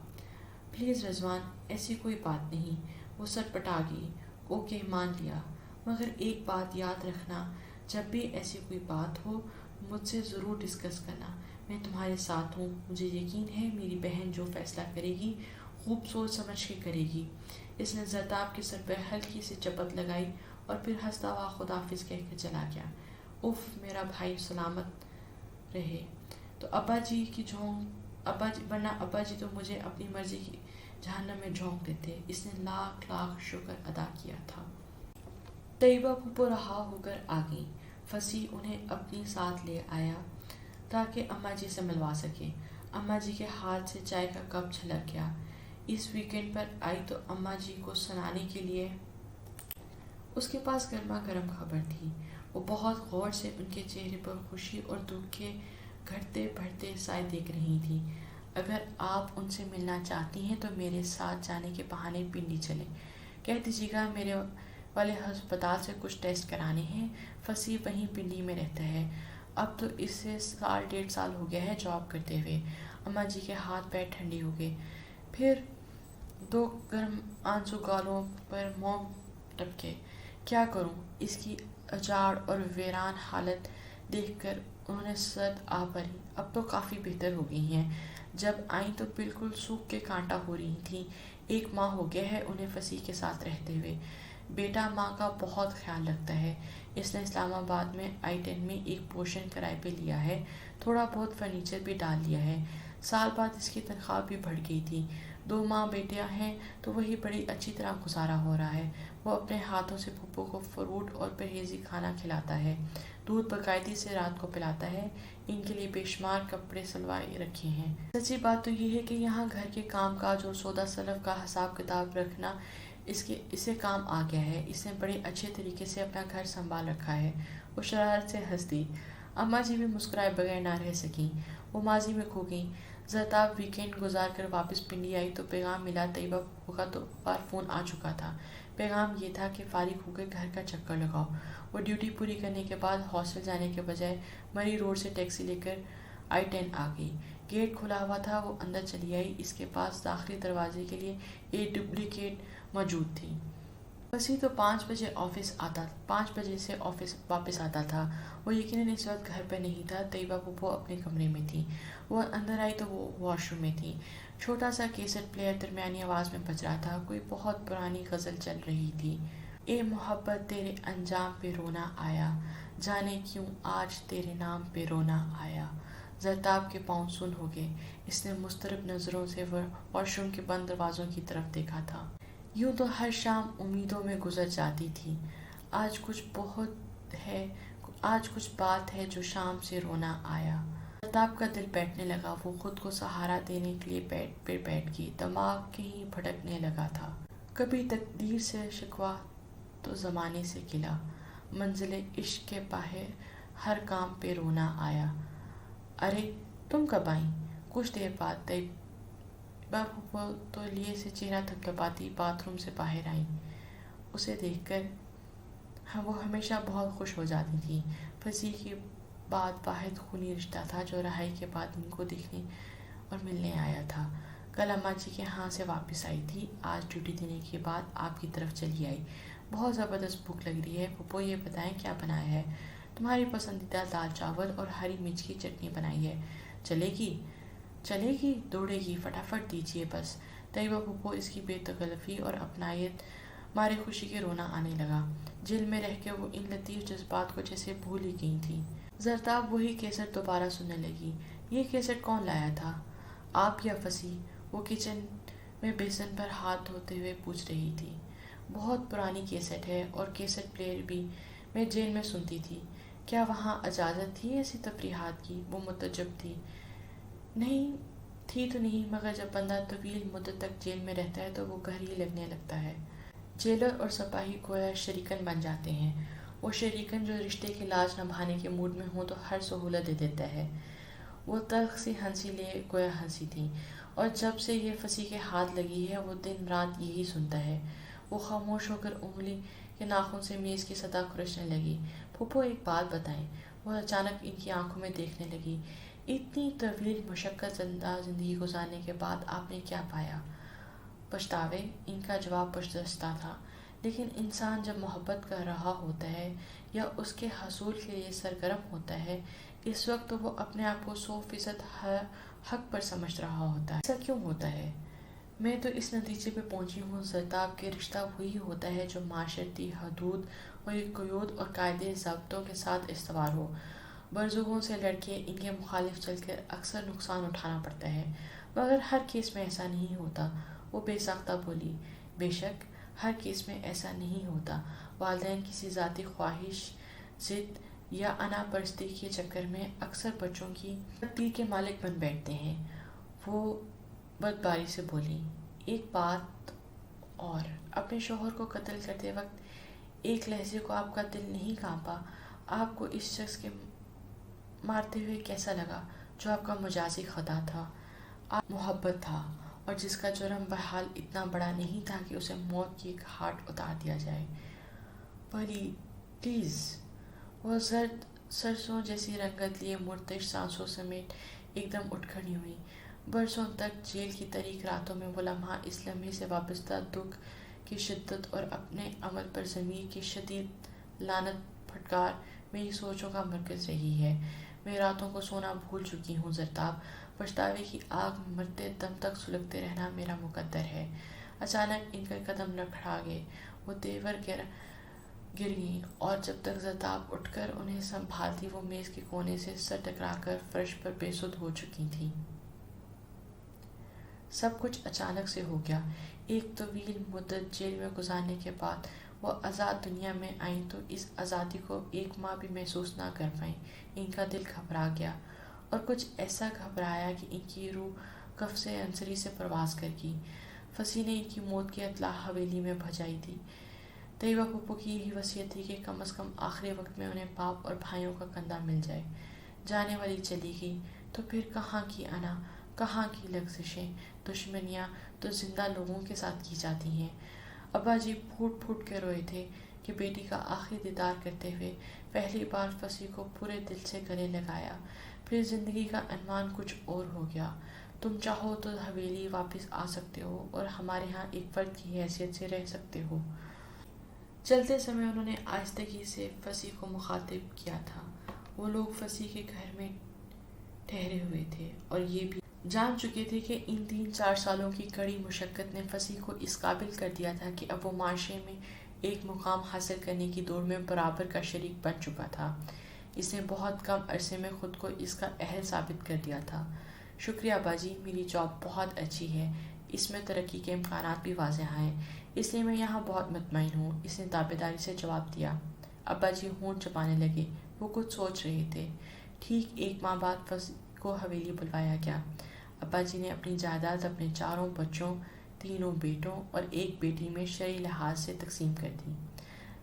پلیز رضوان، ایسی کوئی بات نہیں۔ وہ سٹپٹا گئی، اوکے مان لیا، مگر ایک بات یاد رکھنا، جب بھی ایسی کوئی بات ہو مجھ سے ضرور ڈسکس کرنا۔ میں تمہارے ساتھ ہوں، مجھے یقین ہے میری بہن جو فیصلہ کرے گی خوب سوچ سمجھ کے کرے گی۔ اس نے زرتاب کے سر پر ہلکی سی چپت لگائی اور پھر ہنستا ہوا خداحافظ کہہ کر چلا گیا۔ اف، میرا بھائی سلامت رہے۔ تو ابا جی ورنہ ابا جی تو مجھے اپنی مرضی کی جہنم میں جھونک دیتے۔ اس نے لاکھ لاکھ شکر ادا کیا تھا۔ طیبہ پھپھو رہا ہو کر آ گئی۔ فصیح انہیں اپنی ساتھ لے آیا تاکہ اماں جی سے ملوا سکے۔ اماں جی کے ہاتھ سے چائے کا کپ چھلک گیا۔ اس ویکینڈ پر آئی تو اماں جی کو سنانے کے لیے اس کے پاس گرما گرم خبر تھی۔ وہ بہت غور سے ان کے چہرے پر خوشی اور دکھ کے گھٹتے بڑھتے سائے دیکھ رہی تھی۔ اگر آپ ان سے ملنا چاہتی ہیں تو میرے ساتھ جانے کے بہانے پنڈی چلیں، کہہ دیجیے گا میرے والے ہسپتال سے کچھ ٹیسٹ کرانے ہیں۔ فصیح وہیں پنڈی میں رہتا ہے، اب تو اس سے 1.5 سال ہو گیا ہے جاب کرتے ہوئے۔ اماں جی کے ہاتھ پیر ٹھنڈے ہو گئے، پھر 2 گرم آنسو گالوں پر موم ٹپکے۔ کیا کروں؟ اس کی اجاڑ اور ویران حالت دیکھ کر انہوں نے سرد آہ بھری۔ اب تو کافی بہتر ہو گئی ہیں، جب آئیں تو بالکل سوکھ کے کانٹا ہو رہی تھیں۔ 1 ماہ ہو گیا ہے انہیں فصیح کے ساتھ رہتے ہوئے۔ بیٹا ماں کا بہت خیال رکھتا ہے۔ اس نے اسلام آباد میں I-10 میں ایک پورشن کرائے پہ لیا ہے، تھوڑا بہت فرنیچر بھی ڈال لیا ہے۔ سال بعد اس کی تنخواہ بھی بڑھ گئی تھی۔ 2 ماں بیٹیاں ہیں تو وہی بڑی اچھی طرح گزارا ہو رہا ہے۔ وہ اپنے ہاتھوں سے پھپھو کو فروٹ اور پرہیزی کھانا کھلاتا ہے، دودھ باقاعدگی سے رات کو پلاتا ہے۔ ان کے لیے بے شمار کپڑے سلوائے رکھے ہیں۔ سچی بات تو یہ ہے کہ یہاں گھر کے کام کاج اور سودا سلف کا حساب کتاب رکھنا اسے کام آ گیا ہے۔ اس نے بڑے اچھے طریقے سے اپنا گھر سنبھال رکھا ہے۔ وہ شرارت سے ہنس دی۔ اماں جی بھی مسکرائے بغیر نہ رہ سکیں، وہ ماضی میں کھو گئیں۔ زرتاب ویکینڈ گزار کر واپس پنڈی آئی تو پیغام ملا، طیبہ پھپھو کا 2 بار فون آ چکا تھا۔ پیغام یہ تھا کہ فارغ ہو کر گھر کا چکر لگاؤ۔ وہ ڈیوٹی پوری کرنے کے بعد ہاسٹل جانے کے بجائے مری روڈ سے ٹیکسی لے کر I-10 آ گئی۔ گیٹ کھلا ہوا تھا، وہ اندر چلی آئی۔ اس کے پاس داخلی دروازے کے لیے ایک ڈپلیکیٹ موجود تھی۔ وسیع تو 5 بجے سے آفس واپس آتا تھا۔ وہ یقیناً اس وقت گھر پہ نہیں تھا۔ طیبہ پھپھو اپنے کمرے میں تھی۔ وہ اندر آئی تو وہ واش روم میں تھی۔ چھوٹا سا کیسٹ پلیئر درمیانی آواز میں بج رہا تھا۔ کوئی بہت پرانی غزل چل رہی تھی۔ اے محبت تیرے انجام پہ رونا آیا، جانے کیوں آج تیرے نام پہ رونا آیا۔ زرتاب کے پاؤں سن ہو گئے۔ اس نے مضطرب نظروں سے واش روم کے بند دروازوں کی طرف دیکھا تھا۔ یوں تو ہر شام امیدوں میں گزر جاتی تھی۔ آج کچھ بات ہے جو شام سے رونا آیا۔ زرتاب کا دل بیٹھنے لگا۔ وہ خود کو سہارا دینے کے لیے بیڈ پہ بیٹھ گئی۔ دماغ کہیں بھٹکنے لگا تھا۔ کبھی تقدیر سے شکوہ تو زمانے سے گلہ، منزل عشق کے باہر ہر کام پہ رونا آیا۔ ارے تم کب آئیں؟ کچھ دیر بعد طیبہ پھپھو تولیے سے چہرہ تھپتھپاتی باتھ روم سے باہر آئیں۔ اسے دیکھ کر وہ ہمیشہ بہت خوش ہو جاتی تھی۔ پھنسی کے بعد واحد خونی رشتہ تھا جو رہائی کے بعد ان کو دیکھنے اور ملنے آیا تھا۔ کل اماں جی کے ہاں سے واپس آئی تھی، آج ڈیوٹی دینے کے بعد آپ کی طرف چلی آئی۔ بہت زبردست بھوک لگ رہی ہے پھپھو، یہ بتائیں کیا بنایا ہے؟ تمہاری پسندیدہ دال چاول اور ہری مرچ کی چٹنی بنائی ہے۔ چلے گی دوڑے گی، فٹافٹ دیجیے بس۔ طیبہ پھپھو اس کی بے تکلفی اور اپنائیت مارے خوشی کے رونا آنے لگا۔ جیل میں رہ کے وہ ان لطیف جذبات کو جیسے بھول ہی گئی تھی۔ زرتاب وہی کیسٹ دوبارہ سننے لگی۔ یہ کیسٹ کون لایا تھا، آپ یا فصیح؟ وہ کچن میں بیسن پر ہاتھ دھوتے ہوئے پوچھ رہی تھی۔ بہت پرانی کیسٹ ہے اور کیسٹ پلیئر بھی میں جیل میں سنتی تھی۔ کیا وہاں اجازت تھی ایسی تفریحات کی؟ وہ متعجب تھی۔ نہیں تھی تو نہیں، مگر جب بندہ طویل مدت تک جیل میں رہتا ہے تو وہ گھر ہی لگنے لگتا ہے۔ جیلر اور سپاہی گویا شریکن بن جاتے ہیں۔ وہ شریکن جو رشتے کی لاج نبھانے کے موڈ میں ہوں تو ہر سہولت دے دیتا ہے۔ وہ تلخ سی ہنسی لیے گویا ہنسی تھی، اور جب سے یہ فصیح کے ہاتھ لگی ہے وہ دن رات یہی سنتا ہے۔ وہ خاموش ہو کر انگلی کے ناخن سے میز کی سطح کھرچنے لگی۔ پھپھو ایک بات بتائیں، وہ اچانک ان کی آنکھوں میں دیکھنے لگی۔ اتنی طویل مشقت زدہ زندگی گزارنے کے بعد آپ نے کیا پایا؟ پچھتاوے؟ ان کا جواب پشدستہ تھا۔ لیکن انسان جب محبت کر رہا ہوتا ہے یا اس کے حصول کے لیے سرگرم ہوتا ہے، اس وقت تو وہ اپنے آپ کو 100% حق پر سمجھ رہا ہوتا ہے۔ ایسا کیوں ہوتا ہے؟ میں تو اس نتیجے پہ پہنچی ہوں، زرتاب کے رشتہ وہی ہوتا ہے جو معاشرتی حدود اور قیود اور قاعدے ضابطوں کے ساتھ استوار ہو۔ برزخوں سے لڑکے ان کے مخالف چل کر اکثر نقصان اٹھانا پڑتا ہے، مگر ہر کیس میں ایسا نہیں ہوتا۔ وہ بے ساختہ بولی۔ بے شک ہر کیس میں ایسا نہیں ہوتا۔ والدین کسی ذاتی خواہش، ضد یا انا پرستی کے چکر میں اکثر بچوں کی تقدیر کے مالک بن بیٹھتے ہیں۔ وہ بدباری سے بولی۔ ایک بات اور، اپنے شوہر کو قتل کرتے وقت ایک لحظے کو آپ کا دل نہیں کانپا؟ آپ کو اس شخص کے مارتے ہوئے کیسا لگا جو آپ کا مجازی خدا تھا؟ آپ محبت تھا، اور جس کا جرم بہرحال اتنا بڑا نہیں تھا کہ اسے موت کی گھاٹ اتار دیا جائے۔ پلیز۔ وہ زرد سرسوں جیسی رنگت لیے مرتعش سانسوں سمیت ایک دم اٹھ کھڑی ہوئی۔ برسوں تک جیل کی تاریک راتوں میں وہ لمحہ اس لمحے سے وابستہ دکھ کی شدت اور اپنے عمل پر ضمیر کی شدید لعنت پھٹکار میری سوچوں کا مرکز رہی ہے۔ میں راتوں کو سونا بھول چکی ہوں زرتاب، پچھتاوے کی آگ میں مرتے دم تک سلگتے رہنا میرا مقدر ہے۔ اچانک ان کے قدم لڑکھڑا گئے۔ وہ تیور گر گئیں، اور جب تک زرتاب اٹھ کر انہیں سنبھالتی وہ میز کے کونے سے سر ٹکرا کر فرش پر بے سدھ ہو چکی تھیں۔ سب کچھ اچانک سے ہو گیا۔ ایک طویل مدت جیل میں گزارنے کے بعد وہ آزاد دنیا میں آئیں تو اس آزادی کو ایک ماں بھی محسوس نہ کر پائیں۔ ان کا دل گھبرا گیا، اور کچھ ایسا گھبرایا کہ ان کی روح قفس عنصری سے پرواز کر گئی۔ فصیح نے ان کی موت کی اطلاع حویلی میں بھجائی تھی۔ طیبہ پھپھو کی یہی وصیت تھی کہ کم از کم آخری وقت میں انہیں باپ اور بھائیوں کا کندھا مل جائے۔ جانے والی چلی گئی تو پھر کہاں کی انا، کہاں کی لغزشیں؟ دشمنیاں تو زندہ لوگوں کے ساتھ کی جاتی ہیں۔ ابا جی پھوٹ پھوٹ کے روئے تھے کہ بیٹی کا آخری دیدار کرتے ہوئے پہلی بار فصیح کو پورے دل سے گلے لگایا، پھر زندگی کا عنوان کچھ اور ہو گیا۔ تم چاہو تو حویلی واپس آ سکتے ہو اور ہمارے ہاں ایک فرد کی حیثیت سے رہ سکتے ہو۔ چلتے سمے انہوں نے آہستگی سے فصیح کو مخاطب کیا تھا۔ وہ لوگ فصیح کے گھر میں ٹھہرے ہوئے تھے اور یہ بھی جان چکے تھے کہ ان 3-4 سالوں کی کڑی مشقت نے فصیح کو اس قابل کر دیا تھا کہ اب وہ معاشرے میں ایک مقام حاصل کرنے کی دوڑ میں برابر کا شریک بن چکا تھا۔ اس نے بہت کم عرصے میں خود کو اس کا اہل ثابت کر دیا تھا۔ شکریہ ابا جی، میری جاب بہت اچھی ہے، اس میں ترقی کے امکانات بھی واضح ہیں، اس لیے میں یہاں بہت مطمئن ہوں، اس نے دعویداری سے جواب دیا۔ ابا جی ہونٹ چبانے لگے، وہ کچھ سوچ رہے تھے۔ ٹھیک 1 ماہ بعد فصیح کو حویلی بلوایا گیا۔ ابا جی نے اپنی جائیداد اپنے 4 بچوں، 3 بیٹوں اور 1 بیٹی میں شرعی لحاظ سے تقسیم کر دی۔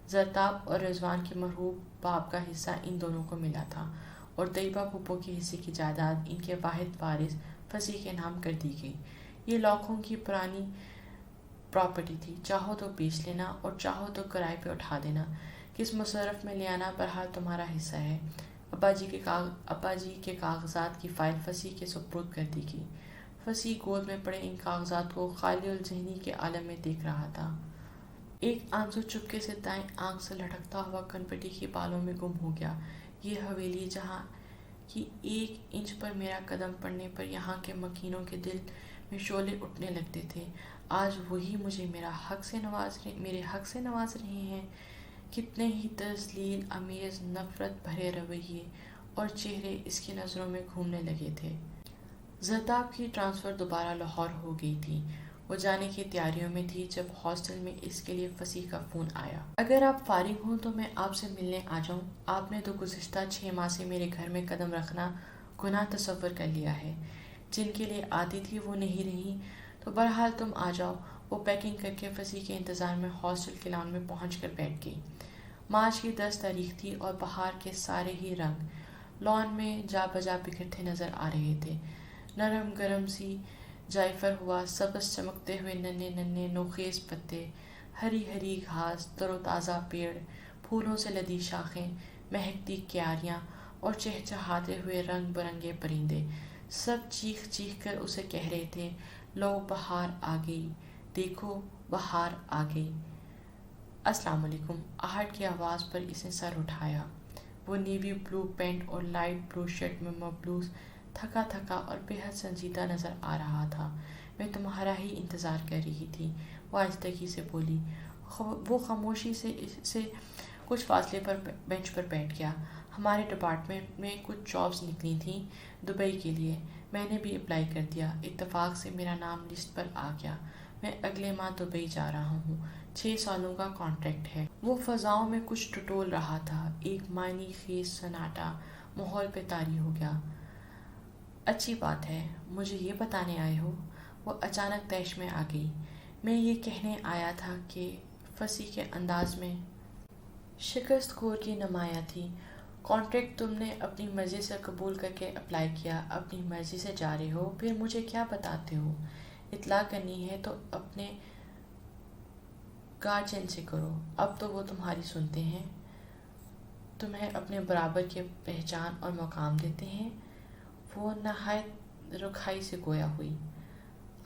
زرتاب اور رضوان کے مرحوم باپ کا حصہ ان دونوں کو ملا تھا اور طیبہ پھوپھو کے حصے کی جائیداد ان کے واحد وارث فصیح کے نام کر دی گئی۔ یہ لاکھوں کی پرانی پراپرٹی تھی، چاہو تو بیچ لینا اور چاہو تو کرائے پہ اٹھا دینا، کس مصرف میں لے آنا بہرحال تمہارا حصہ ہے۔ ابا جی کے کاغذات کی فائل فصیح کے سپرد کر دی گئی۔ فصیح گود میں پڑے ان کاغذات کو خالی الذہنی کے عالم میں دیکھ رہا تھا۔ ایک آنسو چپکے سے دائیں آنکھ سے لٹکتا ہوا کنپٹی کے بالوں میں گم ہو گیا۔ یہ حویلی جہاں کی 1 انچ پر میرا قدم پڑنے پر یہاں کے مکینوں کے دل میں شعلے اٹھنے لگتے تھے، آج وہی مجھے میرے حق سے نواز رہے ہیں۔ کتنے ہی تذلیل آمیز نفرت بھرے رویے اور چہرے اس کی نظروں میں گھومنے لگے تھے۔ زرتاب کی ٹرانسفر دوبارہ لاہور ہو گئی تھی۔ وہ جانے کی تیاریوں میں تھی جب ہاسٹل میں اس کے لیے فصیح کا فون آیا۔ اگر آپ فارغ ہوں تو میں آپ سے ملنے آ جاؤں؟ آپ نے تو گزشتہ 6 ماہ سے میرے گھر میں قدم رکھنا گناہ تصور کر لیا ہے۔ جن کے لیے آتی تھی وہ نہیں رہی، تو بہرحال تم آ جاؤ۔ وہ پیکنگ کر کے فصیح کے انتظار میں ہاسٹل کے لان میں پہنچ کر بیٹھ گئی۔ مارچ کی 10 تاریخ تھی اور بہار کے سارے ہی رنگ لان میں جا بجا بکھرتے نظر آ رہے تھے۔ نرم گرم سی جائفر ہوا، سبز چمکتے ہوئے ننھے ننھے نوخیز پتے، ہری ہری گھاس، تر و تازہ پیڑ، پھولوں سے لدی شاخیں، مہکتی کیاریاں اور چہچہاتے ہوئے رنگ برنگے پرندے، سب چیخ چیخ کر اسے کہہ رہے تھے، لو بہار آ گئی، دیکھو بہار آ گئی۔ السلام علیکم۔ آہٹ کی آواز پر اس نے سر اٹھایا۔ وہ نیوی بلو پینٹ اور لائٹ بلو شرٹ میں ملبوس تھکا تھکا اور بے حد سنجیدہ نظر آ رہا تھا۔ میں تمہارا ہی انتظار کر رہی تھی، وہ آہستگی سے بولی۔ وہ خاموشی سے کچھ فاصلے پر بینچ پر بیٹھ گیا۔ ہمارے ڈپارٹمنٹ میں کچھ جابز نکلی تھیں دبئی کے لیے، میں نے بھی اپلائی کر دیا، اتفاق سے میرا نام لسٹ پر آ گیا۔ میں اگلے ماہ دبئی جا رہا ہوں، 6 سالوں کا کانٹریکٹ ہے۔ وہ فضاؤں میں کچھ ٹٹول رہا تھا، ایک معنی خیز سناٹا ماحول پہ طاری ہو گیا۔ اچھی بات ہے، مجھے یہ بتانے آئے ہو؟ وہ اچانک طیش میں آ گئی۔ میں یہ کہنے آیا تھا کہ فصیح کے انداز میں شکست خور کی نمایاں تھی۔ کانٹریکٹ تم نے اپنی مرضی سے قبول کر کے اپلائی کیا، اپنی مرضی سے جا رہے ہو، پھر مجھے کیا بتاتے ہو؟ اطلاع کرنی ہے تو اپنے گارجین سے کرو، اب تو وہ تمہاری سنتے ہیں، تمہیں اپنے برابر کی پہچان اور مقام دیتے ہیں۔ وہ نہایت رکھائی سے گویا ہوئی۔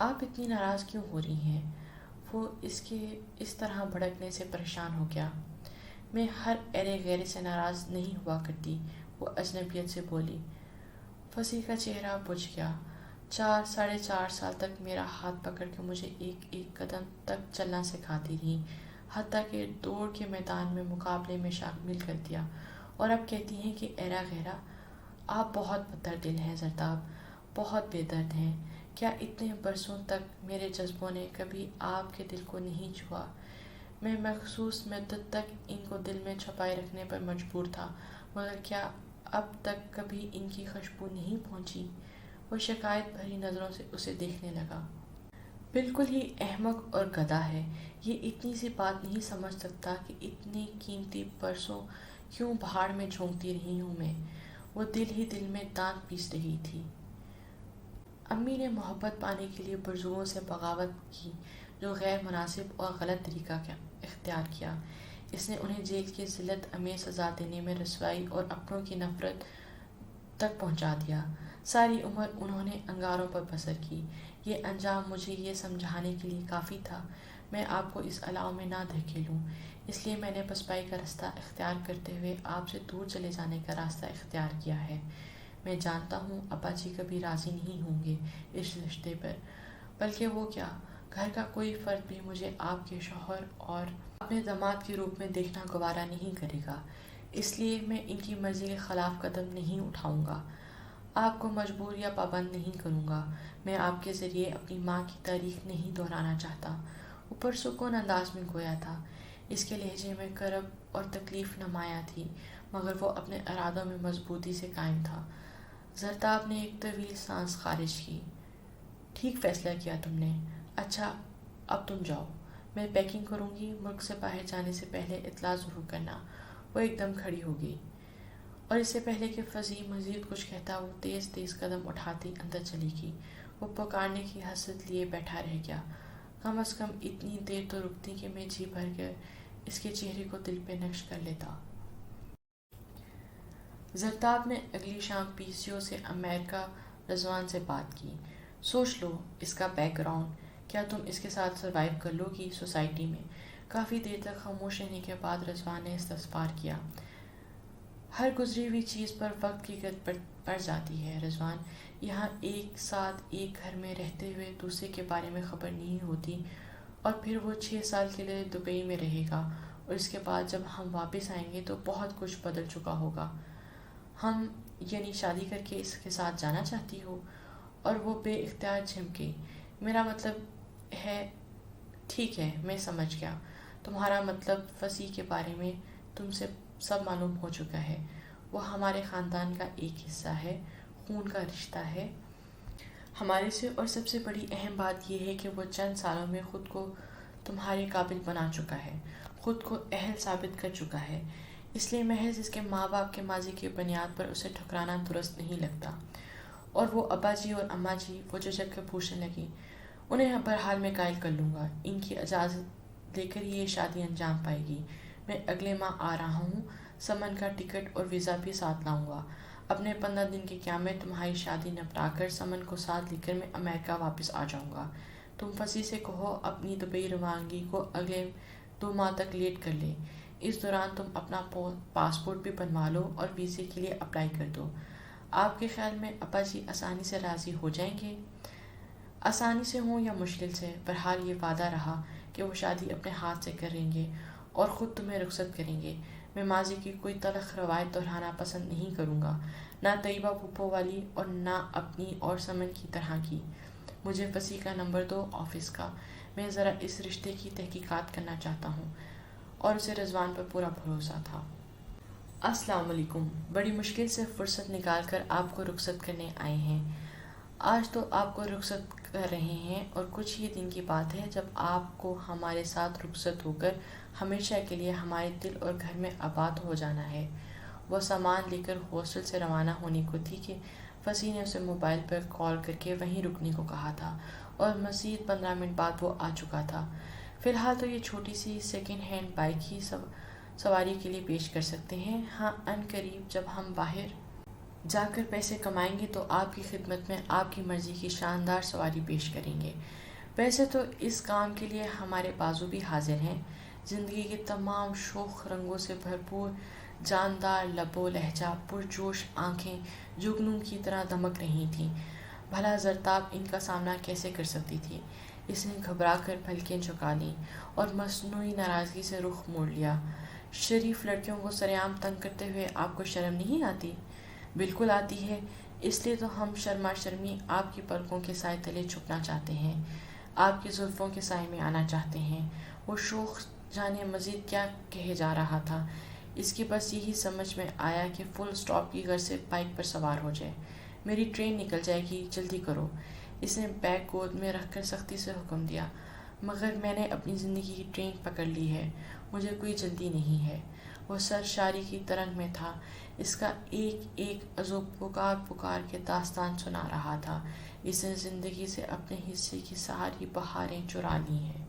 آپ اتنی ناراض کیوں ہو رہی ہیں؟ وہ اس کے اس طرح بھڑکنے سے پریشان ہو گیا۔ میں ہر ایرے غیرے سے ناراض نہیں ہوا کرتی، وہ اجنبیت سے بولی۔ فصیح کا چہرہ بجھ گیا۔ 4-4.5 سال تک میرا ہاتھ پکڑ کے مجھے ایک ایک قدم تک چلنا سکھاتی رہی، حتیٰ کہ دوڑ کے میدان میں مقابلے میں شامل کر دیا، اور اب کہتی ہیں کہ ایرا غیرا۔ آپ بہت پتھر دل ہیں زرتاب، بہت بے درد ہیں۔ کیا اتنے برسوں تک میرے جذبوں نے کبھی آپ کے دل کو نہیں چھوا؟ میں مخصوص مدت تک ان کو دل میں چھپائے رکھنے پر مجبور تھا، مگر کیا اب تک کبھی ان کی خوشبو نہیں پہنچی؟ وہ شکایت بھری نظروں سے اسے دیکھنے لگا۔ بالکل ہی احمق اور گدھا ہے، یہ اتنی سی بات نہیں سمجھ سکتا کہ اتنی قیمتی برسوں کیوں بہاڑ میں جھونکتی رہی ہوں میں۔ وہ دل ہی دل میں دانت پیس رہی تھی۔ امی نے محبت پانے کے لیے بزرگوں سے بغاوت کی، جو غیر مناسب اور غلط طریقہ اختیار کیا۔ اس نے انہیں جیل کی ذلت امیز سزا دینے میں رسوائی اور اپنوں کی نفرت تک پہنچا دیا۔ ساری عمر انہوں نے انگاروں پر بسر کی۔ یہ انجام مجھے یہ سمجھانے کے لیے کافی تھا میں آپ کو اس الاؤ میں نہ دھکیلوں، اس لیے میں نے پسپائی کا راستہ اختیار کرتے ہوئے آپ سے دور چلے جانے کا راستہ اختیار کیا ہے۔ میں جانتا ہوں ابا جی کبھی راضی نہیں ہوں گے اس رشتے پر، بلکہ وہ کیا، گھر کا کوئی فرد بھی مجھے آپ کے شوہر اور اپنے داماد کے روپ میں دیکھنا گوارا نہیں کرے گا، اس لیے میں ان کی مرضی کے خلاف قدم نہیں اٹھاؤں گا۔ آپ کو مجبور یا پابند نہیں کروں گا۔ میں آپ کے ذریعے اپنی ماں کی تاریخ نہیں دہرانا چاہتا۔ وہ پرسکون انداز میں گویا تھا، اس کے لہجے میں کرب اور تکلیف نمایاں تھی، مگر وہ اپنے ارادوں میں مضبوطی سے قائم تھا۔ زرتاب نے ایک طویل سانس خارج کی۔ ٹھیک فیصلہ کیا تم نے۔ اچھا اب تم جاؤ، میں پیکنگ کروں گی، ملک سے باہر جانے سے پہلے اطلاع ضرور کرنا۔ وہ ایک دم کھڑی ہو گئی اور اس سے پہلے کہ فضی مزید کچھ کہتا وہ تیز تیز قدم اٹھاتی اندر چلی گئی۔ وہ پکارنے کی حسرت لیے بیٹھا رہ گیا، کم از کم اتنی دیر تو رکتی کہ میں جی بھر کر اس کے چہرے کو دل پہ نقش کر لیتا۔ زرتاب نے اگلی شام پی سی او سے امریکہ رضوان سے بات کی۔ سوچ لو اس کا بیک گراؤنڈ، کیا تم اس کے ساتھ سروائیو کر لو گی سوسائٹی میں؟ کافی دیر تک خاموش رہنے کے بعد رضوان نے استفسار کیا۔ ہر گزری ہوئی چیز پر وقت کی گرد پڑ جاتی ہے رضوان، یہاں ایک ساتھ ایک گھر میں رہتے ہوئے دوسرے کے بارے میں خبر نہیں ہوتی، اور پھر وہ 6 سال کے لیے دبئی میں رہے گا، اور اس کے بعد جب ہم واپس آئیں گے تو بہت کچھ بدل چکا ہوگا۔ ہم یعنی شادی کر کے اس کے ساتھ جانا چاہتی ہو؟ اور وہ بے اختیار جھمک گئی۔ میرا مطلب ہے، ٹھیک ہے میں سمجھ گیا، تمہارا مطلب فصیح کے بارے میں تم سے سب معلوم ہو چکا ہے، وہ ہمارے خاندان کا ایک حصہ ہے، خون کا رشتہ ہے ہمارے سے، اور سب سے بڑی اہم بات یہ ہے کہ وہ چند سالوں میں خود کو تمہارے قابل بنا چکا ہے، خود کو اہل ثابت کر چکا ہے، اس لیے محض اس کے ماں باپ کے ماضی کی بنیاد پر اسے ٹھکرانا درست نہیں لگتا۔ اور وہ ابا جی اور اماں جی، وہ جھجک کر پوچھنے لگی، انہیں بہرحال میں قائل کر لوں گا، ان کی اجازت لے کر ہی یہ شادی انجام پائے گی۔ میں اگلے ماہ آ رہا ہوں، سمن کا ٹکٹ اور ویزا بھی ساتھ لاؤں گا۔ اپنے 15 دن کے قیام میں تمہاری شادی نپٹا کر سمن کو ساتھ لے کر میں امریکہ واپس آ جاؤں گا۔ تم فصیح سے کہو اپنی دبئی روانگی کو اگلے 2 ماہ تک لیٹ کر لے، اس دوران تم اپنا پاسپورٹ بھی بنوا لو اور ویزے کے لیے اپلائی کر دو۔ آپ کے خیال میں ابا جی آسانی سے راضی ہو جائیں گے؟ آسانی سے ہوں یا مشکل سے، بہرحال یہ وعدہ رہا کہ وہ شادی اپنے ہاتھ سے کریں گے اور خود تمہیں رخصت کریں گے۔ میں ماضی کی کوئی تلخ روایت دہرانا پسند نہیں کروں گا، نہ طیبہ پھپھو والی اور نہ اپنی اور سمن کی طرح کی۔ مجھے فصیح کا نمبر دو آفس کا، میں ذرا اس رشتے کی تحقیقات کرنا چاہتا ہوں۔ اور اسے رضوان پر پورا بھروسہ تھا۔ السلام علیکم، بڑی مشکل سے فرصت نکال کر آپ کو رخصت کرنے آئے ہیں۔ آج تو آپ کو رخصت کر رہے ہیں، اور کچھ ہی دن کی بات ہے جب آپ کو ہمارے ساتھ رخصت ہو کر ہمیشہ کے لیے ہمارے دل اور گھر میں آباد ہو جانا ہے۔ وہ سامان لے کر ہاسٹل سے روانہ ہونے کو تھی کہ فصیح نے اسے موبائل پر کال کر کے وہیں رکنے کو کہا تھا، اور مزید 15 منٹ بعد وہ آ چکا تھا۔ فی الحال تو یہ چھوٹی سی سیکنڈ ہینڈ بائک ہی سواری کے لیے پیش کر سکتے ہیں، ہاں ان قریب جب ہم باہر جا کر پیسے کمائیں گے تو آپ کی خدمت میں آپ کی مرضی کی شاندار سواری پیش کریں گے۔ ویسے تو اس کام کے لیے ہمارے بازو بھی حاضر ہیں۔ زندگی کے تمام شوخ رنگوں سے بھرپور، جاندار لب و لہجہ، پرجوش آنکھیں جگنوں کی طرح دمک رہی تھیں۔ بھلا زرتاب ان کا سامنا کیسے کر سکتی تھی؟ اس نے گھبرا کر پلکیں جھکا لیں اور مصنوعی ناراضگی سے رخ موڑ لیا۔ شریف لڑکیوں کو سرعام تنگ کرتے ہوئے آپ کو شرم نہیں آتی؟ بالکل آتی ہے، اس لیے تو ہم شرما شرمی آپ کی پلکوں کے سائے تلے چھپنا چاہتے ہیں، آپ کی زلفوں کے سائے میں آنا چاہتے ہیں۔ وہ شوخ جانے مزید کیا کہے جا رہا تھا، اس کی بس یہی سمجھ میں آیا کہ فل سٹاپ کی غرض سے بائک پر سوار ہو جائے۔ میری ٹرین نکل جائے گی، جلدی کرو۔ اس نے بیگ گود میں رکھ کر سختی سے حکم دیا۔ مگر میں نے اپنی زندگی کی ٹرین پکڑ لی ہے، مجھے کوئی جلدی نہیں ہے۔ وہ سرشاری کی ترنگ میں تھا، اس کا ایک ایک عضو پکار پکار کے داستان سنا رہا تھا۔ اس نے زندگی سے اپنے حصے کی ساری بہاریں چرا لی ہیں۔